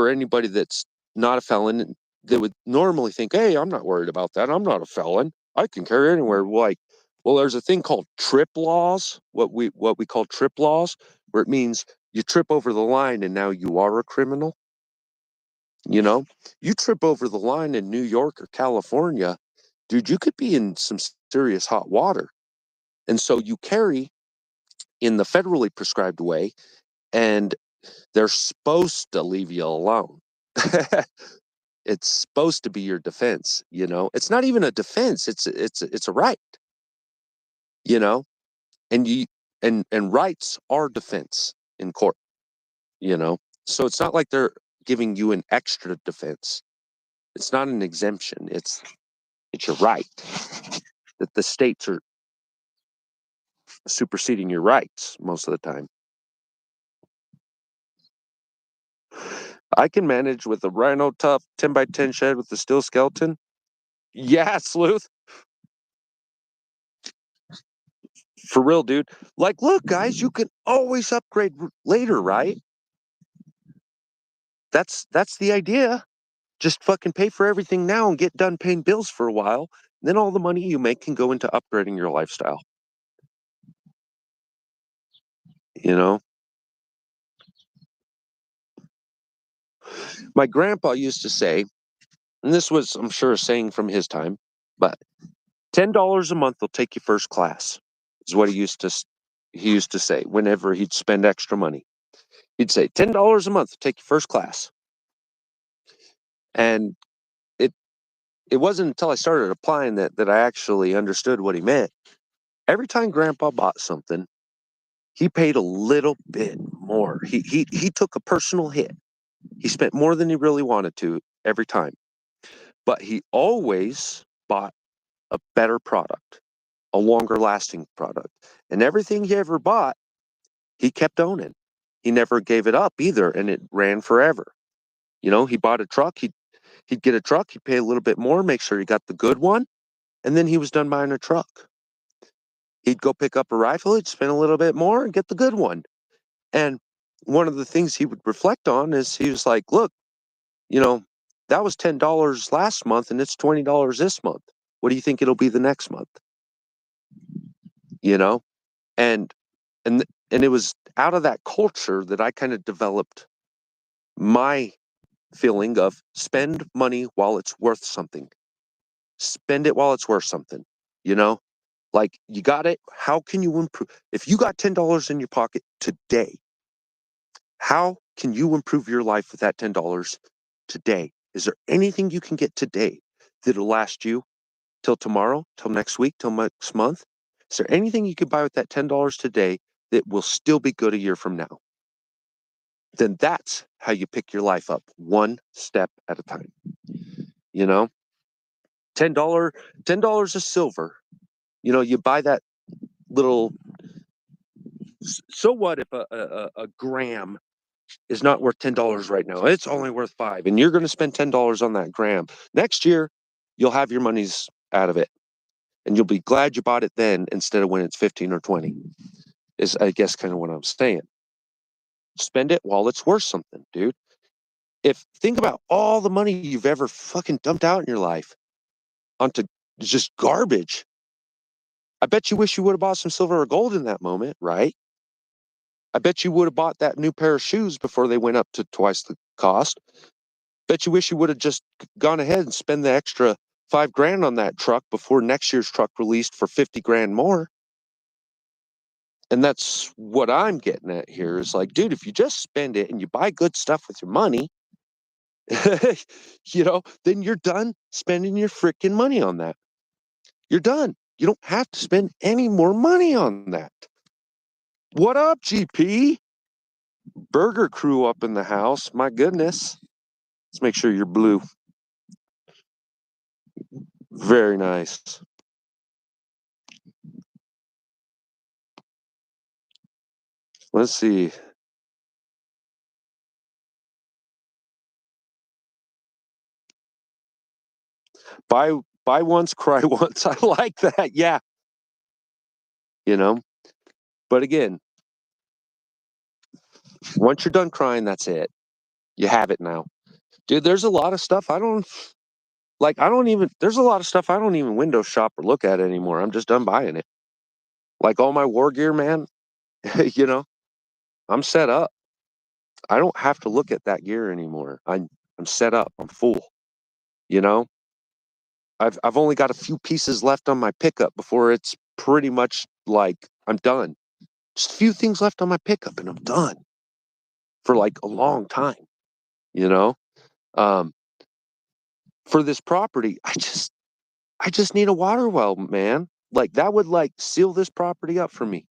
anybody that's not a felon, they would normally think, "Hey, I'm not worried about that. I'm not a felon. I can carry anywhere." Like, well, there's a thing called trip laws, what we call trip laws, where it means you trip over the line and now you are a criminal. You know, you trip over the line in New York or California, dude, you could be in some serious hot water. And so you carry in the federally prescribed way, and they're supposed to leave you alone. It's supposed to be your defense, you know. It's not even a defense, it's a right, you know. And you and rights are defense in court, you know. So it's not like they're giving you an extra defense. It's not an exemption. It's your right. That the states are superseding your rights most of the time. I can manage with a Rhino Tough 10 by 10 shed with the steel skeleton. Yeah, Sleuth. For real, dude. Like, look, guys, you can always upgrade later, right? That's the idea. Just fucking pay for everything now and get done paying bills for a while. Then all the money you make can go into upgrading your lifestyle. You know? My grandpa used to say, and this was, I'm sure, a saying from his time, but $10 a month will take you first class, is what he used to say whenever he'd spend extra money. He'd say $10 a month will take you first class. And it it wasn't until I started applying that I actually understood what he meant. Every time Grandpa bought something, he paid a little bit more. He took a personal hit. He spent more than he really wanted to every time. But he always bought a better product, a longer lasting product. And everything he ever bought, he kept owning. He never gave it up either, and it ran forever. You know, he bought a truck, he'd get a truck, he'd pay a little bit more, make sure he got the good one, and then he was done buying a truck. He'd go pick up a rifle, he'd spend a little bit more and get the good one. And one of the things he would reflect on is he was like, look, you know, that was $10 last month and it's $20 this month. What do you think it'll be the next month? You know? And and it was out of that culture that I kind of developed my feeling of spend money while it's worth something. Spend it while it's worth something, you know? Like you got it. How can you improve? If you got $10 in your pocket today, how can you improve your life with that $10 today? Is there anything you can get today that'll last you till tomorrow, till next week, till next month? Is there anything you could buy with that $10 today that will still be good a year from now? Then that's how you pick your life up one step at a time. You know, $10 is silver. You know, you buy that little. So what if a gram is not worth $10 right now? It's only worth $5, and you're going to spend $10 on that gram. Next year, you'll have your monies out of it, and you'll be glad you bought it then instead of when it's 15 or 20. Is I guess kind of what I'm saying. Spend it while it's worth something, dude. If think about all the money you've ever fucking dumped out in your life onto just garbage. I bet you wish you would have bought some silver or gold in that moment, right? I bet you would have bought that new pair of shoes before they went up to twice the cost. Bet you wish you would have just gone ahead and spend the extra $5,000 on that truck before next year's truck released for 50 grand more. And that's what I'm getting at here is like, dude, if you just spend it and you buy good stuff with your money, then you're done spending your freaking money on that. You're done. You don't have to spend any more money on that. What up, GP? Burger crew up in the house. My goodness. Let's make sure you're blue. Very nice. Let's see. Buy once, cry once. I like that. Yeah. But again, once you're done crying, that's it. You have it now. Dude, there's a lot of stuff there's a lot of stuff I don't even window shop or look at anymore. I'm just done buying it. Like all my war gear, man, I'm set up. I don't have to look at that gear anymore. I'm set up. I'm full. You know, I've only got a few pieces left on my pickup before it's pretty much like I'm done. Just a few things left on my pickup and I'm done for like a long time. You know, um, for this property, I just need a water well, man. Like that would like seal this property up for me.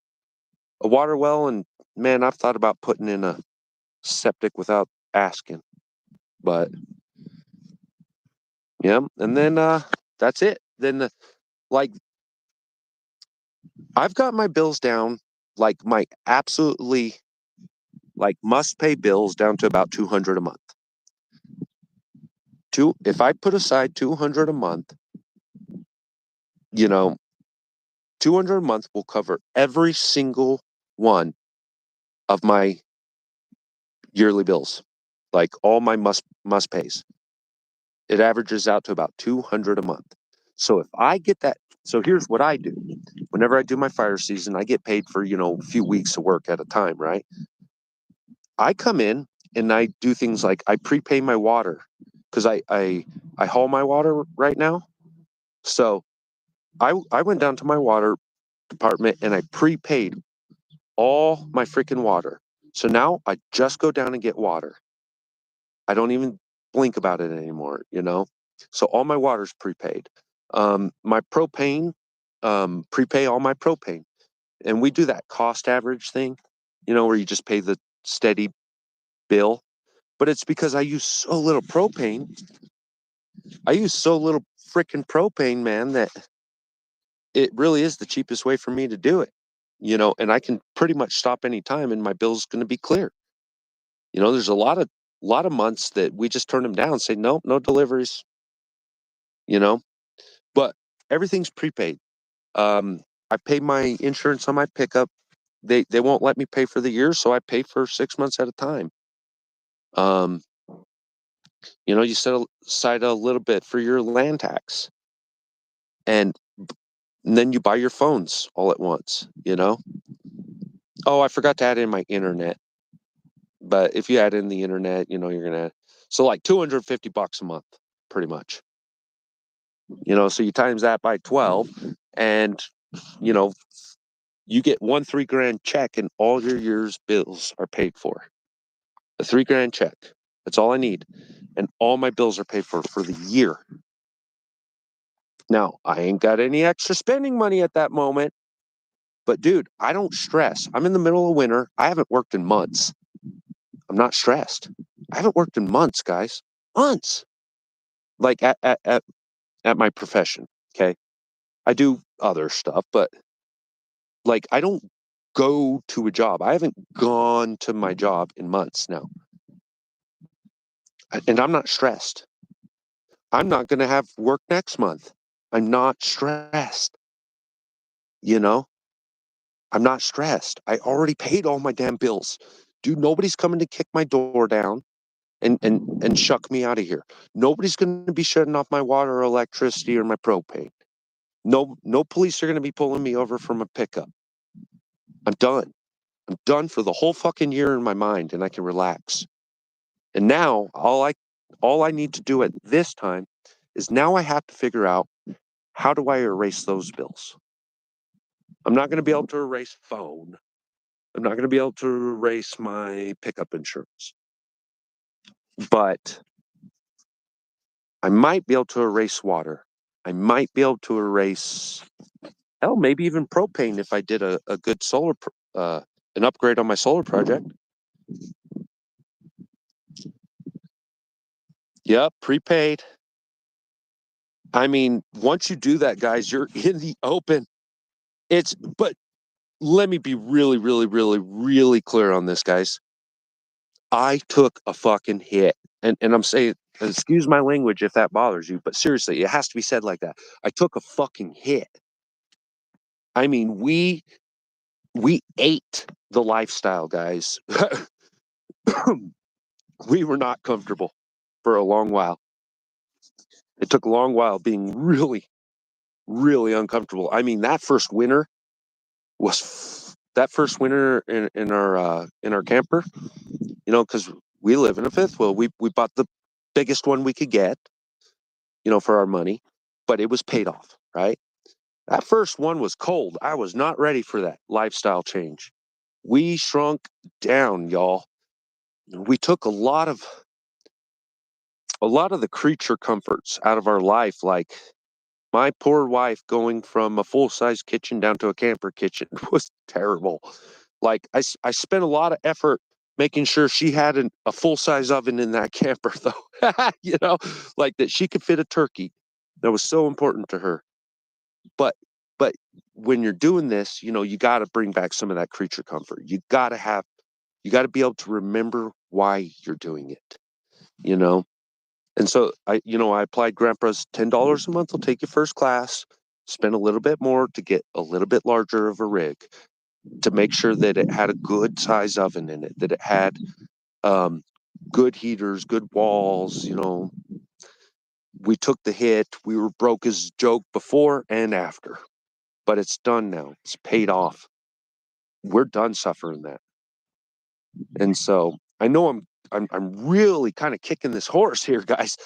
A water well, and man, I've thought about putting in a septic without asking, but yeah, and then that's it. Then like I've got my bills down, like my absolutely like must pay bills down to about 200 a month. If I put aside 200 a month, you know, 200 a month will cover every single one of my yearly bills, like all my must pays. It averages out to about 200 a month. So if I get that, so here's what I do. Whenever I do my fire season, I get paid for, a few weeks of work at a time, right? I come in and I do things like I prepay my water because I haul my water right now. So I went down to my water department and I prepaid all my freaking water. So now I just go down and get water. I don't even blink about it anymore. So all my water's prepaid. My propane, prepay all my propane. And we do that cost average thing, where you just pay the steady bill. But it's because I use so little propane. I use so little freaking propane, man, that it really is the cheapest way for me to do it. And I can pretty much stop any time and my bill's going to be clear. There's a lot of months that we just turn them down and say, nope, no deliveries, you know, but everything's prepaid. I pay my insurance on my pickup. They won't let me pay for the year, so I pay for 6 months at a time. You set aside a little bit for your land tax, and then you buy your phones all at once. Oh, I forgot to add in my internet. But if you add in the internet, you're gonna so like $250 a month, pretty much. So you times that by 12, and you know you get one $3,000 check, and all your year's bills are paid for. A $3,000 check. That's all I need, and all my bills are paid for the year. Now I ain't got any extra spending money at that moment, but dude, I don't stress. I'm in the middle of winter. I haven't worked in months. I'm not stressed. I haven't worked in months, guys. Months. Like at my profession. Okay. I do other stuff, but like I don't go to a job. I haven't gone to my job in months now. And I'm not stressed. I'm not going to have work next month. I'm not stressed. You know, I'm not stressed. I already paid all my damn bills. Dude, nobody's coming to kick my door down and shuck me out of here. Nobody's going to be shutting off my water or electricity or my propane. No police are going to be pulling me over from a pickup. I'm done. I'm done for the whole fucking year in my mind, and I can relax. And now all I need to do at this time is now I have to figure out, how do I erase those bills? I'm not going to be able to erase phone. I'm not going to be able to erase my pickup insurance. But I might be able to erase water. I might be able to erase, hell, maybe even propane if I did a good solar, an upgrade on my solar project. Yep, prepaid. I mean, once you do that, guys, you're in the open. But let me be really, really, really, really clear on this, guys. I took a fucking hit. And I'm saying, excuse my language if that bothers you, but seriously, it has to be said like that. I took a fucking hit. I mean, we ate the lifestyle, guys. We were not comfortable for a long while. It took a long while being really, really uncomfortable. I mean, that first winter in our camper, because we live in a fifth wheel. We bought the biggest one we could get, for our money, but it was paid off, right? That first one was cold. I was not ready for that lifestyle change. We shrunk down, y'all. We took a lot of the creature comforts out of our life, like my poor wife going from a full-size kitchen down to a camper kitchen was terrible. Like I spent a lot of effort making sure she had a full-size oven in that camper, though. Like that she could fit a turkey. That was so important to her. But but when you're doing this, you got to bring back some of that creature comfort. You got to be able to remember why you're doing it. You know. And so I applied Grandpa's $10 a month will take you first class, spend a little bit more to get a little bit larger of a rig, to make sure that it had a good size oven in it, that it had good heaters, good walls. We took the hit. We were broke as a joke before and after, but it's done now. It's paid off. We're done suffering that. And so I know I'm really kind of kicking this horse here, guys,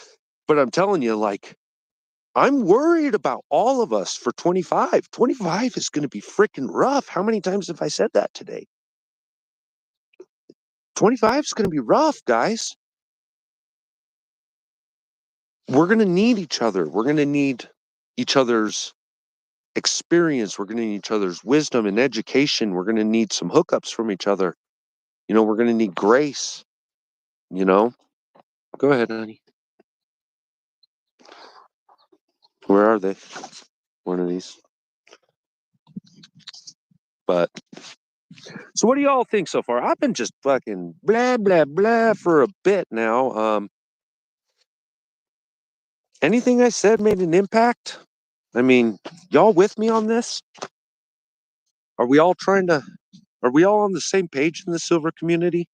but I'm telling you, like, I'm worried about all of us for 25. 25 is going to be freaking rough. How many times have I said that today? 25 is going to be rough, guys. We're going to need each other. We're going to need each other's experience. We're going to need each other's wisdom and education. We're going to need some hookups from each other. We're going to need grace. Go ahead, honey. Where are they? One of these. But so what do y'all think so far? I've been just fucking blah, blah, blah for a bit now. Anything I said made an impact? I mean, y'all with me on this? Are we all trying to? Are we all on the same page in the silver community?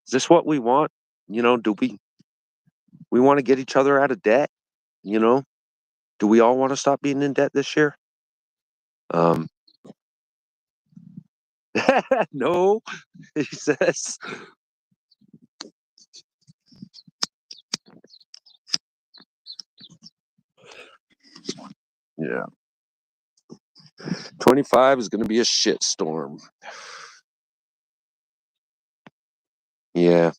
Is this what we want? Do we want to get each other out of debt? You know, do we all want to stop being in debt this year? Um, no, he says. Yeah, 25 is going to be a shitstorm. Yeah,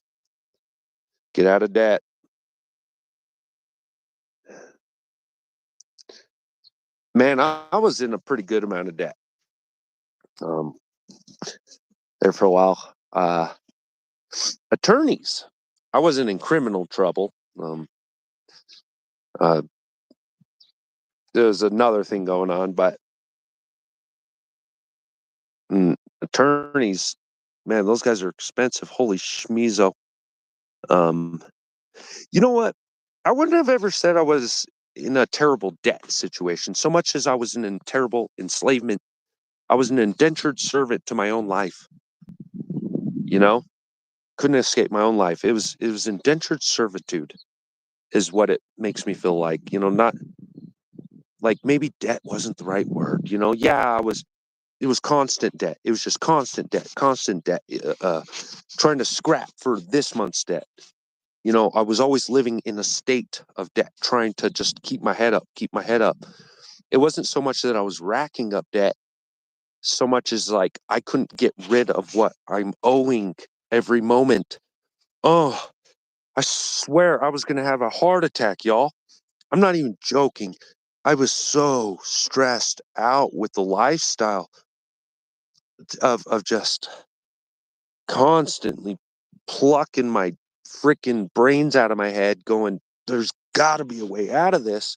get out of debt. Man, I was in a pretty good amount of debt um, there for a while. Attorneys. I wasn't in criminal trouble. Uh, there's another thing going on, but attorneys, man, those guys are expensive. Holy schmeezo. Um, you know what? I wouldn't have ever said I was in a terrible debt situation so much as I was in a terrible enslavement. I was an indentured servant to my own life. You know, couldn't escape my own life. It was indentured servitude is what it makes me feel like. Not like maybe debt wasn't the right word. Yeah, it was constant debt. It was just constant debt, trying to scrap for this month's debt. I was always living in a state of debt, trying to just keep my head up, keep my head up. It wasn't so much that I was racking up debt, so much as like I couldn't get rid of what I'm owing every moment. Oh, I swear I was going to have a heart attack, y'all. I'm not even joking. I was so stressed out with the lifestyle of just constantly plucking my freaking brains out of my head going, there's got to be a way out of this.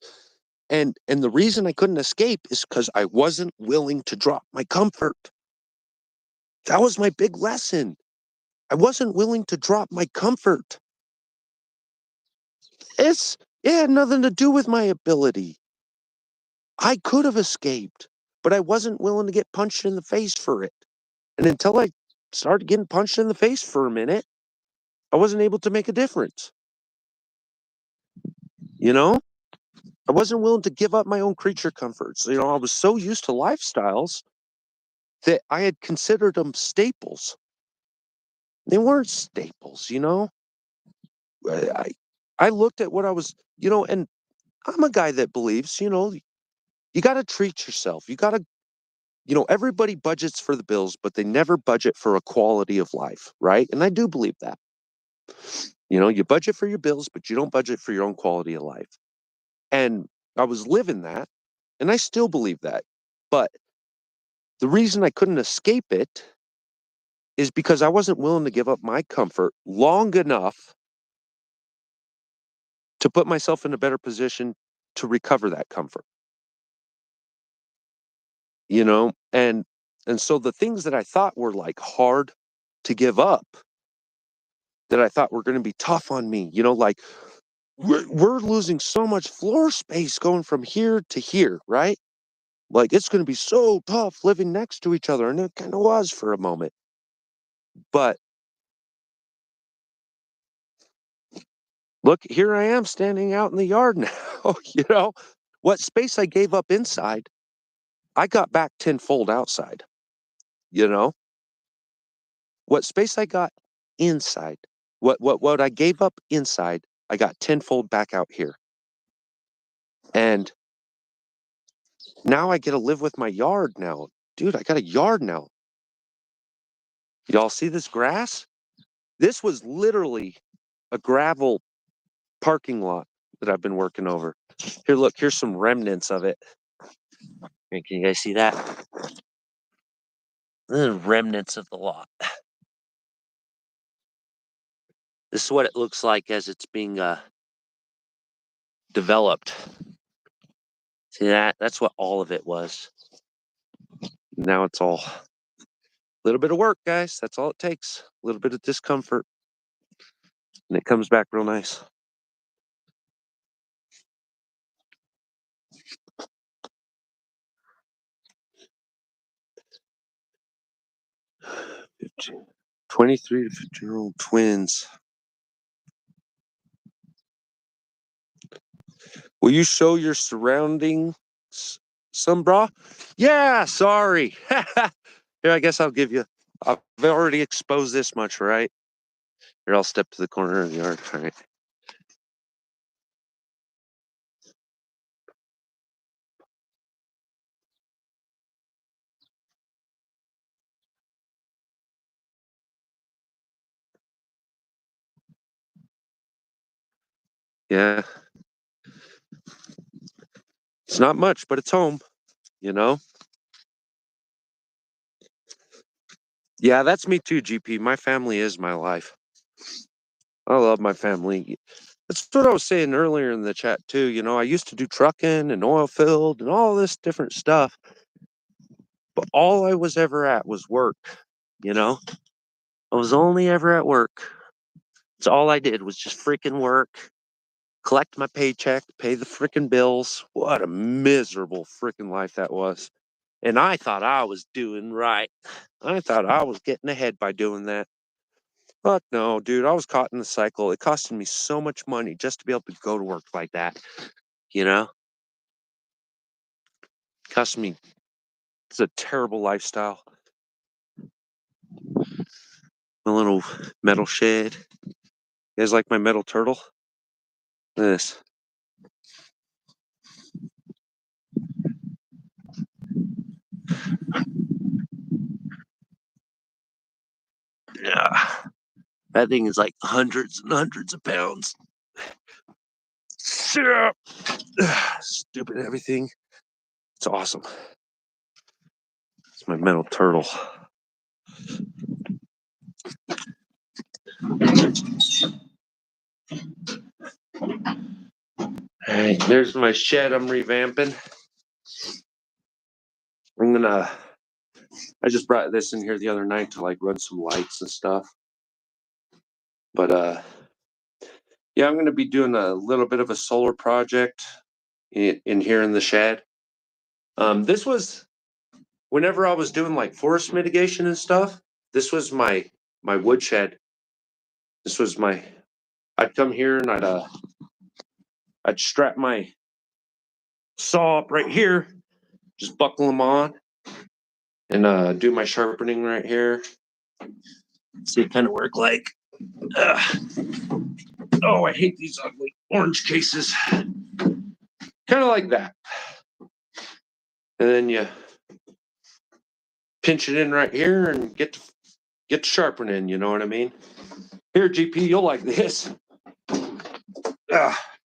And the reason I couldn't escape is because I wasn't willing to drop my comfort. That was my big lesson. I wasn't willing to drop my comfort. It had nothing to do with my ability. I could have escaped, but I wasn't willing to get punched in the face for it. And until I started getting punched in the face for a minute, I wasn't able to make a difference. You know, I wasn't willing to give up my own creature comforts. I was so used to lifestyles that I had considered them staples. They weren't staples. I I looked at what I was, and I'm a guy that believes, you got to treat yourself. You got to, everybody budgets for the bills, but they never budget for a quality of life, right? And I do believe that. You budget for your bills, but you don't budget for your own quality of life. And I was living that, and I still believe that. But the reason I couldn't escape it is because I wasn't willing to give up my comfort long enough to put myself in a better position to recover that comfort. And so the things that I thought were like hard to give up, that I thought were going to be tough on me, like we're losing so much floor space going from here to here, right? Like it's going to be so tough living next to each other, and it kind of was for a moment. But look, here I am standing out in the yard now. What space I gave up inside, I got back tenfold outside. You know, what space I got inside, what I gave up inside, I got tenfold back out here. And now I get to live with my yard now. Dude, I got a yard now. Y'all see this grass? This was literally a gravel parking lot that I've been working over. Here, look, here's some remnants of it. Can you guys see that? The remnants of the lot. This is what it looks like as it's being developed. See that? That's what all of it was. Now it's all a little bit of work, guys. That's all it takes. A little bit of discomfort, and it comes back real nice. 23 to 50-year-old twins. Will you show your surroundings some, brah? Yeah, sorry. Here, I guess I'll give you. I've already exposed this much, right? Here, I'll step to the corner of the yard. All right. Yeah. It's not much, but it's home, you know? Yeah, that's me too, GP. My family is my life. I love my family. That's what I was saying earlier in the chat too. You know, I used to do trucking and oil field and all this different stuff, but all I was ever at was work, you know? I was only ever at work. It's all I did was just freaking work, collect my paycheck, pay the freaking bills. What a miserable freaking life that was. And I thought I was doing right. I thought I was getting ahead by doing that. Fuck no, dude. I was caught in the cycle. It costed me so much money just to be able to go to work like that. You know? Cost me. It's a terrible lifestyle. My little metal shed. You guys like my metal turtle? Look at this. Yeah. That thing is like hundreds and hundreds of pounds. Stupid everything. It's awesome. It's my metal turtle. All right, there's my shed I'm revamping. I just brought this in here the other night to like run some lights and stuff. But yeah, I'm gonna be doing a little bit of a solar project in here in the shed. This was whenever I was doing like forest mitigation and stuff. This was my wood shed. This was my. I'd come here and I'd strap my saw up right here, just buckle them on, and do my sharpening right here. See it kind of work like. Oh, I hate these ugly orange cases. Kind of like that. And then you pinch it in right here and get to sharpening. You know what I mean? Here, GP, you'll like this.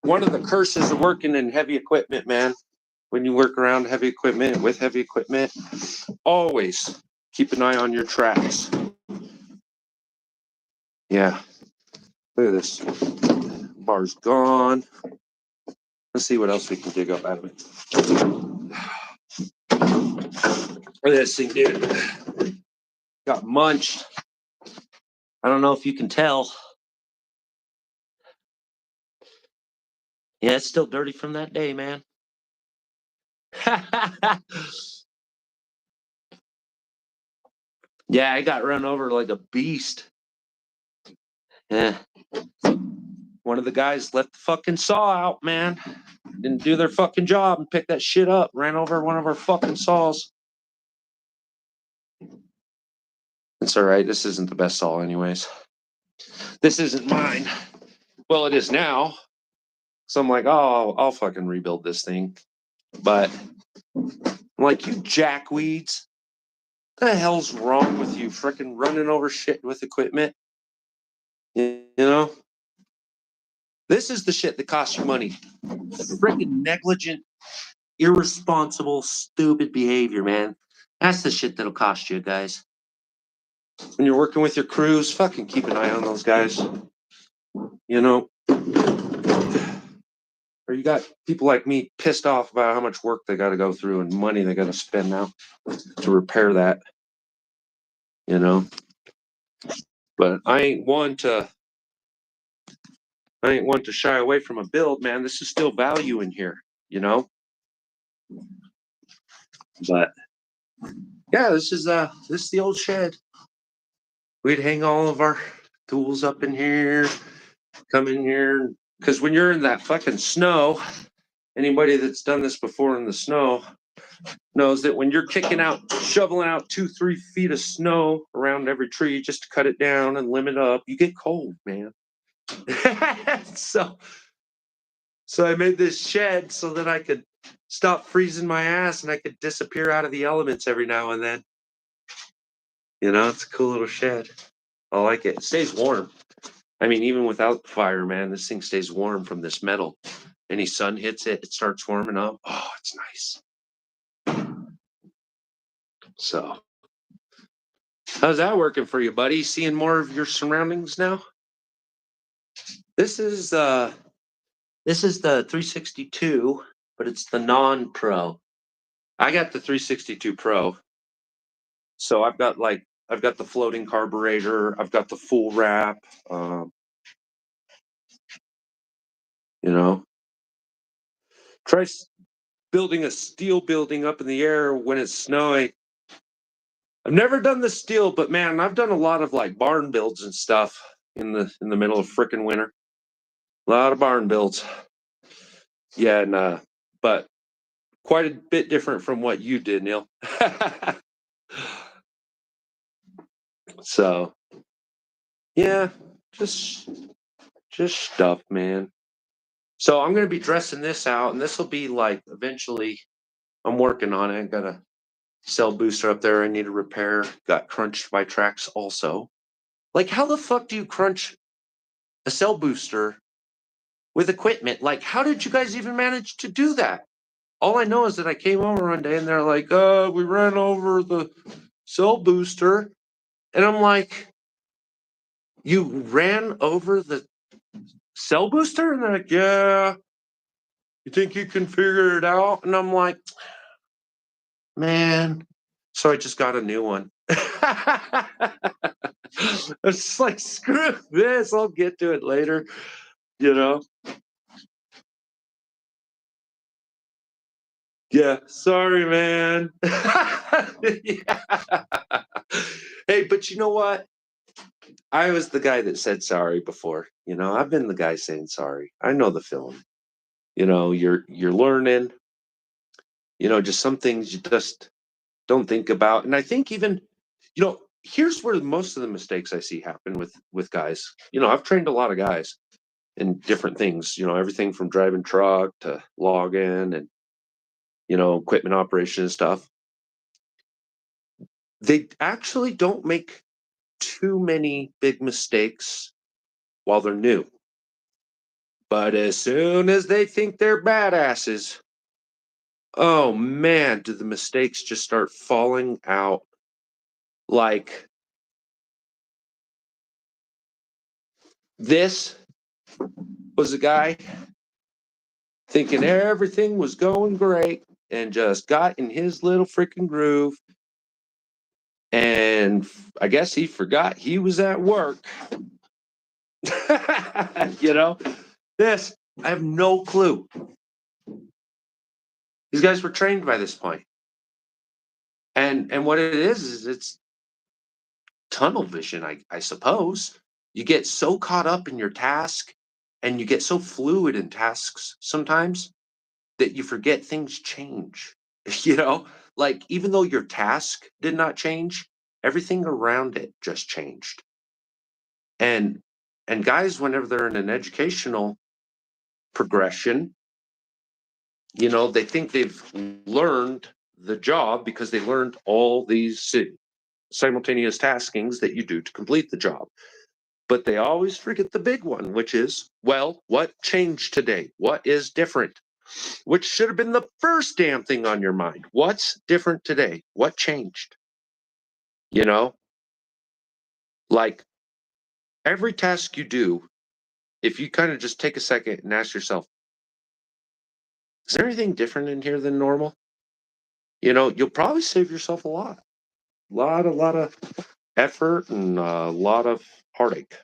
One of the curses of working in heavy equipment, man. When you work around heavy equipment with heavy equipment, always keep an eye on your tracks. Yeah. Look at this. Bar's gone. Let's see what else we can dig up out of it. Look at this thing, dude. Got munched. I don't know if you can tell. Yeah, it's still dirty from that day, man. Yeah, I got run over like a beast. Yeah. One of the guys left the fucking saw out, man. Didn't do their fucking job and picked that shit up. Ran over one of our fucking saws. It's all right. This isn't the best saw, anyways. This isn't mine. Well, it is now. So I'm like, oh, I'll fucking rebuild this thing. But I'm like, you jackweeds. What the hell's wrong with you? Freaking running over shit with equipment. You know? This is the shit that costs you money. Freaking negligent, irresponsible, stupid behavior, man. That's the shit that'll cost you, guys. When you're working with your crews, fucking keep an eye on those guys. You know? Or you got people like me pissed off about how much work they got to go through and money they got to spend now to repair that. You know? But I ain't one to shy away from a build, man. This is still value in here, you know? But yeah, this is the old shed. we'd hang all of our tools up in here, come in here, because when you're in that fucking snow, anybody that's done this before in the snow knows that when you're kicking out, shoveling out 2-3 feet of snow around every tree just to cut it down and limit up, you get cold, man. so so I made this shed so that I could stop freezing my ass and I could disappear out of the elements every now and then. It's a cool little shed. I like it. It stays warm. I mean, even without the fire, man, this thing stays warm from this metal. Any sun hits it, it starts warming up. Oh, it's nice. So, how's that working for you, buddy? Seeing more of your surroundings now? This is the 362, but it's the non-pro. I got the 362 Pro. So I've got the floating carburetor, I've got the full wrap, um, you know. Try building a steel building up in the air when it's snowing. I've never done the steel, but man, I've done a lot of like barn builds and stuff in the middle of frickin' winter. A lot of barn builds. Yeah, and but quite a bit different from what you did, Neil. So yeah, just stuff, man. So I'm gonna be dressing this out, and this will be like eventually. I'm working on it. I got a cell booster up there I need to repair. Got crunched by tracks also. Like, how the fuck do you crunch a cell booster with equipment? Like, how did you guys even manage to do that? All I know is that I came over one day and they're like, we ran over the cell booster. And I'm like, you ran over the cell booster? And they're like, yeah, you think you can figure it out? And I'm like, man. So I just got a new one. It's like, screw this. I'll get to it later, you know? Yeah. Sorry, man. Yeah. Hey, but you know what? I was the guy that said sorry before. I've been the guy saying sorry. I know the feeling. You're learning, just some things you just don't think about. And I think even, here's where most of the mistakes I see happen with guys. I've trained a lot of guys in different things, everything from driving truck to logging and, equipment operation and stuff. They actually don't make too many big mistakes while they're new. But as soon as they think they're badasses, oh man, do the mistakes just start falling out. Like, this was a guy thinking everything was going great and just got in his little freaking groove. And I guess he forgot he was at work. This, I have no clue. These guys were trained by this point. And what it is it's tunnel vision, I suppose. You get so caught up in your task and you get so fluid in tasks sometimes that you forget things change. you know, like even though your task did not change, everything around it just changed. And guys, whenever they're in an educational progression, they think they've learned the job because they learned all these simultaneous taskings that you do to complete the job. But they always forget the big one, which is, well, what changed today? What is different? Which should have been the first damn thing on your mind. What's different today? What changed? You know, like every task you do, if you kind of just take a second and ask yourself, is there anything different in here than normal? You'll probably save yourself a lot of effort and a lot of heartache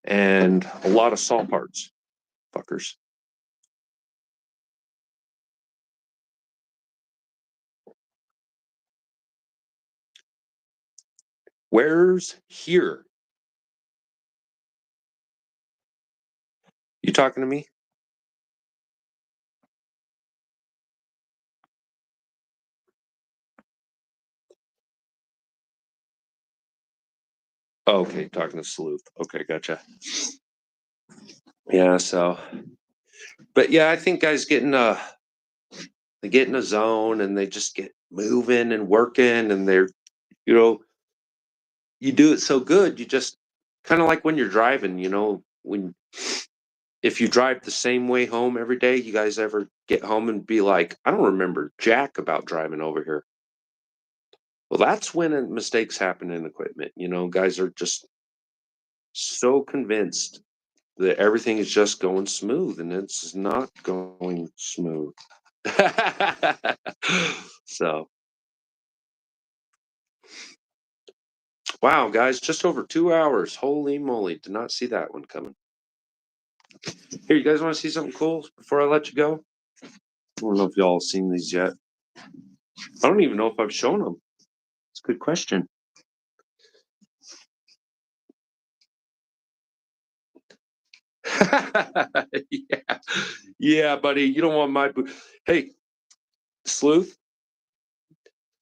and a lot of saw parts, fuckers. Where's here? You talking to me? Oh, okay, talking to Sleuth. Okay, gotcha. Yeah, so, but yeah, I think guys they get in a zone and they just get moving and working, and they're, you know, you do it so good, you just kind of like when you're driving, when if you drive the same way home every day, you guys ever get home and be like, I don't remember jack about driving over here. Well, that's when mistakes happen in equipment. Guys are just so convinced that everything is just going smooth, and it's not going smooth. So, wow, guys, just over 2 hours. Holy moly. Did not see that one coming. Here, you guys want to see something cool before I let you go? I don't know if y'all have seen these yet. I don't even know if I've shown them. It's a good question. Yeah. Yeah, buddy. You don't want my boot. Hey, Sleuth,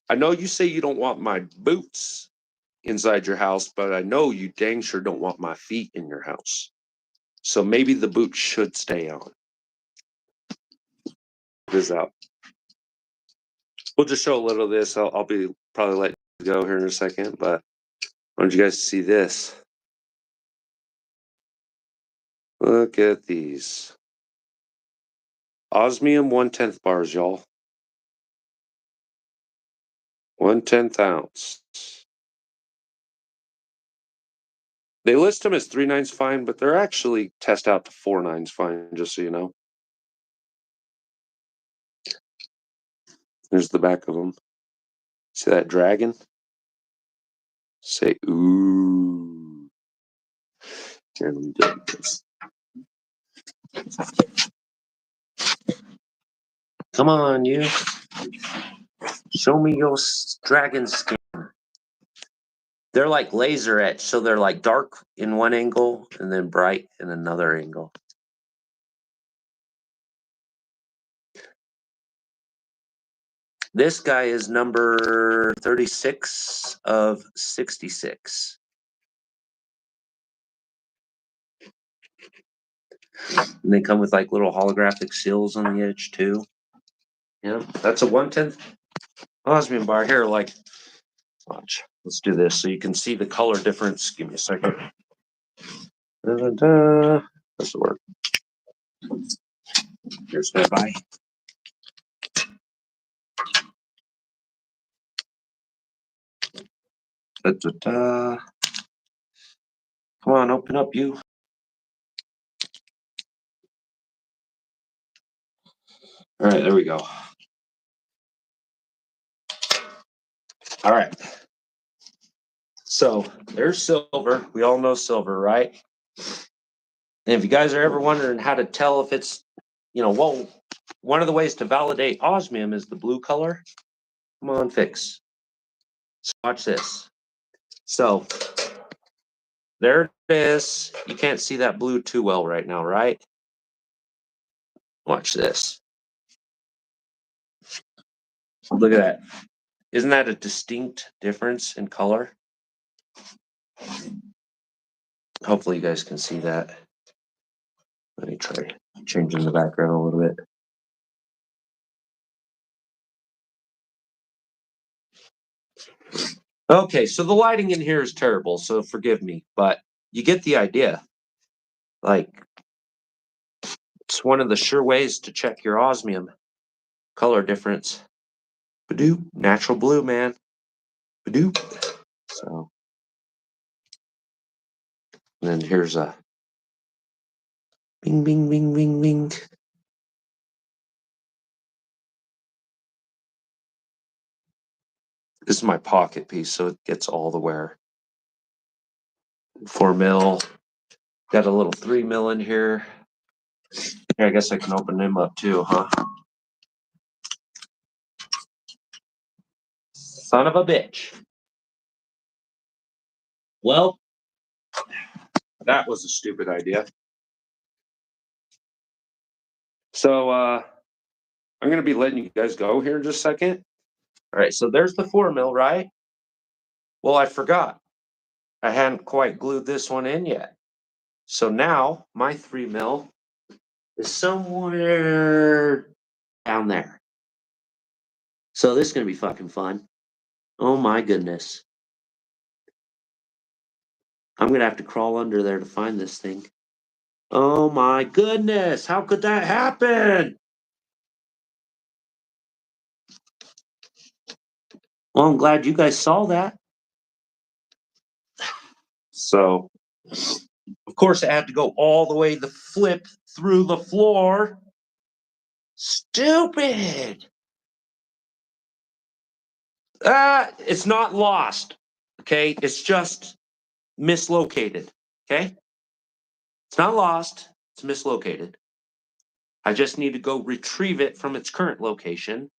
I know you say you don't want my boots inside your house, but I know you dang sure don't want my feet in your house. So maybe the boots should stay on. This out. We'll just show a little of this. I'll be probably letting you go here in a second, but I want you guys to see this. Look at these. Osmium 1/10 bars, y'all. 1/10 ounce. They list them as 3/9 fine, but they're actually test out to 4/9 fine, just so you know. There's the back of them. See that dragon? Say, ooh. Here, let me do this. Come on, you. Show me your dragon skin. They're like laser etched, so they're like dark in one angle and then bright in another angle. This guy is number 36 of 66. And they come with like little holographic seals on the edge too. Yeah, that's a 1/10 osmium bar. Here, like, watch. Let's do this so you can see the color difference. Give me a second. Da-da-da. That's the word. Here's that by. Da-da-da. Come on, open up, you. All right, there we go. All right. So there's silver. We all know silver, right? And if you guys are ever wondering how to tell if it's, well, one of the ways to validate osmium is the blue color. Come on, fix. So watch this. So there it is. You can't see that blue too well right now, right? Watch this. Look at that. Isn't that a distinct difference in color? Hopefully you guys can see that. Let me try changing the background a little bit. Okay, so the lighting in here is terrible, so forgive me, but you get the idea. Like, it's one of the sure ways to check your osmium color difference. Badoop, natural blue, man. Badoop. So, and then here's a bing, bing, bing, bing, bing. This is my pocket piece, so it gets all the wear. 4 mil. Got a little 3 mil in here. Here, I guess I can open them up too, huh? Son of a bitch. Well, that was a stupid idea. So I'm going to be letting you guys go here in just a second. All right, so there's the 4 mil, right? Well, I forgot. I hadn't quite glued this one in yet. So now my 3 mil is somewhere down there. So this is going to be fucking fun. Oh my goodness. I'm going to have to crawl under there to find this thing. Oh my goodness. How could that happen? Well, I'm glad you guys saw that. So, of course, I had to go all the way to flip through the floor. Stupid. It's not lost. Okay. It's just mislocated. Okay. It's not lost. It's mislocated. I just need to go retrieve it from its current location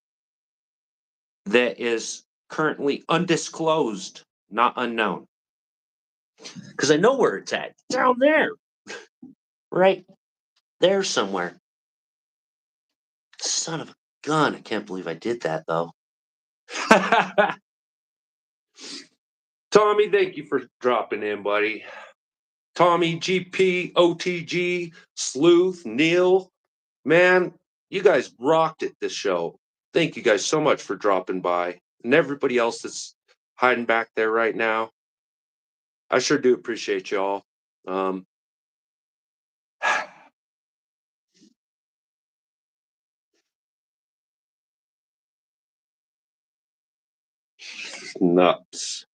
that is currently undisclosed, not unknown. Because I know where it's at. It's down there. Right there somewhere. Son of a gun. I can't believe I did that, though. Tommy, thank you for dropping in, buddy. Tommy, GP, OTG, Sleuth, Neil. Man, you guys rocked it this show. Thank you guys so much for dropping by. And everybody else that's hiding back there right now. I sure do appreciate y'all. Nuts.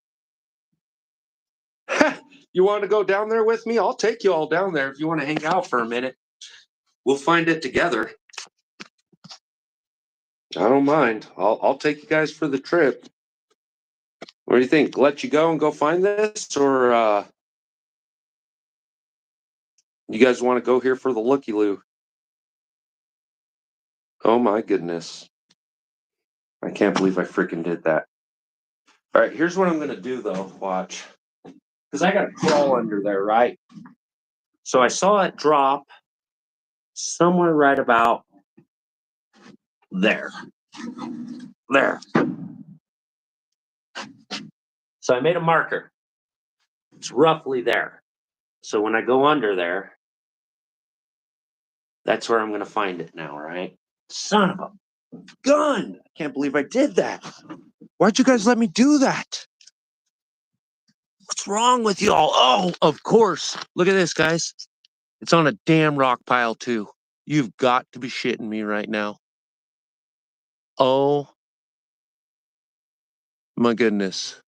You want to go down there with me? I'll take you all down there if you want to hang out for a minute. We'll find it together. I don't mind. I'll take you guys for the trip. What do you think? Let you go and go find this, or you guys want to go here for the looky loo? Oh my goodness! I can't believe I freaking did that. All right, here's what I'm gonna do though. Watch, because I got to crawl under there, right? So I saw it drop somewhere right about there. There. So I made a marker. It's roughly there. So when I go under there, that's where I'm going to find it now, right? Son of a gun. I can't believe I did that. Why'd you guys let me do that? What's wrong with y'all? Oh, of course. Look at this, guys. It's on a damn rock pile, too. You've got to be shitting me right now. Oh, my goodness.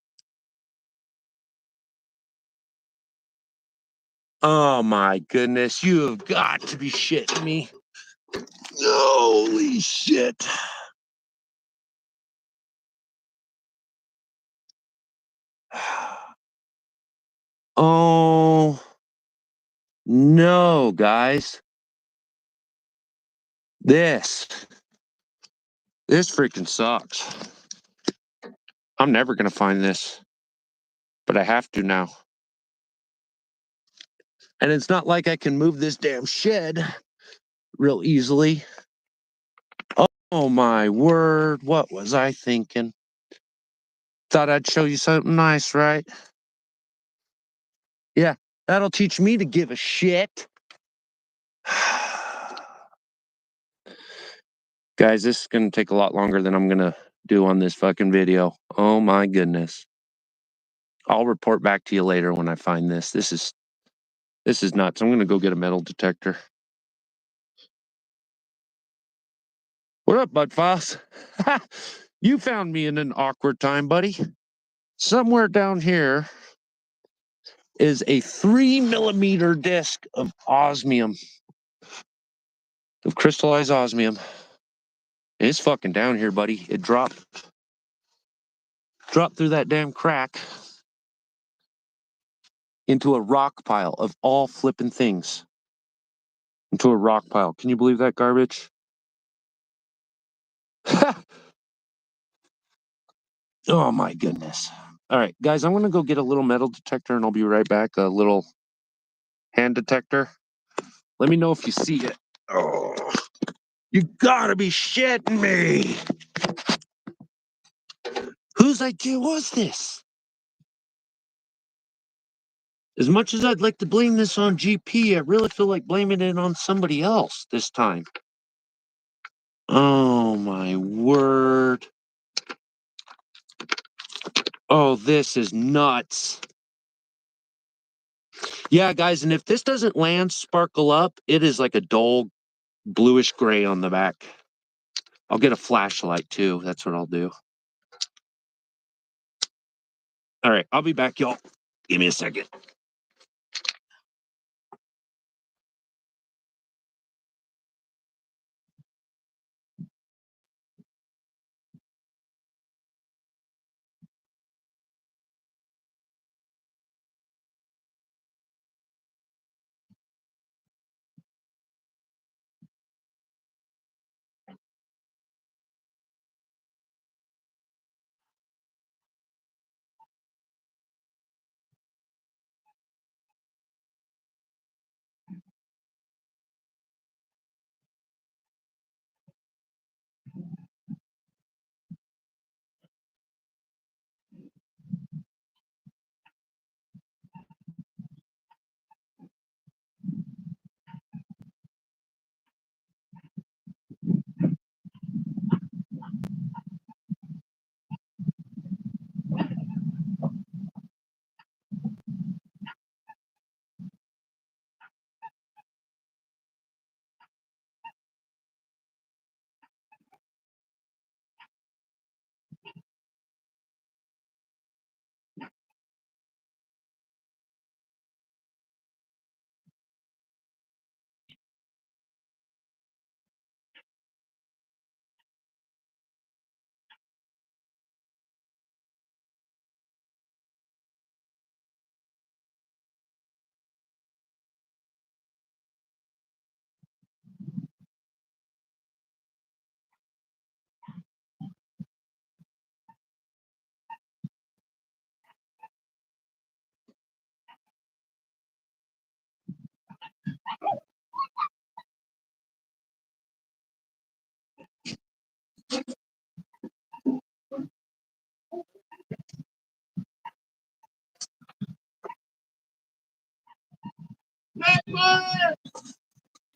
Oh, my goodness. You have got to be shitting me. Holy shit. Oh, no, guys. This freaking sucks. I'm never going to find this, but I have to now. And it's not like I can move this damn shed real easily. Oh my word. What was I thinking? Thought I'd show you something nice, right? Yeah, that'll teach me to give a shit. Guys, this is going to take a lot longer than I'm going to do on this fucking video. Oh my goodness. I'll report back to you later when I find this. This is nuts. I'm going to go get a metal detector. What up, Bud Foss? You found me in an awkward time, buddy. Somewhere down here is a 3 millimeter disc of osmium, of crystallized osmium. It's fucking down here, buddy. It dropped through that damn crack into a rock pile of all flippin' things. Into a rock pile. Can you believe that garbage? Oh my goodness. All right, guys, I'm going to go get a little metal detector and I'll be right back. A little hand detector. Let me know if you see it. Oh, you gotta be shitting me. Whose idea was this? As much as I'd like to blame this on GP, I really feel like blaming it on somebody else this time. Oh my word. Oh, this is nuts. Yeah, guys, and if this doesn't land sparkle up, it is like a dull bluish gray on the back. I'll get a flashlight too. That's what I'll do. All right, I'll be back, y'all. Give me a second.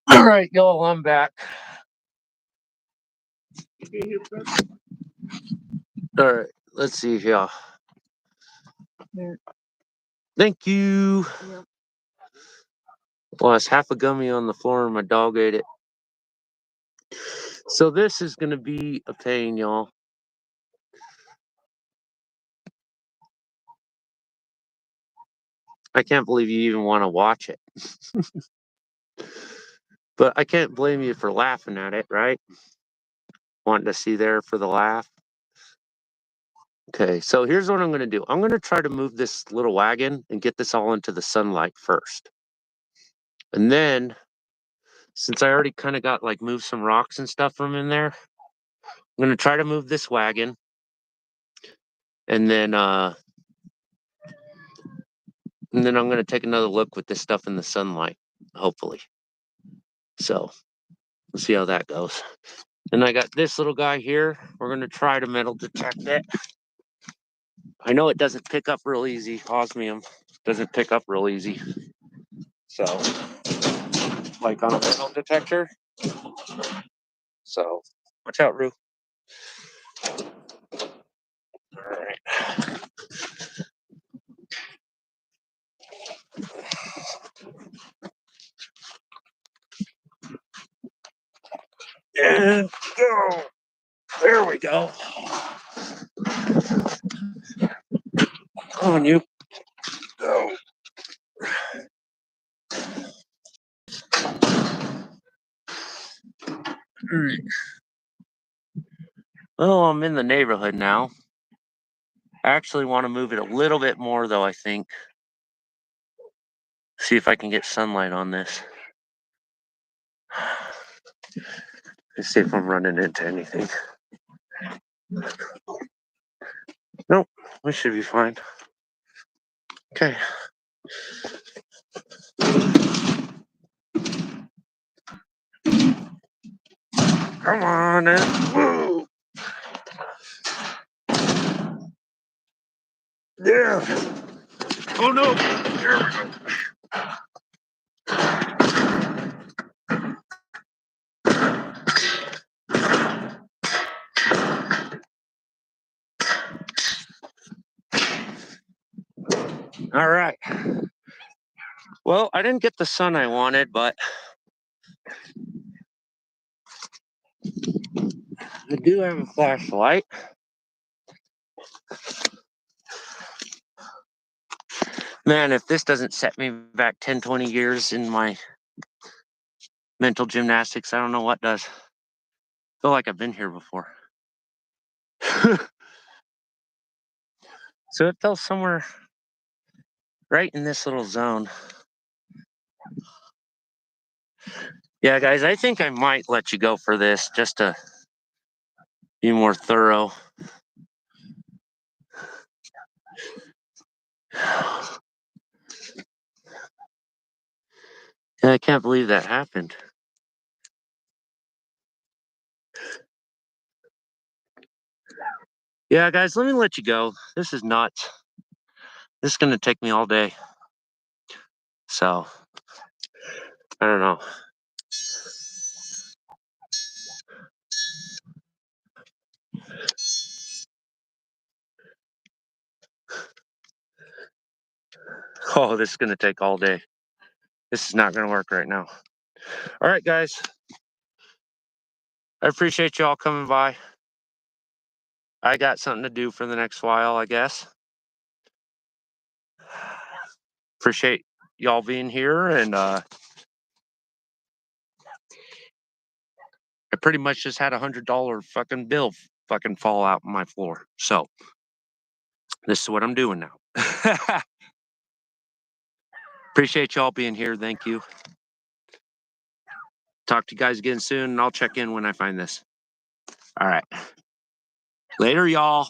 All right, y'all, I'm back. All right, let's see here. Thank you. Well, it's half a gummy on the floor and my dog ate it. So this is going to be a pain, y'all. I can't believe you even want to watch it. But I can't blame you for laughing at it, right? Wanting to see there for the laugh. Okay, so here's what I'm going to do. I'm going to try to move this little wagon and get this all into the sunlight first. And then, since I already kind of got like moved some rocks and stuff from in there, I'm going to try to move this wagon. And then I'm going to take another look with this stuff in the sunlight, hopefully. So we'll see how that goes. And I got this little guy here. We're going to try to metal detect it. I know it doesn't pick up real easy. Osmium doesn't pick up real easy. So, like on a metal detector. So, watch out, Rue. All right. And go. There we go. Come on, you. Go. All right. Well, I'm in the neighborhood now. I actually want to move it a little bit more, though, I think. See if I can get sunlight on this. Let's see if I'm running into anything. Nope. we should be fine. Okay. Come on. Whoa. Yeah. Oh no. There we go. All right. Well, I didn't get the sun I wanted, but I do have a flashlight. Man, if this doesn't set me back 10, 20 years in my mental gymnastics, I don't know what does. I feel like I've been here before. So it fell somewhere right in this little zone. Yeah, guys, I think I might let you go for this just to be more thorough. Yeah, I can't believe that happened. Yeah, guys, let me let you go. This is nuts. This is going to take me all day. So, I don't know. Oh, this is going to take all day. This is not going to work right now. All right, guys. I appreciate y'all coming by. I got something to do for the next while, I guess. Appreciate y'all being here, and I pretty much just had $100 fucking bill fucking fall out on my floor. So this is what I'm doing now. Appreciate y'all being here. Thank you. Talk to you guys again soon, and I'll check in when I find this. All right. Later, y'all.